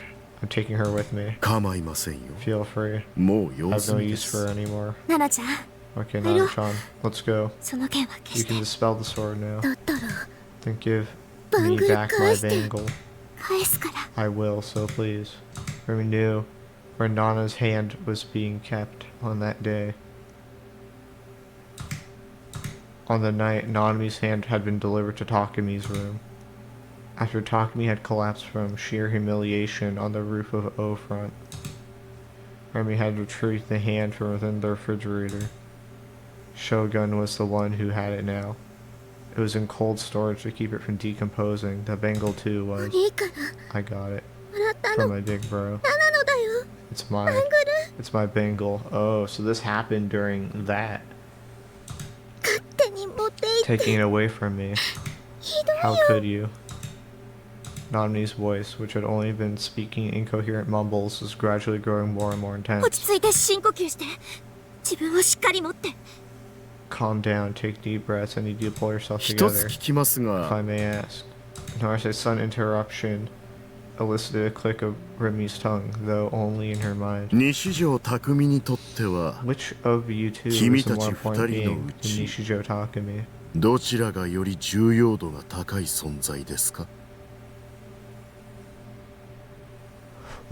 Speaker 1: taking her with me.
Speaker 6: 構いませんよ。
Speaker 1: Feel free.
Speaker 6: もう用
Speaker 1: I have
Speaker 6: 済
Speaker 1: no
Speaker 6: みで
Speaker 1: use for
Speaker 6: す。
Speaker 1: her anymore.
Speaker 3: ナナちゃん、
Speaker 1: Okay,
Speaker 3: Hello.
Speaker 1: Nana-chan, let's go.
Speaker 3: その剣は消
Speaker 1: You
Speaker 3: して。
Speaker 1: can dispel the sword now.
Speaker 3: だったら
Speaker 1: Then give me
Speaker 3: Bangle
Speaker 1: back my
Speaker 3: 返して。
Speaker 1: bangle.
Speaker 3: 返すから。
Speaker 1: I will, so please. Remy knew where Nana's hand was being kept on that day. On the night, Nanami's hand had been delivered to Takami's room. After Takami had collapsed from sheer humiliation on the roof of O-Front, Remy had retrieved the hand from within the refrigerator. Shogun was the one who had it now. It was in cold storage to keep it from decomposing. The bangle too was.
Speaker 3: いいから
Speaker 1: I got it
Speaker 3: もらった
Speaker 1: from
Speaker 3: の
Speaker 1: my big bro.
Speaker 3: ナナのだよ
Speaker 1: It's
Speaker 3: バン
Speaker 1: my
Speaker 3: グル
Speaker 1: it's my bangle. Oh, so this happened during that.
Speaker 3: 勝手に持っていって
Speaker 1: Taking it away from me.
Speaker 3: ひどい
Speaker 1: How
Speaker 3: よ
Speaker 1: could you? Nanami's voice, which had only been speaking incoherent mumbles, was gradually growing more and more
Speaker 3: 落
Speaker 1: intense.
Speaker 3: ち着いて深呼吸して自分をしっかり持って
Speaker 1: Calm down, take deep breaths. I need you to pull yourself
Speaker 6: 一
Speaker 1: together.
Speaker 6: つ聞きます
Speaker 1: If I
Speaker 6: が
Speaker 1: may ask. Narse's sudden interruption elicited a click of Remy's tongue, though only in her mind.
Speaker 6: 西条匠にとっては
Speaker 1: Which of you two is
Speaker 6: 君
Speaker 1: the
Speaker 6: た
Speaker 1: more
Speaker 6: ち
Speaker 1: important
Speaker 6: 二人の
Speaker 1: being
Speaker 6: う
Speaker 1: in
Speaker 6: ち
Speaker 1: Nishijo Takami?
Speaker 6: どちらがより重要度が高い存在ですか？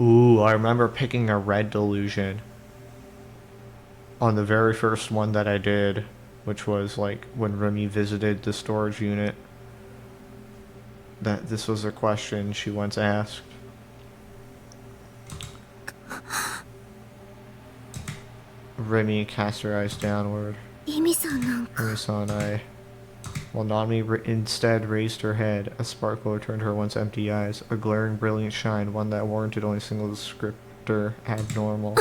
Speaker 1: Ooh, I remember picking a red delusion on the very first one that I did, which was like when Remy visited the storage unit. That this was a question she once asked. Remy cast her eyes downward.
Speaker 3: イミさんなんか
Speaker 1: Remy saw an eye. While Nanami instead raised her head, a sparkle returned to her once empty eyes, a glaring brilliant shine, one that warranted only a single descriptor, abnormal.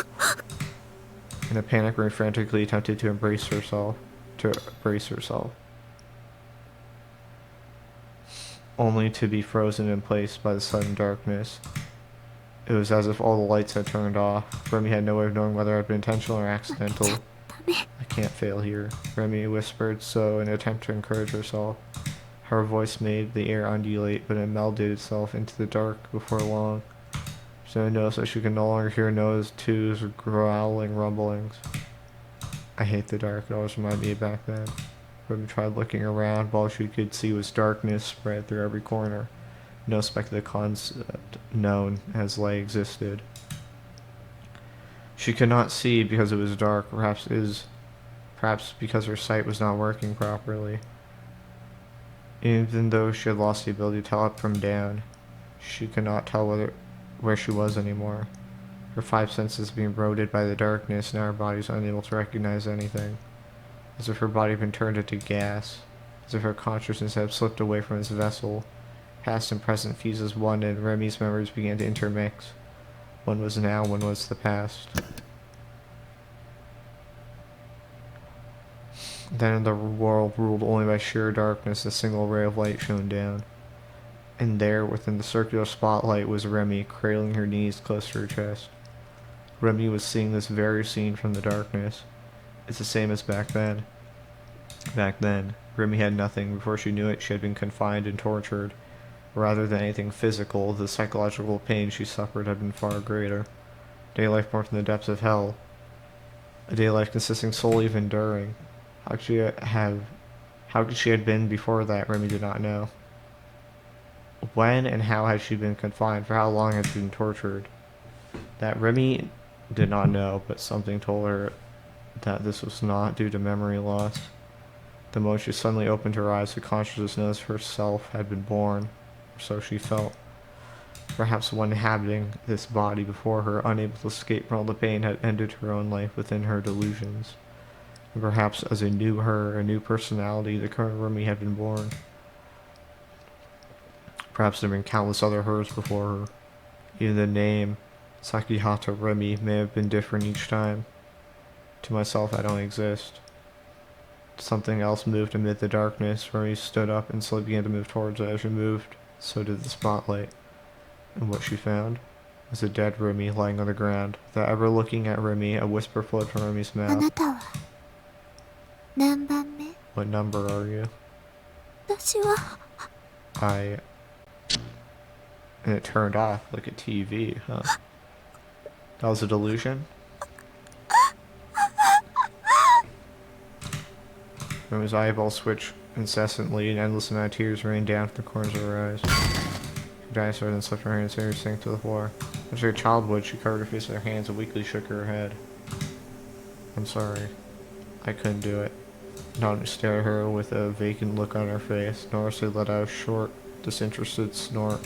Speaker 1: In a panic, Remy frantically attempted to brace herself. Only to be frozen in place by the sudden darkness. It was as if all the lights had turned off. Remy had no way of knowing whether it had been intentional or accidental.
Speaker 3: ダメ
Speaker 1: I can't fail here, Remy whispered so in an attempt to encourage herself. Her voice made the air undulate, but it melded itself into the dark before long. So noticed that she could no longer hear Noah's twos growling rumblings. I hate the dark, it always reminded me of back then. Remy tried looking around, but all she could see was darkness spread through every corner. No speck of the concept known as light existed. She could not see because it was dark, perhaps because her sight was not working properly. Even though she had lost the ability to tell up from down, she could not tell where she was anymore. Her five senses being eroded by the darkness, now her body was unable to recognize anything. As if her body had been turned into gas, as if her consciousness had slipped away from its vessel. Past and present fused as one, and Remy's memories began to intermix. One was now, one was the past. Then in the world ruled only by sheer darkness, a single ray of light shone down. And there, within the circular spotlight, was Remy, cradling her knees close to her chest. Remy was seeing this very scene from the darkness. It's the same as back then. Back then, Remy had nothing. Before she knew it, she had been confined and tortured. Rather than anything physical, the psychological pain she suffered had been far greater. Day life born from the depths of hell. A day life consisting solely of enduring. How could she have been before that, Remy did not know. When and how had she been confined? For how long had she been tortured? That Remy did not know, but something told her that this was not due to memory loss. The moment she suddenly opened her eyes, the consciousness noticed herself had been born, or so she felt. Perhaps one inhabiting this body before her, unable to escape from all the pain, had ended her own life within her delusions. And perhaps as a new her, a new personality, the current Remy had been born. Perhaps there had been countless other hers before her. Even the name, Sakihata Remy, may have been different each time. To myself, I don't exist. Something else moved amid the darkness. Remy stood up and slowly began to move towards it. As she moved, so did the spotlight. And what she found was a dead Remy lying on the ground. Without ever looking at Remy, a whisper flowed from Remy's
Speaker 3: あ
Speaker 1: mouth.
Speaker 3: なたは何番目
Speaker 1: What number are you?
Speaker 3: 私は
Speaker 1: And it turned off like a TV, huh? That was a delusion? Remy's eyeballs switched incessantly, and endless amount of tears rained down from the corners of her eyes. Her dinosaur then slipped her hands and sank to the floor. As a child would, she covered her face with her hands and weakly shook her head. I'm sorry. I couldn't do it. Not stared at her with a vacant look on her face, nor she let out a short, disinterested snort.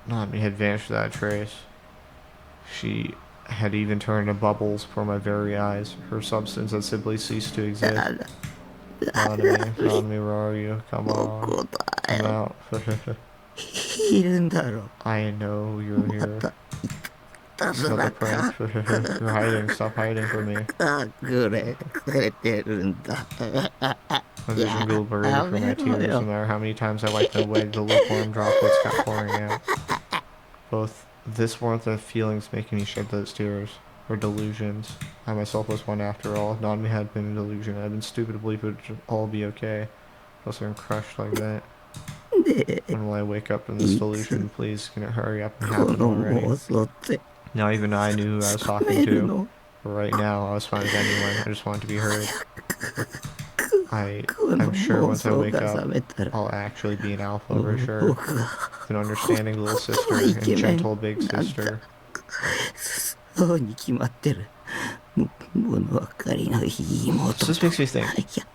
Speaker 1: Nami had vanished without a trace. She had even turned to bubbles before my very eyes. Her substance had simply ceased to exist. Nami, where are you? Come on. Come out.
Speaker 5: いるんだろう。
Speaker 1: I know you're here. Another prank. You're hiding. Stop hiding from me.
Speaker 5: 隠れてるんだ。
Speaker 1: My vision grew blurry from my tears, no matter how many times I wiped them away, the lukewarm droplets kept pouring out. Both this warmth and feelings making me shed those tears were delusions. I myself was one after all. Nami had been a delusion. I had been stupid to believe it would all be okay. Plus I'm crushed like that. When will I wake up from this delusion? Please, can it hurry up and
Speaker 5: こ
Speaker 1: happen
Speaker 5: の
Speaker 1: already?
Speaker 5: 妄想って
Speaker 1: Now even I knew who I was
Speaker 5: つか
Speaker 1: talking
Speaker 5: める
Speaker 1: to.
Speaker 5: の
Speaker 1: But right now, I was fine as anyone. I just wanted to be heard.
Speaker 5: この
Speaker 1: I'm sure
Speaker 5: 妄
Speaker 1: once I
Speaker 5: 想
Speaker 1: wake
Speaker 5: が
Speaker 1: up,
Speaker 5: 覚めたら
Speaker 1: I'll actually be an alpha for sure.
Speaker 5: 僕は
Speaker 1: An understanding little sister
Speaker 5: Oh,
Speaker 1: and
Speaker 5: Ikemen.
Speaker 1: gentle big sister.
Speaker 5: そうに決まってる。物分かりのいい妹
Speaker 1: So this makes me think,
Speaker 5: いや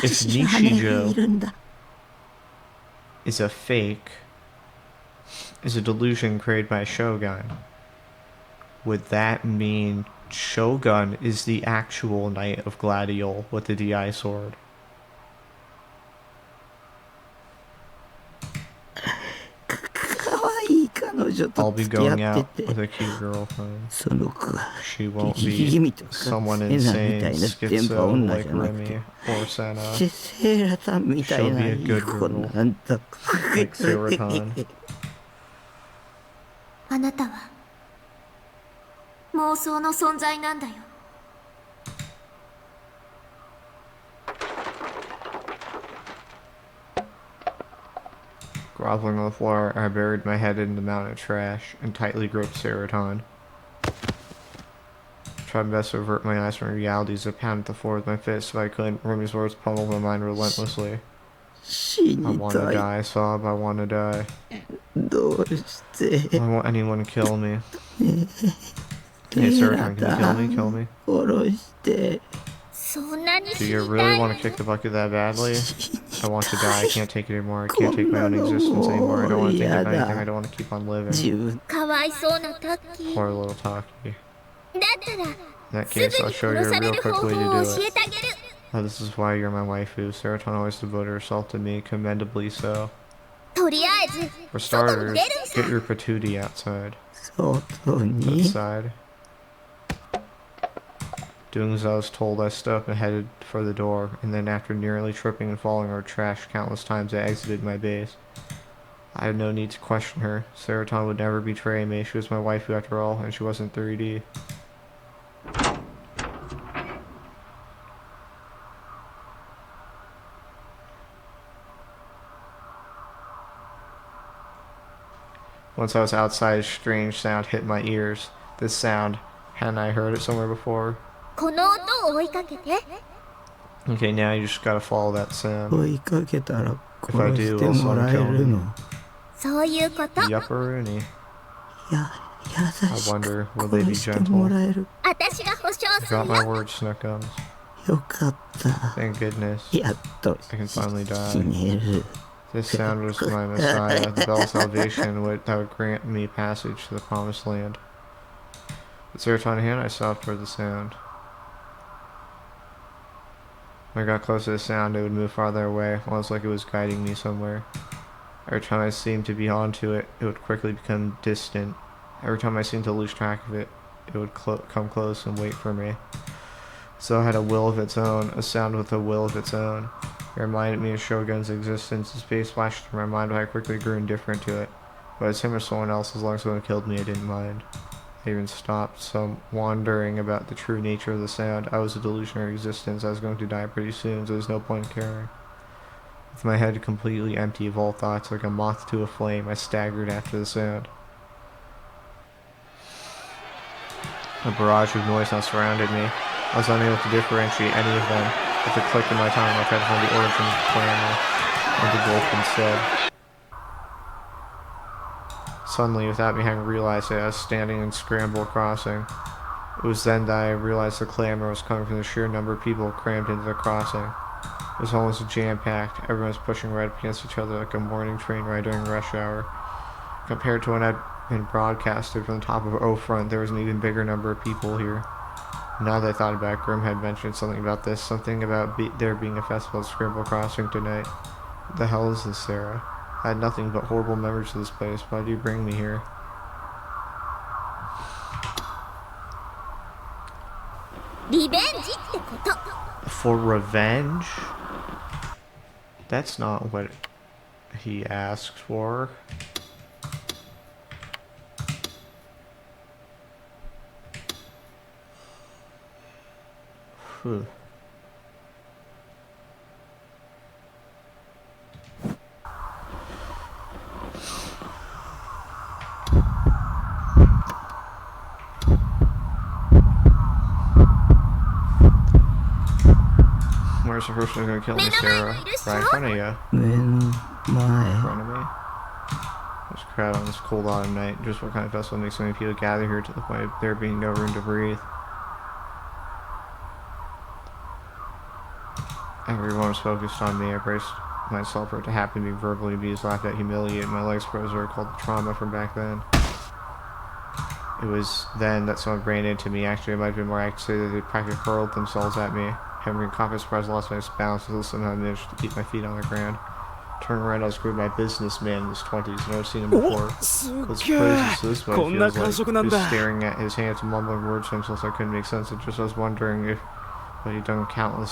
Speaker 5: 優しい姉がいるんだ。
Speaker 1: is a fake, is a delusion created by Shogun. Would that mean Shogun is the actual Knight of Gladiol with the DI sword?
Speaker 5: 可愛い彼女
Speaker 1: I'll
Speaker 5: と
Speaker 1: be
Speaker 5: 付き
Speaker 1: going
Speaker 5: 合
Speaker 1: out
Speaker 5: って
Speaker 1: with
Speaker 5: て、
Speaker 1: a cute girlfriend.
Speaker 5: その子は
Speaker 1: She won't
Speaker 5: ギ
Speaker 1: be
Speaker 5: ミとか
Speaker 1: someone
Speaker 5: セナみた
Speaker 1: insane,
Speaker 5: いな電波
Speaker 1: schizo
Speaker 5: 女
Speaker 1: like
Speaker 5: じゃなくて
Speaker 1: Remy or Senna,
Speaker 5: セーラさんみたいないい子なんだ。
Speaker 1: like Seroton.
Speaker 3: あなたは妄想の存在なんだよ。
Speaker 1: Groveling on the floor, I buried my head in the mountain of trash and tightly gripped Seroton. Tried best to avert my eyes from reality as I pounded the floor with my fist. If I couldn't, Remy's words pummeled my mind relentlessly.
Speaker 5: 死
Speaker 1: I
Speaker 5: に
Speaker 1: want
Speaker 5: た
Speaker 1: to
Speaker 5: い。
Speaker 1: die, sob. I want to die.
Speaker 5: どうし
Speaker 1: I
Speaker 5: て
Speaker 1: don't want anyone to kill me. Hey, Seroton, can you kill me? Kill me?
Speaker 5: 殺して。
Speaker 3: そんなに
Speaker 1: Do
Speaker 3: 死
Speaker 1: you
Speaker 3: にた
Speaker 1: really
Speaker 3: い
Speaker 1: want to kick the bucket that badly? I want to die. I can't take it anymore. I can't take my own existence anymore. I don't want to think of anything. I don't want to keep on living.
Speaker 5: 自分
Speaker 3: かわいそうなタッキー。
Speaker 1: Poor little Taki.
Speaker 3: だったら
Speaker 1: In that
Speaker 3: すぐ
Speaker 1: case, 'I'll
Speaker 3: に
Speaker 1: show you
Speaker 3: 殺
Speaker 1: a
Speaker 3: され
Speaker 1: real
Speaker 3: る
Speaker 1: quick
Speaker 3: 方
Speaker 1: way
Speaker 3: 法
Speaker 1: to
Speaker 3: を
Speaker 1: do
Speaker 3: 教
Speaker 1: it.
Speaker 3: えてあげる。
Speaker 1: This is why you're my waifu. Seroton always devoted herself to me, commendably so.
Speaker 3: とりあえず
Speaker 1: For
Speaker 3: 外に
Speaker 1: starters,
Speaker 3: 出るんさ
Speaker 1: get your patootie outside.
Speaker 5: 外に
Speaker 1: Outside. Doing as I was told, I stood up and headed for the door, and then after nearly tripping and falling over trash countless times, I exited my base. I had no need to question her. Seroton would never betray me. She was my waifu after all, and she wasn't 3D. Once I was outside, a strange sound hit my ears. This sound, hadn't I heard it somewhere before?
Speaker 3: この音を追いかけて。
Speaker 1: Okay, now you just gotta follow that sound.
Speaker 5: 追いかけたら
Speaker 1: If I
Speaker 5: 殺
Speaker 1: do,
Speaker 5: してもらえるの。
Speaker 3: そういうこと。
Speaker 1: Yupperoonie.
Speaker 5: や、優
Speaker 1: I
Speaker 5: しく
Speaker 1: wonder, will they be
Speaker 5: 殺しても
Speaker 1: gentle?
Speaker 5: らえる。
Speaker 3: 私が保証
Speaker 1: I
Speaker 3: する
Speaker 1: got my
Speaker 3: よ。
Speaker 1: word, Snookums.
Speaker 5: よかった。
Speaker 1: Thank goodness.
Speaker 5: やっと
Speaker 1: I can finally
Speaker 5: 死
Speaker 1: die.
Speaker 5: ねる。
Speaker 1: This sound was my messiah, the bell of salvation that would grant me passage to the promised land. With Seroton in hand, I stopped toward the sound. When I got close to the sound, it would move farther away, almost like it was guiding me somewhere. Every time I seemed to be onto it, it would quickly become distant. Every time I seemed to lose track of it, it would come close and wait for me. So it had a will of its own, a sound with a will of its own. It reminded me of Shogun's existence. His face flashed through my mind, but I quickly grew indifferent to it. Whether it's him or someone else, as long as someone killed me, I didn't mind. I even stopped some wondering about the true nature of the sound. I was a delusionary existence. I was going to die pretty soon, so there was no point in caring. With my head completely empty of all thoughts, like a moth to a flame, I staggered after the sound. A barrage of noise now surrounded me. I was unable to differentiate any of them. With a click in my tongue, I tried to find the origin of the clamor, and the gulp instead. Suddenly, without me having realized it, I was standing in Scramble Crossing. It was then that I realized the clamor was coming from the sheer number of people crammed into the crossing. It was almost jam-packed. Everyone was pushing right up against each other like a morning train ride during rush hour. Compared to when I'd been broadcasted from the top of O-Front, there was an even bigger number of people here. Now that I thought about it, Grim had mentioned something about this, something about there being a festival at Scramble Crossing tonight. What the hell is this, Sarah? I had nothing but horrible memories of this place. Why do you bring me here? For revenge? That's not what he asked for. Phew. Where's the person who's gonna kill me, Sarah? Right in front of you. In front of me. There's a crowd on this cold autumn night. Just what kind of festival makes so many people gather here to the point of there being no room to breathe? Everyone was focused on me. I braced myself for it to happen to me, verbally abused, laughed at, humiliated. My legs froze, or called the trauma from back then. It was then that someone ran into me. Actually, it might have been more accurate to say that they practically hurled themselves at me. Having confidence, surprise, lost my balance, and somehow managed to keep my feet on the ground. Turning around, I was greeted by a businessman in his 20s. Never seen him before. Close crazy, so this is what it feels like. He was staring at his hands and mumbling words to himself, so I couldn't make sense. I was wondering if what he'd done counted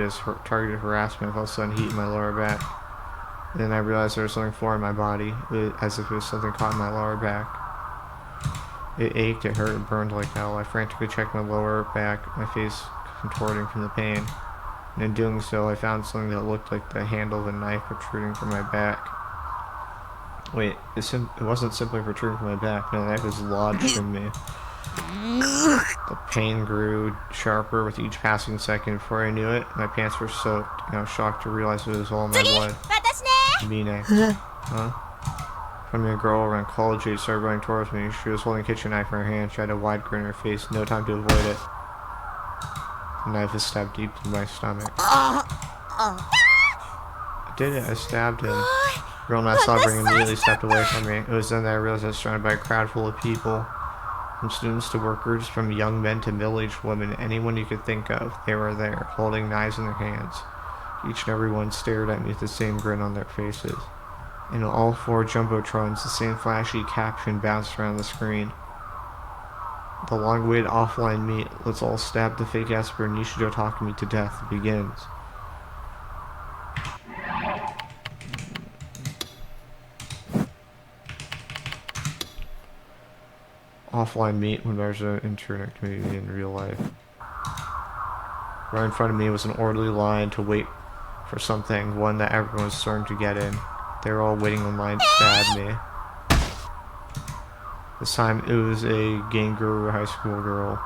Speaker 1: as targeted harassment. I felt sudden heat in my lower back. And then I realized there was something foreign in my body, as if it was something caught in my lower back. It ached, it hurt, and burned like hell. I frantically checked my lower back, my face contorting from the pain. And in doing so, I found something that looked like the handle of a knife protruding from my back. Wait, it wasn't simply protruding from my back. No, the knife was lodged in me. The pain grew sharper with each passing second. Before I knew it, my pants were soaked, and I was shocked to realize it was all in my blood. Me next. Huh? From a girl around college age started running towards me. She was holding a kitchen knife in her hand. She had a wide grin on her face. No time to avoid it. The knife is stabbed deep in my stomach. I did it. I stabbed him. Real nice sobbing immediately stepped away from me. It was then that I realized I was surrounded by a crowd full of people. From students to workers, from young men to middle-aged women, anyone you could think of, they were there, holding knives in their hands. Each and every one stared at me with the same grin on their faces. In all four jumbotrons, the same flashy caption bounced around the screen. The long-awaited offline meet, let's all stab the fake Esper Nishijo Takumi to death, begins. Offline meet when there's an internet community in real life. Right in front of me was an orderly line to wait for something, one that everyone was starting to get in. They were all waiting in line to stab me. This time it was a Ganguru high school girl.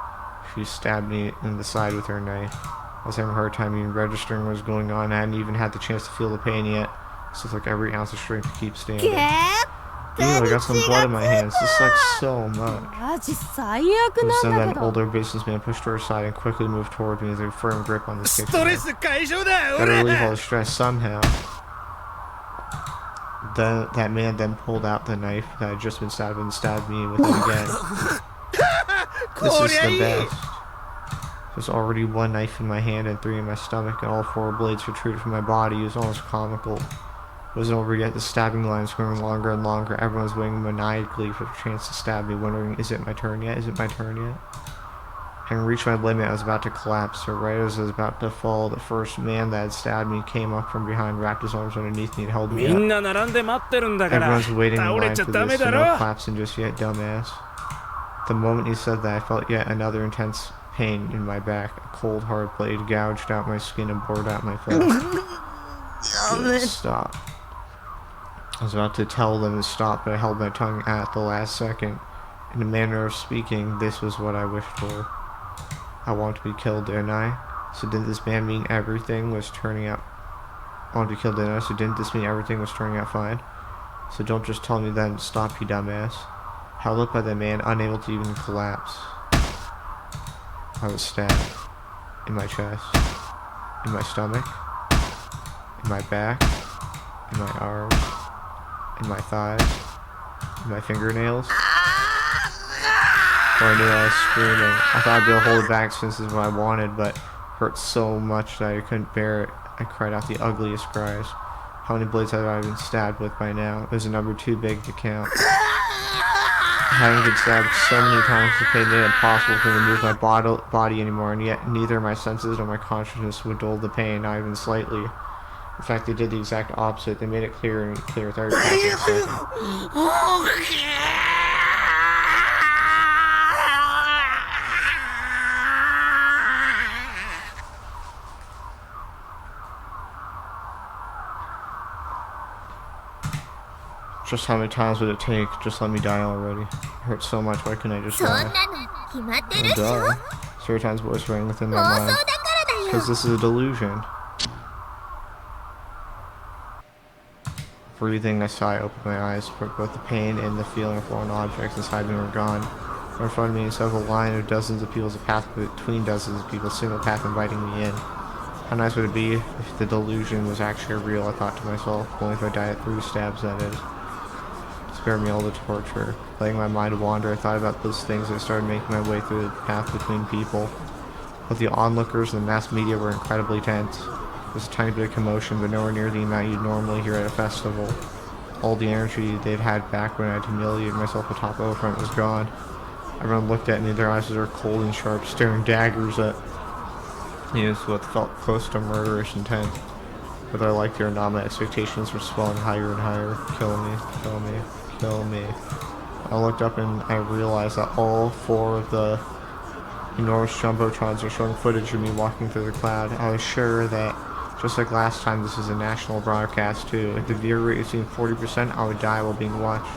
Speaker 1: She stabbed me in the side with her knife. I was having a hard time even registering what was going on. I hadn't even had the chance to feel the pain yet. So it's like every ounce of strength to keep standing. Ew, I got some blood in my hands. This sucks so much. It was then that older businessman pushed her aside and quickly moved toward me with a firm grip on the kitchen knife. Gotta relieve all the stress somehow. That man then pulled out the knife that had just been stabbed and stabbed me with it again. This is the best. There's already one knife in my hand and three in my stomach, and all four blades protruded from my body. It was almost comical. It wasn't over yet. The stabbing line was growing longer and longer. Everyone was waiting maniacally for the chance to stab me, wondering, is it my turn yet? Is it my turn yet? Having reached my limit, I was about to collapse. So right as I was about to fall, the first man that had stabbed me came up from behind, wrapped his arms underneath me, and held me up. Everyone's waiting in line for this, so no collapsing just yet, dumbass. The moment he said that, I felt yet another intense pain in my back. A cold, hard blade gouged out my skin and bored out my flesh. Stop. I was about to tell them to stop, but I held my tongue at the last second. In a manner of speaking, this was what I wished for. I want to be killed, didn't I? So didn't this man mean everything was turning out... I want to be killed, didn't I? So didn't this mean everything was turning out fine? So don't just tell me then, stop, you dumbass. Held up by the man, unable to even collapse. I was stabbed. In my chest. In my stomach. In my back. In my arms. In my thighs. In my fingernails. Before I knew I was screaming. I thought I'd be able to hold it back since this is what I wanted, but it hurt so much that I couldn't bear it. I cried out the ugliest cries. How many blades have I been stabbed with by now? It was a number too big to count. Having been stabbed so many times, the pain made it impossible for me to move my body anymore, and yet neither my senses nor my consciousness would dull the pain, not even slightly. In fact, they did the exact opposite. They made it clearer and clearer with every passing second. Just how many times would it take? Just let me die already. It hurts so much, why couldn't I just
Speaker 3: そん
Speaker 1: die?
Speaker 3: なの決まってるっ
Speaker 1: Oh,
Speaker 3: しょ
Speaker 1: duh. Storytime's voice rang within my
Speaker 3: 妄想
Speaker 1: mind.
Speaker 3: だからだ
Speaker 1: Because
Speaker 3: よ
Speaker 1: this is a delusion. Breathing, I sighed, opened my eyes, but both the pain and the feeling of foreign objects inside me were gone. In front of me, instead of a line of dozens of people, was a path between dozens of people, a single path inviting me in. How nice would it be if the delusion was actually real, I thought to myself, only if I died at 3 stabs, that is. Spare me all the torture. Letting my mind wander, I thought about those things and started making my way through the path between people. But the onlookers and the mass media were incredibly tense. There was a tiny bit of commotion, but nowhere near the amount you'd normally hear at a festival. All the energy they'd had back when I'd humiliated myself atop Overfront was gone. Everyone looked at me, their eyes were cold and sharp, staring daggers at me with what felt close to murderous intent. Whether I liked it or not, my expectations were swelling higher and higher. Kill me, kill me, kill me. I looked up and I realized that all 4 of the enormous jumbotrons are showing footage of me walking through the cloud. I was sure that, just like last time, this is a national broadcast too. If the viewer rate exceeded 40%, I would die while being watched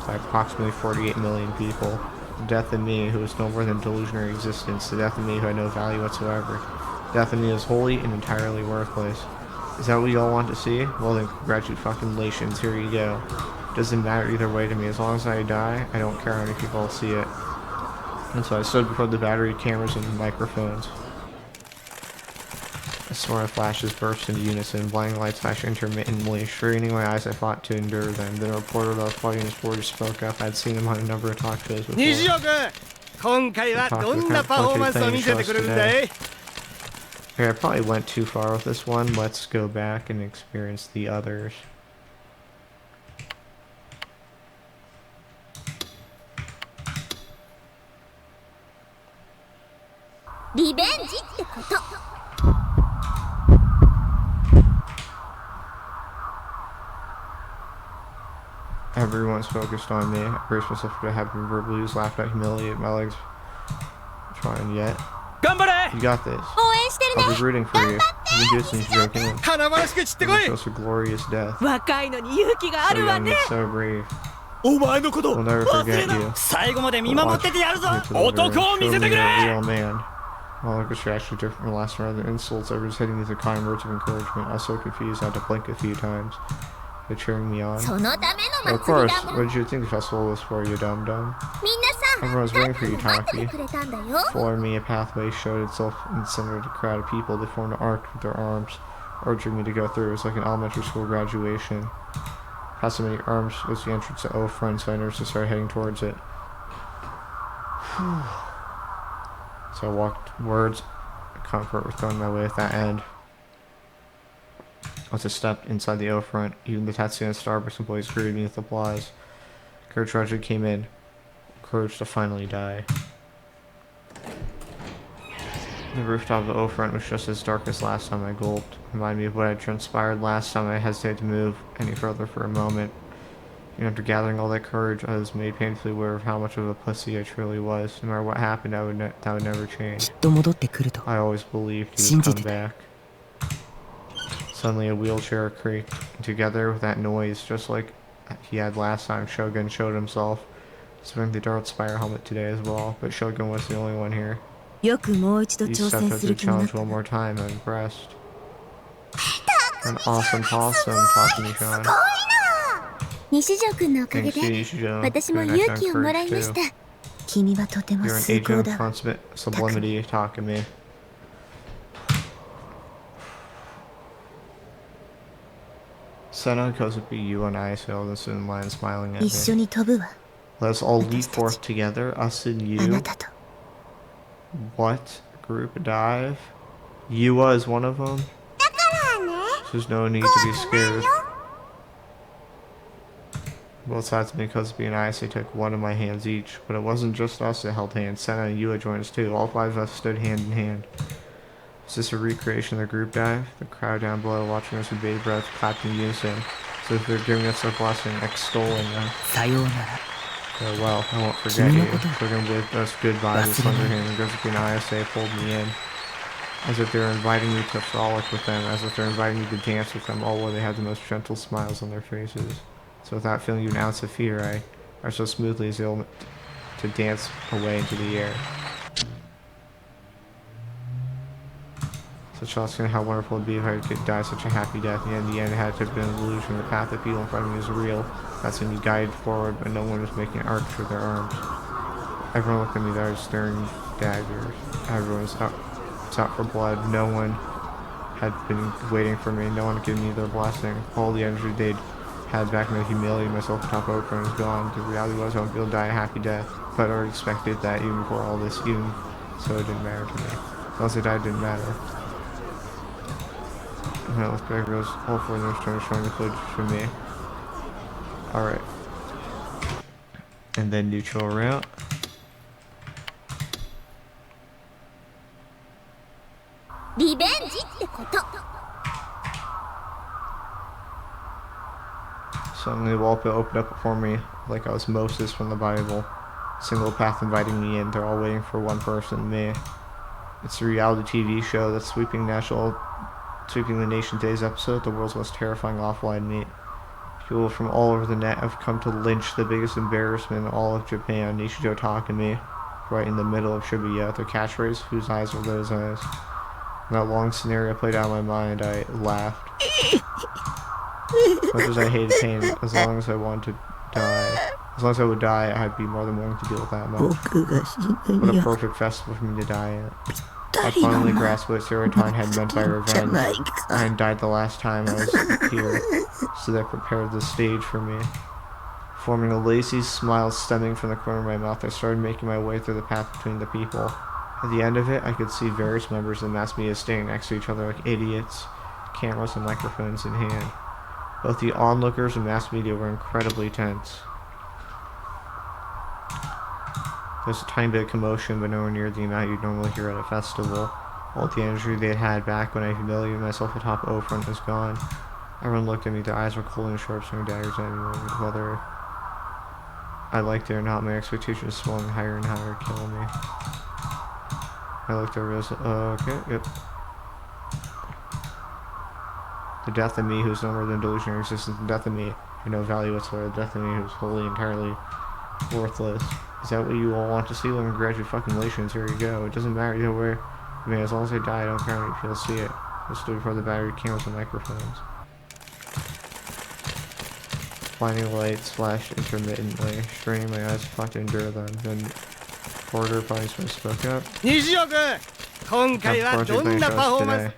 Speaker 1: by approximately 48 million people. The death of me, who was no more than a delusionary existence. The death of me, who had no value whatsoever. The death of me is wholly and entirely worthless. Is that what you all want to see? Well then, congratulations, here you go. Doesn't matter either way to me. As long as I die, I don't care how many people see it. And so I stood before the battery cameras and microphones. A storm of flashes burst into unison, blinding lights flashed intermittently. Straining my eyes, I fought to endure them. Then a reporter that was fighting his reporters spoke up. I'd seen him on a number of talk shows before.
Speaker 2: 西尾君今回はどんなパフォーマンスを見せてくれるんだい
Speaker 1: Okay, I probably went too far with this one. Let's go back and experience the others.
Speaker 3: リベンジってこと
Speaker 1: Everyone's focused on me. I braced myself for what happened verbally, was laughed at, humiliated, my legs trying yet.
Speaker 4: 頑張れ
Speaker 1: You got this.
Speaker 3: 応援してる
Speaker 1: I'll
Speaker 3: ね
Speaker 1: be rooting for you. You can do some joking.
Speaker 2: 華々しく散ってこい
Speaker 1: Show us a glorious death.
Speaker 7: 若いのに勇気があ
Speaker 1: So
Speaker 7: るわ
Speaker 1: young
Speaker 7: ね
Speaker 1: and so brave.
Speaker 2: お前のこと
Speaker 1: We'll never
Speaker 2: 忘れ
Speaker 1: forget
Speaker 2: な
Speaker 1: you.
Speaker 2: 最後まで見
Speaker 1: We'll
Speaker 2: 守
Speaker 1: watch
Speaker 2: っててやるぞ
Speaker 1: you to the very
Speaker 2: 男を見
Speaker 1: show
Speaker 2: せて
Speaker 1: me
Speaker 2: く
Speaker 1: you're a
Speaker 2: れ
Speaker 1: real man. All of us reacted different from last round. The insults I was hitting me with the kind words of encouragement. I was so confused I had to blink a few times. They're cheering me on.
Speaker 3: そのための
Speaker 1: Of
Speaker 3: 祭り
Speaker 1: course,
Speaker 3: だもん
Speaker 1: what did you think the festival was for, you dum dum?
Speaker 3: みんなさ
Speaker 1: Everyone's
Speaker 3: た
Speaker 1: waiting
Speaker 3: っ
Speaker 1: for you,
Speaker 3: 待ってて
Speaker 1: Taki.
Speaker 3: くれたんだよ
Speaker 1: Before me, a pathway showed itself in the center of the crowd of people. They formed an arc with their arms, urging me to go through. It was like an elementary school graduation. Past so many arms was the entrance to O Front, so I nervously started heading towards it. So I walked towards comfort was thrown my way at that end. Once I stepped inside the O Front, even the Tatsuya and Starbucks employees greeted me with applause. Courage gradually came in. Courage to finally die. The rooftop of the O Front was just as dark as last time I gulped. Reminded me of what had transpired last time I hesitated to move any further for a moment. Even after gathering all that courage, I was made painfully aware of how much of a pussy I truly was. No matter what happened, that would never change.
Speaker 7: きっと戻ってくると
Speaker 1: I always believed he would come
Speaker 7: 信じてた
Speaker 1: back. Suddenly a wheelchair creaked, and together with that noise, just like he had last time, Shogun showed himself. He's wearing the Darth Spire helmet today as well, but Shogun was the only one here.
Speaker 3: よくもう一度
Speaker 1: You
Speaker 3: 挑
Speaker 1: stepped
Speaker 3: 戦
Speaker 1: up
Speaker 3: す
Speaker 1: to
Speaker 3: る
Speaker 1: the
Speaker 3: 気になっ
Speaker 1: challenge
Speaker 3: た
Speaker 1: one
Speaker 3: な
Speaker 1: more time. I'm impressed. An awesome possum, Takumi-chan.
Speaker 3: 西条くんのおかげ
Speaker 1: Thanks
Speaker 3: で
Speaker 1: to Nishijo.
Speaker 3: 私も
Speaker 1: Very
Speaker 3: 勇
Speaker 1: nice
Speaker 3: 気をもらいま
Speaker 1: encourage
Speaker 3: し
Speaker 1: too.
Speaker 3: た。君はとても
Speaker 1: You're an
Speaker 3: 崇
Speaker 1: agent
Speaker 3: 高
Speaker 1: of
Speaker 3: だ。
Speaker 1: sublimity, Takumi. Senna and Kozuki, you and I sailed in the line smiling at
Speaker 3: 一緒
Speaker 1: me.
Speaker 3: に飛ぶわ。
Speaker 1: Let's all leap forth together, us and
Speaker 3: あ
Speaker 1: you.
Speaker 3: なたと。
Speaker 1: What? Group dive? Yua is one of them? There's no need to be scared. Both sides of me, Kozuki and I took one of my hands each, but it wasn't just us that held hands. Senna and Yua joined us too. All five of us stood hand in hand. Is this a recreation of the group dive? The crowd down below watching us with bated breath clapped in unison, so if they're giving us their blessing, extolling them.
Speaker 7: さようなら。
Speaker 1: Farewell, I won't forget you. They're gonna bid us goodbye with Thunderhand, and Kozuki and I pulled me in. As if they're inviting me to frolic with them, as if they're inviting me to dance with them, all while they had the most gentle smiles on their faces. So without feeling even an ounce of fear, I are so smoothly as able to dance away into the air. Such asking how wonderful it would be if I could die such a happy death. And in the end, it had to have been an illusion. The path of people in front of me was real. That's when you guided forward, but no one was making an arc with their arms. Everyone looked at me, they were staring daggers. Everyone was out for blood. No one had been waiting for me. No one had given me their blessing. All the energy they'd had back in the humility myself atop Okran was gone. The reality was I would be able to die a happy death. But I already expected that even before all this, even so it didn't matter to me. Once I died, it didn't matter. When I looked back, it was all four of them trying to show the footage for me. Alright. And then neutral route. Suddenly the wall opened up before me like I was Moses from the Bible. Single path inviting me in, they're all waiting for one person, me. It's a reality TV show that's sweeping the nation today's episode, the world's most terrifying offline meet. People from all over the net have come to lynch the biggest embarrassment in all of Japan, Nishijo Takumi, right in the middle of Shibuya. Their catchphrase, whose eyes are those eyes? When that long scenario played out in my mind, I laughed. Much as I hated pain, as long as I wanted to die, as long as I would die, I'd be more than willing to deal with that much.
Speaker 5: 僕が死ぬ
Speaker 1: What
Speaker 5: に
Speaker 1: a
Speaker 5: は
Speaker 1: perfect festival for me to die at.
Speaker 5: ぴ
Speaker 1: I
Speaker 5: ったりの
Speaker 1: finally
Speaker 5: な
Speaker 1: grasped what Serotyne had meant by
Speaker 5: じゃない
Speaker 1: revenge.
Speaker 5: か
Speaker 1: I had died the last time I was here, so that prepared the stage for me. Forming a lazy smile stemming from the corner of my mouth, I started making my way through the path between the people. At the end of it, I could see various members of the mass media standing next to each other like idiots, cameras and microphones in hand. Both the onlookers and mass media were incredibly tense. There's a tiny bit of commotion, but nowhere near the amount you'd normally hear at a festival. All the energy they had back when I humiliated myself atop O-Front was gone. Everyone looked at me, their eyes were cold and sharp, swinging daggers at me. Whether I liked it or not, my expectations swung higher and higher, killing me. I looked over and okay, yep. The death of me, who's no more than delusionary existence, the death of me, had no value whatsoever, the death of me, who's wholly, entirely worthless. Is that what you all want to see? Well, congratulations, here you go. It doesn't matter either way. I mean, as long as I die, I don't care if you'll see it. I stood before the battery cameras and microphones. Blinding lights flashed intermittently, straining my eyes to endure them. Then Porter Punishment spoke up.
Speaker 2: 西尾君今回はどんなパフォーマン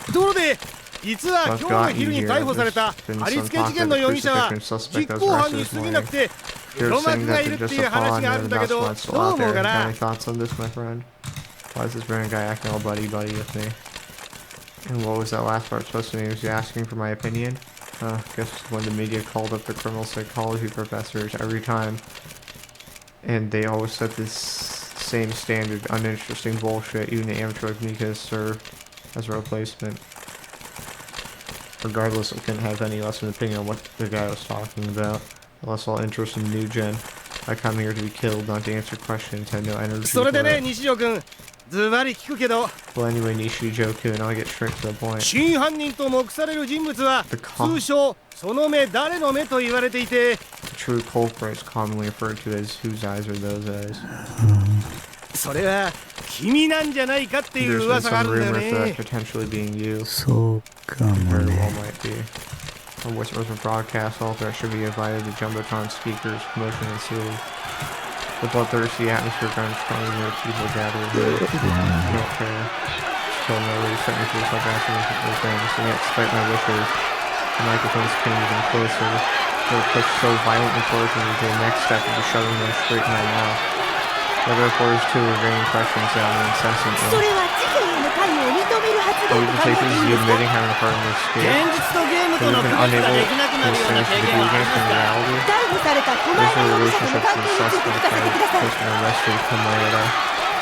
Speaker 2: スところで実は今日の昼に逮捕された貼り付け事件の容疑者は実行犯に過ぎなくて黒幕がいるっていう話があるんだけどどう思うかな
Speaker 1: Any thoughts on this, my friend? Why is this random guy acting all buddy-buddy with me? And what was that last part supposed to mean? Was he asking for my opinion? Guess when the media called up the criminal psychology professors every time, and they always said this same standard, uninteresting bullshit, even the amateur like me could serve as a replacement. Regardless, I couldn't have any less of an opinion on what the guy was talking about. I lost all interest in new gen. I come here to be killed, not to answer questions, had no energy
Speaker 2: そ
Speaker 1: for
Speaker 2: れでね
Speaker 1: it.
Speaker 2: 西尾君ズバリ聞くけど
Speaker 1: Well, anyway, Nishijo-kun, I'll get straight to the point.
Speaker 2: 真犯人と目される人物は
Speaker 1: The cop.
Speaker 2: 通称その目誰の目と言われていて
Speaker 1: The true culprits, commonly referred to as whose eyes are those eyes.
Speaker 2: それは君なんじゃないかっていう
Speaker 1: There's been
Speaker 2: 噂があ
Speaker 1: some
Speaker 2: るんだよ
Speaker 1: rumor for that
Speaker 2: ね。
Speaker 1: potentially being you.
Speaker 5: そうかも
Speaker 1: Very well
Speaker 5: ね。
Speaker 1: might be. A whispers from broadcast author should be invited to Jumbotron speakers, commotion ensued. The bloodthirsty atmosphere grunts coming near people gathered here. Don't care. Kill nobody, set me free like accidents with things, and yet despite my wishes, the microphones came even closer. They were pushed so violently towards me that the next step would be shoving them straight in my mouth. The other reporters too were varying questions sounding
Speaker 3: そ
Speaker 1: incessantly.
Speaker 3: れは事件への関与を認める発
Speaker 1: Believe
Speaker 3: 言
Speaker 1: the
Speaker 3: と考え
Speaker 1: takers
Speaker 3: てい
Speaker 1: is
Speaker 3: いん
Speaker 1: you
Speaker 3: ですか？
Speaker 1: admitting having a part in the
Speaker 2: 現
Speaker 1: escape.
Speaker 2: 実とゲームと
Speaker 1: Have
Speaker 2: の
Speaker 1: you
Speaker 2: 区
Speaker 1: been
Speaker 2: 別が
Speaker 1: unable
Speaker 2: できなくな
Speaker 1: to
Speaker 2: るような
Speaker 1: distinguish
Speaker 2: 経
Speaker 1: the
Speaker 2: 験
Speaker 1: video
Speaker 2: はあり
Speaker 1: game
Speaker 2: ます
Speaker 1: from
Speaker 2: か？
Speaker 1: reality?
Speaker 3: 逮捕された狛
Speaker 1: There's
Speaker 3: 江
Speaker 1: no
Speaker 3: 容疑者との
Speaker 1: relationship
Speaker 3: 関
Speaker 1: to
Speaker 3: 係
Speaker 1: the
Speaker 3: について聞か
Speaker 1: suspect
Speaker 3: せて
Speaker 1: by
Speaker 3: ください。
Speaker 1: person arrested Kamayeda.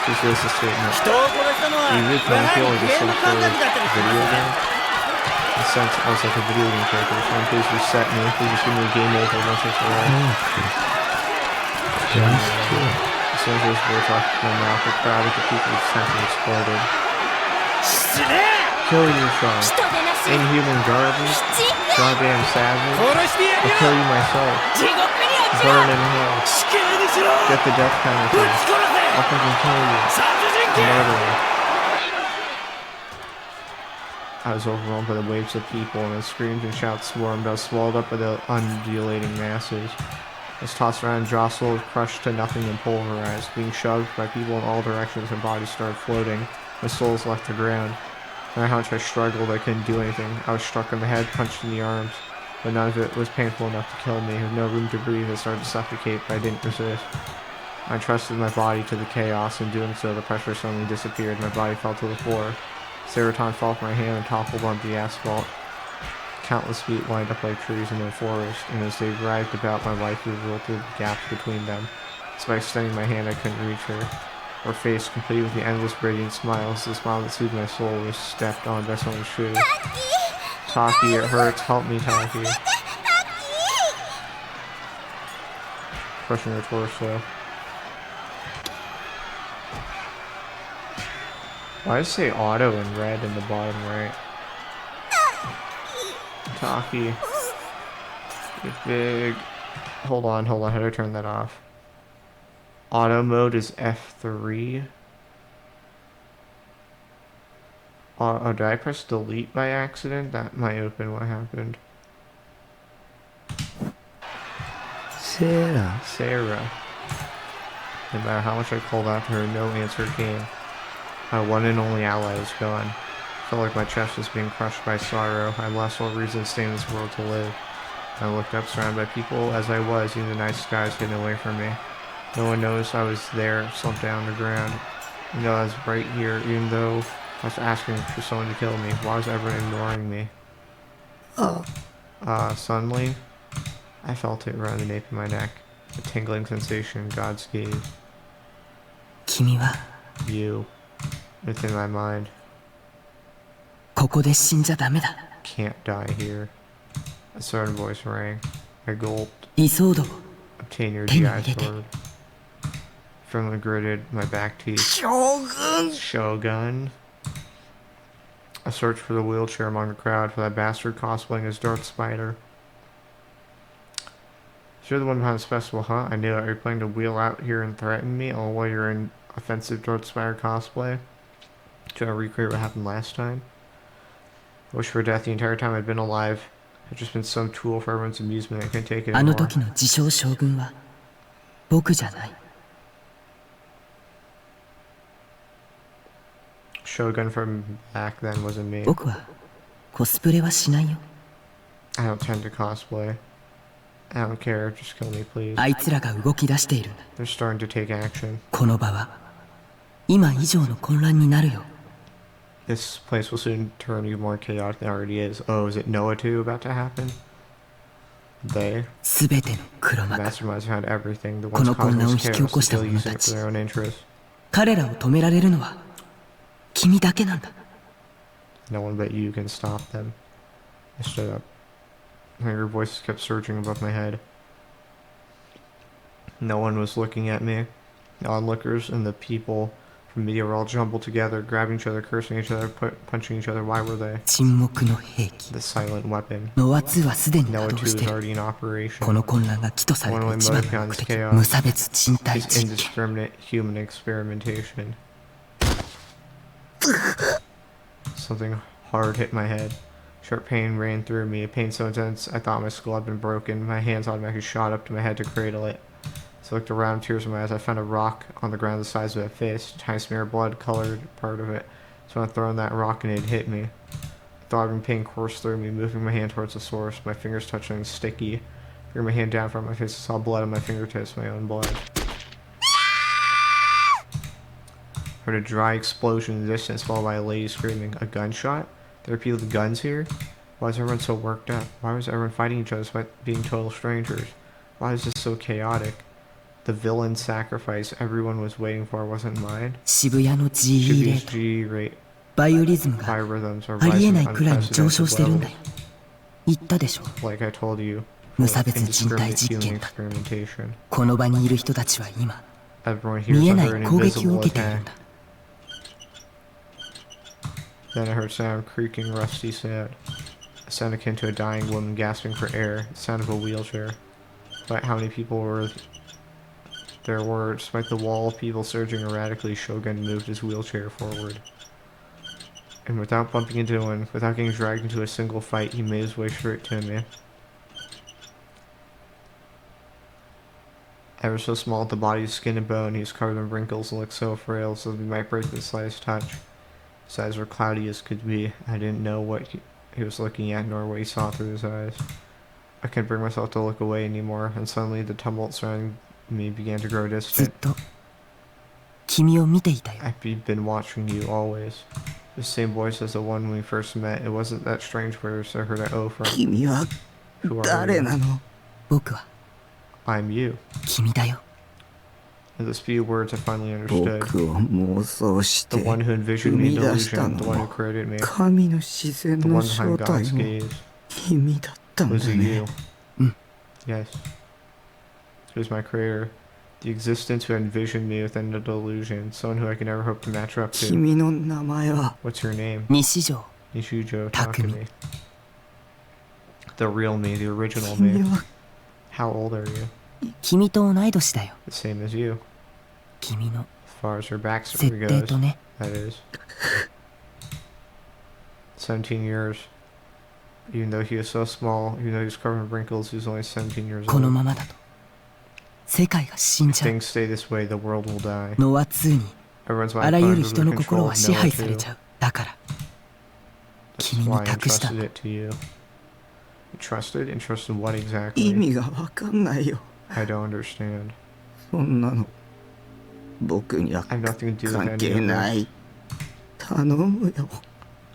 Speaker 1: This is a statement.
Speaker 2: 人を殺したのは
Speaker 1: You
Speaker 2: や
Speaker 1: really don't
Speaker 2: は
Speaker 1: feel
Speaker 2: り
Speaker 1: like
Speaker 2: ゲ
Speaker 1: it's
Speaker 2: ーム
Speaker 1: some
Speaker 2: 感
Speaker 1: sort
Speaker 2: 覚だったり
Speaker 1: of
Speaker 2: しま
Speaker 1: video
Speaker 2: すね。
Speaker 1: game? In a sense, I was like a video game character. Someone please reset me. Please just give me a game over once and for all. As soon as those words left my mouth, the crowd of the people essentially exploded.
Speaker 2: 死ね！
Speaker 1: Kill yourself.
Speaker 3: 人でなし
Speaker 1: Inhuman garbage.
Speaker 3: チッ
Speaker 1: Goddamn savage.
Speaker 2: 殺してや
Speaker 1: I'll
Speaker 2: る
Speaker 1: kill
Speaker 2: よ！
Speaker 1: you myself.
Speaker 3: 地獄に落ちろ
Speaker 1: Burn in hell.
Speaker 2: 死刑にしろ！
Speaker 1: Get the death
Speaker 2: ぶ
Speaker 1: penalty.
Speaker 2: ち殺
Speaker 1: I'll
Speaker 2: せ！
Speaker 1: fucking kill you.
Speaker 2: 殺人鬼！
Speaker 1: Murderer. I was overwhelmed by the waves of people, and as screams and shouts swarmed, I was swallowed up by the undulating masses. I was tossed around, jostled, crushed to nothing and pulverized, being shoved by people in all directions. My body started floating. My soul left the ground. When I hunched, I struggled. I couldn't do anything. I was struck in the head, punched in the arms, but none of it was painful enough to kill me. With no room to breathe, I started to suffocate, but I didn't resist. I trusted my body to the chaos. In doing so, the pressure suddenly disappeared. My body fell to the floor. Serotonin fell from my hand and toppled onto the asphalt. Countless feet lined up like trees in a forest, and as they writhed about, my life revealed through the gaps between them. Despite extending my hand, I couldn't reach her. Her face, complete with the endless radiant smiles, the smile that soothed my soul, was stepped on by someone's shoe. Taki, it hurts. Help me, Taki. Crushing her torso. Why does it say auto in red in the bottom right? Taki. Get big. Hold on. How do I turn that off? Auto mode is F3. Oh, did I press delete by accident? That might open what happened. Sarah. No matter how much I called out to her, no answer came. My one and only ally was gone. I felt like my chest was being crushed by sorrow. I lost all reason to stay in this world to live. I looked up, surrounded by people as I was, even the night skies hidden away from me. No one noticed I was there, slumped down on the ground. You know, I was right here, even though I was asking for someone to kill me. Why was everyone ignoring me? Suddenly, I felt it around the nape of my neck. A tingling sensation God's gave.
Speaker 7: 君は
Speaker 1: You. Within my mind.
Speaker 7: ここで死んじゃダメだ。
Speaker 1: Can't die here. A certain voice rang. I gulped.
Speaker 7: イソードを
Speaker 1: Obtain your
Speaker 7: Dang
Speaker 1: GI
Speaker 7: it.
Speaker 1: sword. Firmly gritted my back teeth. Shogun. I searched for the wheelchair among the crowd for that bastard cosplaying as Darth Spider. So you're the one behind this festival, huh? I knew it. Are you planning to wheel out here and threaten me all while you're in offensive Darth Spider cosplay? To recreate what happened last time? I wish for death the entire time I'd been alive. I've just been some tool for everyone's amusement. I couldn't take it
Speaker 7: あの
Speaker 1: anymore.
Speaker 7: 時の自称将軍は僕じゃない。
Speaker 1: Shogun from back then wasn't me.
Speaker 7: 僕はコスプレはしないよ。
Speaker 1: I don't tend to cosplay. I don't care. Just kill me, please.
Speaker 7: あいつらが動き出しているんだ。
Speaker 1: They're starting to take action.
Speaker 7: この場は今以上の混乱になるよ。
Speaker 1: This place will soon turn even more chaotic than it already is. Oh, is it Noah 2 about to happen? They,
Speaker 7: すべての黒
Speaker 1: the
Speaker 7: 幕。
Speaker 1: masterminds behind everything. The
Speaker 7: こ
Speaker 1: ones
Speaker 7: の混乱を
Speaker 1: causing
Speaker 7: 引き
Speaker 1: this
Speaker 7: 起
Speaker 1: chaos
Speaker 7: こ
Speaker 1: are
Speaker 7: した
Speaker 1: still
Speaker 7: 者
Speaker 1: using
Speaker 7: た
Speaker 1: it
Speaker 7: ち。
Speaker 1: for their own interests.
Speaker 7: 彼らを止められるのは君だけなんだ。
Speaker 1: No one but you can stop them. I stood up. Your voices kept surging above my head. No one was looking at me. The onlookers and the people From media were all jumbled together, grabbing each other, cursing each other, punching each other. Why were they?
Speaker 7: 沈黙の兵器
Speaker 1: The silent weapon.
Speaker 7: ノア2はすでに
Speaker 1: Noah
Speaker 7: 稼
Speaker 1: 2 is
Speaker 7: 働している
Speaker 1: already in operation.
Speaker 7: この混乱が起とされる一番の目的無差別人体
Speaker 1: His
Speaker 7: 実験
Speaker 1: indiscriminate human experimentation. Something hard hit my head. Sharp pain ran through me, a pain so intense I thought my skull had been broken. My hands automatically shot up to my head to cradle it. As I looked around, tears in my eyes, I found a rock on the ground the size of a fist, a tiny smear of blood colored part of it. So I thrown that rock and it hit me. Throbbing pain coursed through me, moving my hand towards the source, my fingers touching sticky. Bringing my hand down from my face, I saw blood on my fingertips, my own blood. Heard a dry explosion in the distance, followed by a lady screaming. A gunshot? There are people with guns here? Why is everyone so worked up? Why was everyone fighting each other despite being total strangers? Why is this so chaotic? The villain sacrifice everyone was waiting for wasn't mine?
Speaker 7: 渋谷の GE レ
Speaker 1: Shibuya's
Speaker 7: ート
Speaker 1: G rate
Speaker 7: バイオリズムが
Speaker 1: biorhythms are
Speaker 7: ありえ
Speaker 1: rising
Speaker 7: ないくらいに上昇
Speaker 1: unprecedented
Speaker 7: してるんだ
Speaker 1: levels.
Speaker 7: よ言ったでしょ
Speaker 1: Like I told you,
Speaker 7: 無
Speaker 1: full
Speaker 7: 差
Speaker 1: of
Speaker 7: 別人体
Speaker 1: indiscriminate
Speaker 7: 実
Speaker 1: human
Speaker 7: 験だ
Speaker 1: experimentation.
Speaker 7: この場にいる人たちは今
Speaker 1: Everyone here
Speaker 7: 見
Speaker 1: is
Speaker 7: えない
Speaker 1: under an
Speaker 7: 攻撃を
Speaker 1: invisible
Speaker 7: 受けているん
Speaker 1: attack.
Speaker 7: だ
Speaker 1: Then I heard sound creaking rusty sound. A sound akin to a dying woman gasping for air. The sound of a wheelchair. Despite how many people there were, despite the wall of people surging erratically, Shogun moved his wheelchair forward. And without bumping into anyone, without getting dragged into a single fight, he made his way straight to me. Ever so small at the body's skin and bone, he was covered in wrinkles and looked so frail, so that he might break the slightest touch. His eyes were cloudy as could be. I didn't know what he was looking at, nor what he saw through his eyes. I couldn't bring myself to look away anymore, and suddenly the tumult surrounding me began to grow
Speaker 7: ずっ
Speaker 1: distant.
Speaker 7: と君を見ていたよ
Speaker 1: I've been watching you always. The same voice as the one when we first met. It wasn't that strange voice I heard at O from.
Speaker 5: 君は
Speaker 1: Who are
Speaker 5: 誰
Speaker 1: you?
Speaker 5: なの
Speaker 7: 僕は
Speaker 1: I'm you.
Speaker 7: 君だよ
Speaker 1: In those few words, I finally understood.
Speaker 5: 僕を妄想し
Speaker 1: The
Speaker 5: て
Speaker 1: one who
Speaker 5: 生
Speaker 1: envisioned me
Speaker 5: み
Speaker 1: in
Speaker 5: 出した
Speaker 1: delusion,
Speaker 5: の
Speaker 1: the one who
Speaker 5: も
Speaker 1: created me,
Speaker 5: 神の自然
Speaker 1: the
Speaker 5: の
Speaker 1: one
Speaker 5: 正
Speaker 1: behind
Speaker 5: 体
Speaker 1: God's
Speaker 5: も
Speaker 1: gaze.
Speaker 5: 君だったん
Speaker 1: Was
Speaker 5: だ
Speaker 1: it
Speaker 5: ね
Speaker 1: you?
Speaker 7: Mm.
Speaker 1: Yes. It was my creator. The existence who envisioned me within the delusion. Someone who I could never hope to match up to.
Speaker 5: 君の名前は
Speaker 1: What's your name?
Speaker 7: 西条
Speaker 1: Nishujo, talk to
Speaker 7: Takumi.
Speaker 1: me. The real me, the original
Speaker 5: 君
Speaker 1: me.
Speaker 5: は
Speaker 1: How old are you?
Speaker 7: 君と同い年だよ
Speaker 1: The same as you.
Speaker 7: 君の
Speaker 1: As far as her backstory
Speaker 7: 設定
Speaker 1: goes,
Speaker 7: とね
Speaker 1: that is. 17 years. Even though he was so small, even though he was covered in wrinkles, he was only 17 years
Speaker 7: この
Speaker 1: old.
Speaker 7: ままだと世界が死ん
Speaker 1: If
Speaker 7: じゃう
Speaker 1: things stay this way, the world will die.
Speaker 7: ノア2に
Speaker 1: Everyone's
Speaker 7: あ
Speaker 1: mind
Speaker 7: らゆる
Speaker 1: under
Speaker 7: 人
Speaker 1: the
Speaker 7: の
Speaker 1: control
Speaker 7: 心
Speaker 1: of
Speaker 7: は支配され
Speaker 1: Noah
Speaker 7: ちゃ
Speaker 1: too.
Speaker 7: うだから
Speaker 1: That's
Speaker 7: 君に
Speaker 1: why I
Speaker 7: 託したん
Speaker 1: entrusted
Speaker 7: だ
Speaker 1: it to you. Entrusted? Entrusted what
Speaker 5: 意
Speaker 1: exactly?
Speaker 5: 味がわかんないよ
Speaker 1: I don't understand.
Speaker 5: そんなの僕には
Speaker 1: I have nothing to do with
Speaker 5: 関
Speaker 1: any
Speaker 5: 係
Speaker 1: of
Speaker 5: な
Speaker 1: this.
Speaker 5: い頼むよ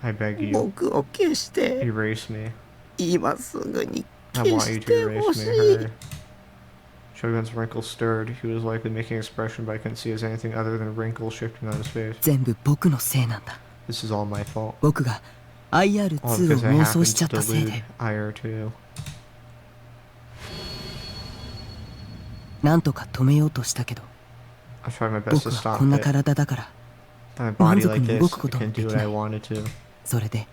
Speaker 1: I beg you,
Speaker 5: 僕を消して
Speaker 1: erase me.
Speaker 5: 今すぐに
Speaker 1: I
Speaker 5: 消
Speaker 1: want you
Speaker 5: し
Speaker 1: to
Speaker 5: て
Speaker 1: erase
Speaker 5: ほ
Speaker 1: me.
Speaker 5: しい
Speaker 1: Hurry. Shogun's wrinkles stirred. He was likely making an expression, but I couldn't see it as anything other than wrinkles shifting on his face.
Speaker 7: 全部僕のせいなんだ
Speaker 1: This is all my fault.
Speaker 7: 僕が
Speaker 1: All
Speaker 7: IR2 を
Speaker 1: because I
Speaker 7: 妄想
Speaker 1: happened
Speaker 7: しちゃっ
Speaker 1: to
Speaker 7: たせい
Speaker 1: delude
Speaker 7: で
Speaker 1: IR2.
Speaker 7: なんとか止めようとしたけど
Speaker 1: I tried my best
Speaker 7: 僕
Speaker 1: to
Speaker 7: は
Speaker 1: stop
Speaker 7: こんな
Speaker 1: it.
Speaker 7: 体だから
Speaker 1: My body like
Speaker 7: 満足に
Speaker 1: this,
Speaker 7: 動
Speaker 1: I
Speaker 7: くことも
Speaker 1: couldn't
Speaker 7: で
Speaker 1: do
Speaker 7: き
Speaker 1: what
Speaker 7: な
Speaker 1: I
Speaker 7: い
Speaker 1: wanted to.
Speaker 7: それで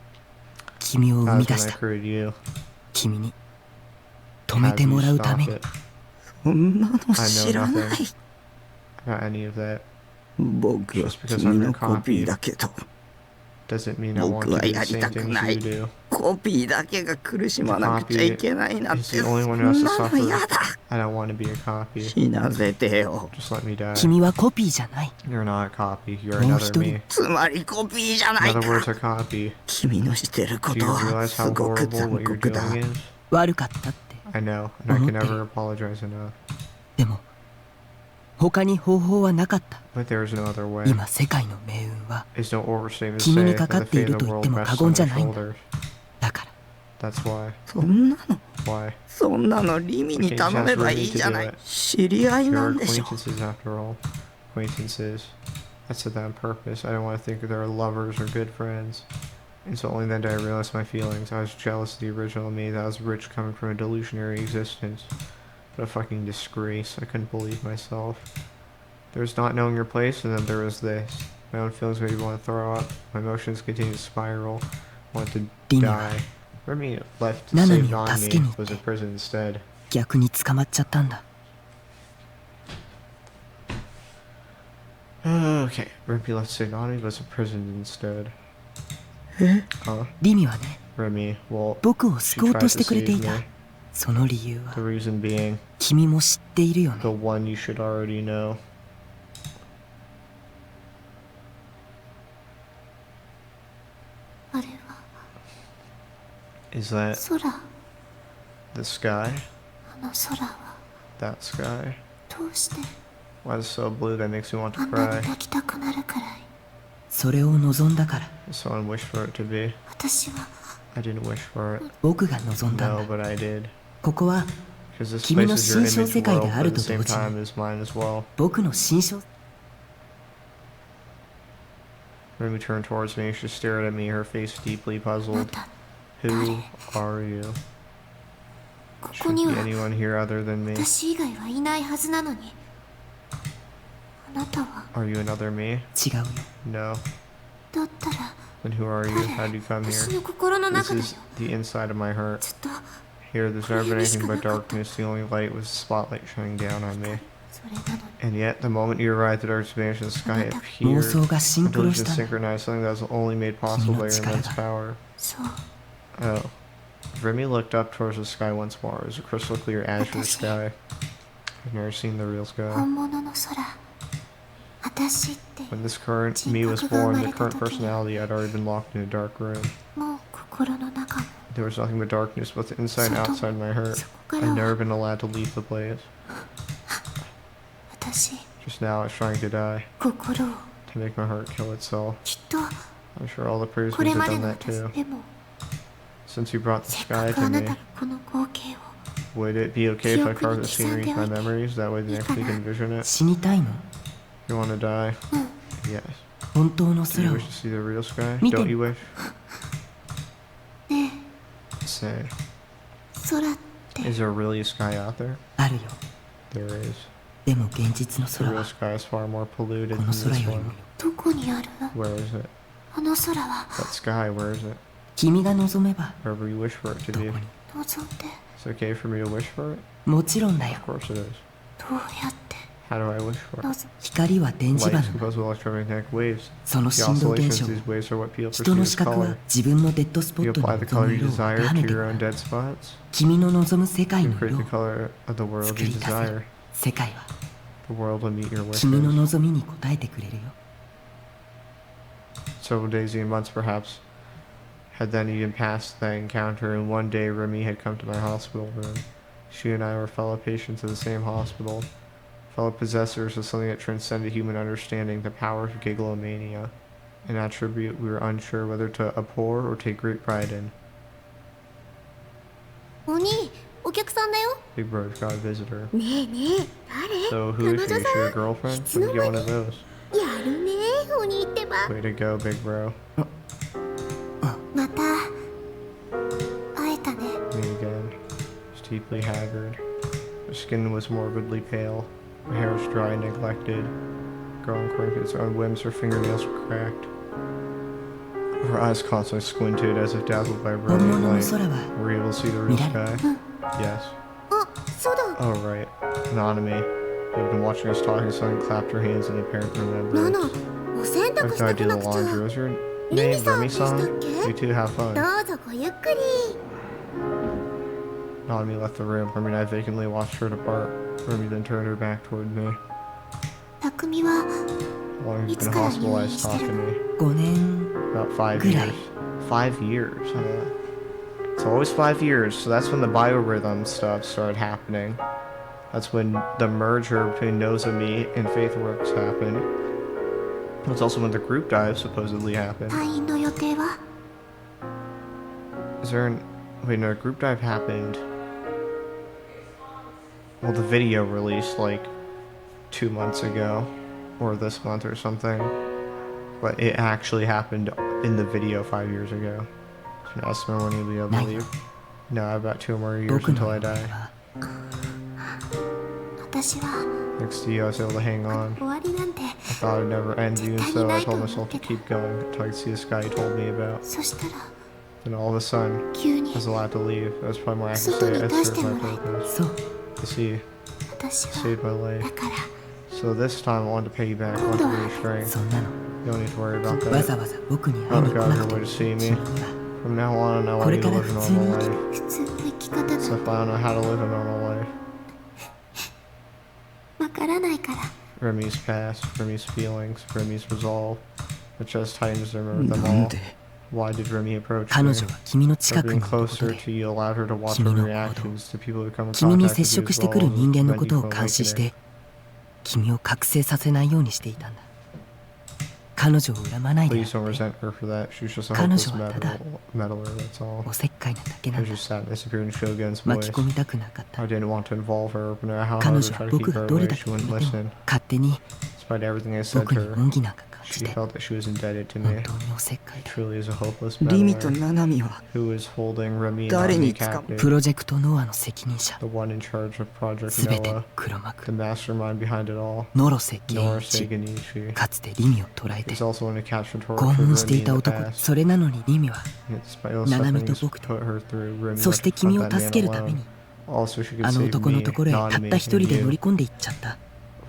Speaker 7: 君を生
Speaker 1: That
Speaker 7: み
Speaker 1: was
Speaker 7: 出
Speaker 1: when
Speaker 7: し
Speaker 1: I
Speaker 7: た
Speaker 1: created you.
Speaker 7: 君に止め
Speaker 1: Have
Speaker 7: て
Speaker 1: you
Speaker 7: もらうた
Speaker 1: stop
Speaker 7: めに
Speaker 1: it.
Speaker 5: そんなの
Speaker 1: I
Speaker 5: 知
Speaker 1: know
Speaker 5: らない
Speaker 1: nothing about any of that.
Speaker 5: 僕は
Speaker 1: Just because
Speaker 5: 君
Speaker 1: I'm
Speaker 5: の
Speaker 1: your
Speaker 5: コピー
Speaker 1: copy
Speaker 5: だけど
Speaker 1: doesn't mean I want
Speaker 5: 僕
Speaker 1: to
Speaker 5: は
Speaker 1: do
Speaker 5: や
Speaker 1: the
Speaker 5: り
Speaker 1: same
Speaker 5: たく
Speaker 1: things
Speaker 5: な
Speaker 1: you
Speaker 5: い
Speaker 1: do.
Speaker 5: コピーだけが苦しまなくちゃいけないなんて
Speaker 1: He's the
Speaker 5: そ
Speaker 1: only
Speaker 5: ん
Speaker 1: one who has to
Speaker 5: なの
Speaker 1: suffer.
Speaker 5: 嫌だ
Speaker 1: I don't want to be a copy.
Speaker 5: 死なせてよ
Speaker 1: Just let me die.
Speaker 7: 君はコピーじゃない
Speaker 1: You're not a copy. You're
Speaker 7: もう
Speaker 1: another
Speaker 7: 一人
Speaker 1: me.
Speaker 5: つまりコピーじゃな
Speaker 1: In
Speaker 5: い
Speaker 1: other
Speaker 5: か
Speaker 1: words, a copy.
Speaker 5: 君のしてるこ
Speaker 1: Do
Speaker 5: と
Speaker 1: you
Speaker 5: は
Speaker 1: realize
Speaker 5: す
Speaker 1: how
Speaker 5: ごく
Speaker 1: horrible
Speaker 5: 残
Speaker 1: what you're
Speaker 5: 酷だ
Speaker 1: doing is?
Speaker 7: 悪かったって
Speaker 1: I know, and I can
Speaker 7: Okay.
Speaker 1: never apologize enough.
Speaker 7: でも他に方法はなかった
Speaker 1: But there is no other way.
Speaker 7: 今世界の命運は
Speaker 1: It's no overstatement to
Speaker 7: 君
Speaker 1: say
Speaker 7: に
Speaker 1: that
Speaker 7: かか
Speaker 1: the
Speaker 7: ってい
Speaker 1: fate
Speaker 7: る
Speaker 1: of
Speaker 7: と
Speaker 1: the
Speaker 7: 言って
Speaker 1: world
Speaker 7: も
Speaker 1: rests
Speaker 7: 過
Speaker 1: on
Speaker 7: 言じゃ
Speaker 1: your
Speaker 7: ないんだ
Speaker 1: shoulders.
Speaker 7: だから
Speaker 1: That's why.
Speaker 5: そんなの
Speaker 1: Why?
Speaker 5: そんなのリミに頼めばいいじゃない知り合いな
Speaker 1: You're
Speaker 5: んでしょ
Speaker 1: acquaintances after all. Acquaintances. I said that on purpose. I didn't want to think they're lovers or good friends. And so only then did I realize my feelings. I was jealous of the original me that was rich coming from a delusionary existence. What a fucking disgrace. I couldn't believe myself. There's not knowing your place, and then there was this. My own feelings made me want to throw up. My emotions continue to spiral. I want to die. Remy left to save Nanami, was in prison instead.
Speaker 7: 逆に捕まっちゃったんだ。
Speaker 1: Okay, Remy left to save Nanami, was in prison instead.
Speaker 7: リミはね、
Speaker 1: Remy, well,
Speaker 7: 僕を
Speaker 1: she
Speaker 7: 救おう
Speaker 1: tried
Speaker 7: と
Speaker 1: to
Speaker 7: してくれてい
Speaker 1: save
Speaker 7: た
Speaker 1: me.
Speaker 7: その理由は
Speaker 1: The reason being
Speaker 7: 君も知っているよ
Speaker 1: the
Speaker 7: ね。
Speaker 1: one you should already know.
Speaker 3: あれは
Speaker 1: Is that
Speaker 3: 空、
Speaker 1: the sky?
Speaker 3: あの空は
Speaker 1: That sky?
Speaker 3: どうして
Speaker 1: Why is it so blue that makes me want
Speaker 3: あ
Speaker 1: to
Speaker 3: んなに
Speaker 1: cry?
Speaker 3: 泣きたくなるくらい。
Speaker 7: それを望んだから。
Speaker 1: Someone wished for it to be.
Speaker 3: 私は
Speaker 1: I didn't wish for it.
Speaker 7: 僕が望んだん
Speaker 1: No,
Speaker 7: だ。
Speaker 1: but I did.
Speaker 7: ここは
Speaker 1: Because this
Speaker 7: 君
Speaker 1: place
Speaker 7: の
Speaker 1: is your
Speaker 7: 心象
Speaker 1: image
Speaker 7: 世界
Speaker 1: world,
Speaker 7: であ
Speaker 1: but
Speaker 7: る
Speaker 1: at the
Speaker 7: と同
Speaker 1: same
Speaker 7: 時に
Speaker 1: time is mine as well.
Speaker 7: 僕の心象
Speaker 1: Remy turned towards me. She stared at me, her face deeply
Speaker 3: ま
Speaker 1: puzzled.
Speaker 3: た
Speaker 1: Who are you?
Speaker 3: ここ
Speaker 1: Should
Speaker 3: に
Speaker 1: be
Speaker 3: は
Speaker 1: anyone here other than me.
Speaker 3: 私以外はいないはずなのに。あなたは
Speaker 1: Are you another me?
Speaker 7: 違うよ。
Speaker 1: No.
Speaker 3: だったら
Speaker 1: Then who are you? How did you come
Speaker 3: 私
Speaker 1: here?
Speaker 3: の心の
Speaker 1: This
Speaker 3: 中だよ。
Speaker 1: is the inside of my heart.
Speaker 3: ずっと
Speaker 1: Here, there's never been anything but darkness. The only light was the spotlight shining down on me.
Speaker 3: それなのに
Speaker 1: And yet, the moment you arrived, the dark expansion of the sky
Speaker 7: 妄
Speaker 1: appeared.
Speaker 7: 想がシンクロ
Speaker 1: Intelligence
Speaker 7: したんだ。
Speaker 1: synchronized, something that was only made possible by your immense power.
Speaker 3: そう
Speaker 1: Oh. Remy looked up towards the sky once more. It was a crystal clear azure sky. I've never seen the real sky.
Speaker 3: 本物の空。私って
Speaker 1: When this current me was born, the current personality had already been locked in a dark room.
Speaker 3: もう心の中も
Speaker 1: There was nothing but darkness, both inside and outside my heart.
Speaker 3: そこか
Speaker 1: I'd
Speaker 3: ら
Speaker 1: never
Speaker 3: は
Speaker 1: been allowed to leave the place.
Speaker 3: 私
Speaker 1: Just now, I was trying to die,
Speaker 3: 心を
Speaker 1: to make my heart kill itself.
Speaker 3: きっと
Speaker 1: I'm sure all the previous
Speaker 3: これ
Speaker 1: ones
Speaker 3: ま
Speaker 1: have
Speaker 3: で
Speaker 1: done
Speaker 3: の
Speaker 1: that
Speaker 3: 私
Speaker 1: too.
Speaker 3: でも
Speaker 1: Since you brought the
Speaker 3: せっか
Speaker 1: sky
Speaker 3: くあ
Speaker 1: to
Speaker 3: な
Speaker 1: me,
Speaker 3: たがこの光景を
Speaker 1: would it be okay if I
Speaker 3: 記憶に
Speaker 1: carved the scenery into my memories? That way the next we can envision it.
Speaker 7: 死にたいの
Speaker 1: You want to die?
Speaker 3: うん
Speaker 1: Yes.
Speaker 7: 本当の
Speaker 1: Do you
Speaker 7: 空を
Speaker 1: wish to see the real sky?
Speaker 7: Me
Speaker 1: Don't
Speaker 7: too.
Speaker 1: you wish?
Speaker 3: ね
Speaker 1: Say,
Speaker 3: え空って
Speaker 1: is there really a sky out there?
Speaker 7: あるよ。
Speaker 1: There is.
Speaker 7: でも現実の
Speaker 1: The
Speaker 7: 空
Speaker 1: real
Speaker 7: は
Speaker 1: sky is far more polluted
Speaker 7: こ
Speaker 1: than
Speaker 7: の
Speaker 1: this
Speaker 7: 空よりも
Speaker 1: one.
Speaker 7: よ。
Speaker 3: どこにある
Speaker 1: Where is it?
Speaker 3: あの空は
Speaker 1: That sky, where is it?
Speaker 7: 君が望めば
Speaker 1: Wherever you wish for it to
Speaker 7: どこ
Speaker 1: be.
Speaker 7: に。
Speaker 3: 望んで
Speaker 1: It's okay for me to wish for it?
Speaker 7: もちろんだよ。
Speaker 1: Of course it is.
Speaker 3: どうやって
Speaker 1: How do I wish for it?
Speaker 3: 望
Speaker 7: 光は電磁
Speaker 1: Light
Speaker 7: 場
Speaker 1: is
Speaker 7: なの。
Speaker 1: composed of electromagnetic waves.
Speaker 7: その
Speaker 1: The
Speaker 7: 振動
Speaker 1: oscillations
Speaker 7: 現象
Speaker 1: of these waves are what people
Speaker 7: 人
Speaker 1: perceive
Speaker 7: の
Speaker 1: as
Speaker 7: 視覚は
Speaker 1: color.
Speaker 7: 自分のデッドスポ
Speaker 1: You
Speaker 7: ットに
Speaker 1: apply the
Speaker 7: 望
Speaker 1: color
Speaker 7: む
Speaker 1: you
Speaker 7: 色を
Speaker 1: desire
Speaker 7: 高め
Speaker 1: to
Speaker 7: て
Speaker 1: your
Speaker 7: く
Speaker 1: own
Speaker 7: る。
Speaker 1: dead spots.
Speaker 7: 君の望む世界
Speaker 1: You
Speaker 7: の
Speaker 1: create
Speaker 7: 色
Speaker 1: the
Speaker 7: を
Speaker 1: color of the world
Speaker 7: 作
Speaker 1: you
Speaker 7: り出せ
Speaker 1: desire.
Speaker 7: 世界は
Speaker 1: The world will meet your
Speaker 7: 君の
Speaker 1: wishes.
Speaker 7: 望みに応えてくれるよ。
Speaker 1: Several days, even months perhaps, had then even passed that encounter, and one day Remy had come to my hospital room. She and I were fellow patients of the same hospital, fellow possessors of something that transcended human understanding, the power of gigalomania, an attribute we were unsure whether to abhor or take great pride in.
Speaker 3: お兄お客さんだよ
Speaker 1: Big Brother's got a visitor.
Speaker 3: ねえねえ誰
Speaker 1: So who is
Speaker 3: 彼
Speaker 1: she?
Speaker 3: 女
Speaker 1: Is
Speaker 3: さ
Speaker 1: she
Speaker 3: ん
Speaker 1: your girlfriend?
Speaker 3: いつ
Speaker 1: When
Speaker 3: の
Speaker 1: you get
Speaker 3: 間
Speaker 1: one
Speaker 3: に
Speaker 1: of those?
Speaker 3: やるねお兄ってば
Speaker 1: Way to go, big bro.
Speaker 3: また会えたね
Speaker 1: Me again. She's deeply haggard. Her skin was morbidly pale. Her hair was dry and neglected. Growing crinkles on whims, her fingernails were cracked. Her eyes constantly squinted as if dazzled by
Speaker 7: 本
Speaker 1: brilliant
Speaker 7: 物の
Speaker 1: light.
Speaker 7: 空は
Speaker 1: Were you able to see the real
Speaker 7: 見られ
Speaker 1: sky? Yes.
Speaker 3: あそうだ
Speaker 1: Oh, right. Nanami. You had been watching us talking, suddenly clapped her hands in apparent
Speaker 3: ナナ
Speaker 1: remembrance.
Speaker 3: お洗
Speaker 1: I
Speaker 3: 濯
Speaker 1: have
Speaker 3: し
Speaker 1: no
Speaker 3: て
Speaker 1: idea
Speaker 3: こな
Speaker 1: the
Speaker 3: くちゃ
Speaker 1: laundry. Was your name
Speaker 3: Remy-san
Speaker 1: Remy-san?
Speaker 3: でしたっけ?
Speaker 1: You two have fun.
Speaker 3: どうぞごゆっくり
Speaker 1: Nanami left the room. Remy and I vacantly watched her depart. Remy then turned her back toward me.
Speaker 3: 匠は
Speaker 1: How long have you
Speaker 3: It's
Speaker 1: been
Speaker 3: gotta
Speaker 1: hospitalized?
Speaker 3: be
Speaker 1: Talk to me.
Speaker 7: 5年
Speaker 1: About 5
Speaker 7: Good
Speaker 1: years. 5 years, huh? It's always 5 years, so that's when the biorhythm stuff started happening. That's when the merger between Nozomi and Faithworks happened. That's also when the group dive supposedly happened.
Speaker 3: 退院の予定は
Speaker 1: Is there an... Wait, no, group dive happened... Well, the video released, like, 2 months ago. Or this month or something. But it actually happened in the video 5 years ago. So an estimate when you'll be able to leave. No, I have about 2 more years
Speaker 7: 僕
Speaker 1: until
Speaker 7: の
Speaker 1: I
Speaker 7: 夢
Speaker 1: die.
Speaker 7: は
Speaker 3: 私は
Speaker 1: Thanks to you, I was able to hang on.
Speaker 3: 終わりなんて
Speaker 1: I thought I'd never end you, so I told myself to keep going until I could see the sky you told me about.
Speaker 3: そしたら
Speaker 1: Then all of a sudden,
Speaker 3: 急に
Speaker 1: I was allowed to leave. That was probably more accurate to
Speaker 3: 外
Speaker 1: say
Speaker 3: に
Speaker 1: I
Speaker 3: 出し
Speaker 1: served
Speaker 3: て
Speaker 1: my
Speaker 3: もらえ
Speaker 1: purpose.
Speaker 7: そう
Speaker 1: To see,
Speaker 3: 私は
Speaker 1: saved my
Speaker 3: だ
Speaker 1: life.
Speaker 3: から
Speaker 1: So this time I wanted to pay you back. I wanted to restrain.
Speaker 7: そんなの
Speaker 1: You don't need to worry about
Speaker 7: わざ
Speaker 1: that.
Speaker 7: わざ僕に会い
Speaker 1: Oh
Speaker 7: に来
Speaker 1: God,
Speaker 7: な
Speaker 1: your
Speaker 7: く
Speaker 1: way
Speaker 7: て
Speaker 1: to see
Speaker 7: 君
Speaker 1: me.
Speaker 7: は
Speaker 1: From now on, I want you to
Speaker 7: これから
Speaker 1: live a
Speaker 7: 普通に
Speaker 1: normal life.
Speaker 3: 普通の生き方なん
Speaker 1: So
Speaker 3: て
Speaker 1: if I don't know how to live a normal life,
Speaker 3: わからないから
Speaker 1: Remy's past, Remy's feelings, Remy's resolve, it just tightens them of them
Speaker 5: なん
Speaker 1: all.
Speaker 5: で
Speaker 1: Why did Remy approach
Speaker 7: 彼
Speaker 1: me?
Speaker 7: 女は君の
Speaker 1: By
Speaker 7: 近くに
Speaker 1: being
Speaker 7: いること
Speaker 1: closer
Speaker 7: で
Speaker 1: to you allowed her to watch
Speaker 7: 君
Speaker 1: her
Speaker 7: の行動
Speaker 1: reactions to people who come in
Speaker 7: 君に
Speaker 1: contact
Speaker 7: 接
Speaker 1: with you
Speaker 7: 触
Speaker 1: as
Speaker 7: してくる
Speaker 1: well
Speaker 7: 人間の
Speaker 1: as
Speaker 7: こと
Speaker 1: you
Speaker 7: を
Speaker 1: for
Speaker 7: 監視し
Speaker 1: awakening.
Speaker 7: て君を覚醒させないようにしていたんだ。彼女を恨まないであ
Speaker 1: Please don't
Speaker 7: げて
Speaker 1: resent her for that. She was just a
Speaker 7: 彼
Speaker 1: hopeless
Speaker 7: 女はただ
Speaker 1: meddler, that's all.
Speaker 7: おせっかいなだけな
Speaker 1: I
Speaker 7: んだ。
Speaker 1: just sat and disappeared in Shogun's
Speaker 7: 巻
Speaker 1: voice.
Speaker 7: き込みたくなかった
Speaker 1: I。didn't want to involve her, but no matter how
Speaker 7: 彼
Speaker 1: hard
Speaker 7: 女
Speaker 1: I
Speaker 7: は
Speaker 1: tried to
Speaker 7: 僕
Speaker 1: keep
Speaker 7: が
Speaker 1: her
Speaker 7: どれ
Speaker 1: away,
Speaker 7: だ
Speaker 1: she
Speaker 7: け
Speaker 1: wouldn't
Speaker 7: 決めても
Speaker 1: listen.
Speaker 7: 勝手に
Speaker 1: Despite everything I said
Speaker 7: 僕
Speaker 1: to
Speaker 7: に
Speaker 1: her,
Speaker 7: 恩義なんか感じ
Speaker 1: she
Speaker 7: て
Speaker 1: felt that she was indebted to
Speaker 7: 本
Speaker 1: me.
Speaker 7: 当におせっかいだ。
Speaker 1: Truly is a hopeless
Speaker 5: リミと
Speaker 1: meddler
Speaker 5: ナナミは
Speaker 1: who is holding Remy and
Speaker 5: 誰
Speaker 1: Nami
Speaker 5: に捕ま
Speaker 1: captive.
Speaker 7: プロジェクトノアの責任者
Speaker 1: The one in charge of Project
Speaker 7: すべて
Speaker 1: Noah,
Speaker 7: の黒幕
Speaker 1: the mastermind behind it all.
Speaker 7: ノロセ圭
Speaker 1: Nora
Speaker 7: 一
Speaker 1: Sagenichi
Speaker 7: かつてリミを捕らえて
Speaker 1: is also one who captured
Speaker 7: 拷
Speaker 1: tortured
Speaker 7: 問して
Speaker 1: Remy
Speaker 7: い
Speaker 1: in
Speaker 7: た
Speaker 1: the
Speaker 7: 男で
Speaker 1: past.
Speaker 7: それなのにリミは
Speaker 1: And despite those
Speaker 7: ナナミと
Speaker 1: sufferings
Speaker 7: 僕と
Speaker 1: put her through, Remy
Speaker 7: そ
Speaker 1: left
Speaker 7: して
Speaker 1: to
Speaker 7: 君
Speaker 1: confront
Speaker 7: を
Speaker 1: that
Speaker 7: 助け
Speaker 1: man
Speaker 7: るため
Speaker 1: alone.
Speaker 7: に
Speaker 1: Also, she could
Speaker 7: あの
Speaker 1: save
Speaker 7: 男の
Speaker 1: me,
Speaker 7: ところへた
Speaker 1: not
Speaker 7: った
Speaker 1: me,
Speaker 7: 一人
Speaker 1: and
Speaker 7: で乗
Speaker 1: you.
Speaker 7: り込んでいっちゃった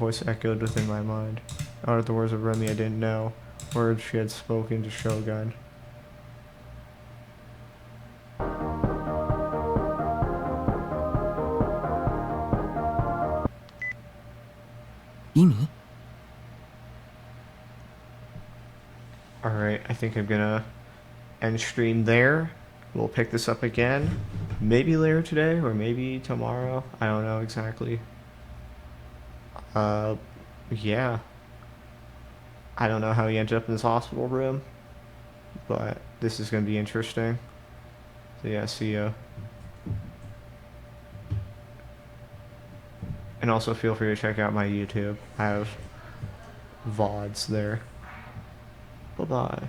Speaker 1: Voice echoed within my mind. Out of the words of Remy I didn't know, words she had spoken to Shogun.
Speaker 7: リミ
Speaker 1: Alright, I think I'm gonna end stream there. We'll pick this up again. Maybe later today, or maybe tomorrow. I don't know exactly. Yeah. I don't know how he ended up in this hospital room, but this is gonna be interesting. So yeah, see ya. And also feel free to check out my YouTube. I have VODs there. Bye-bye.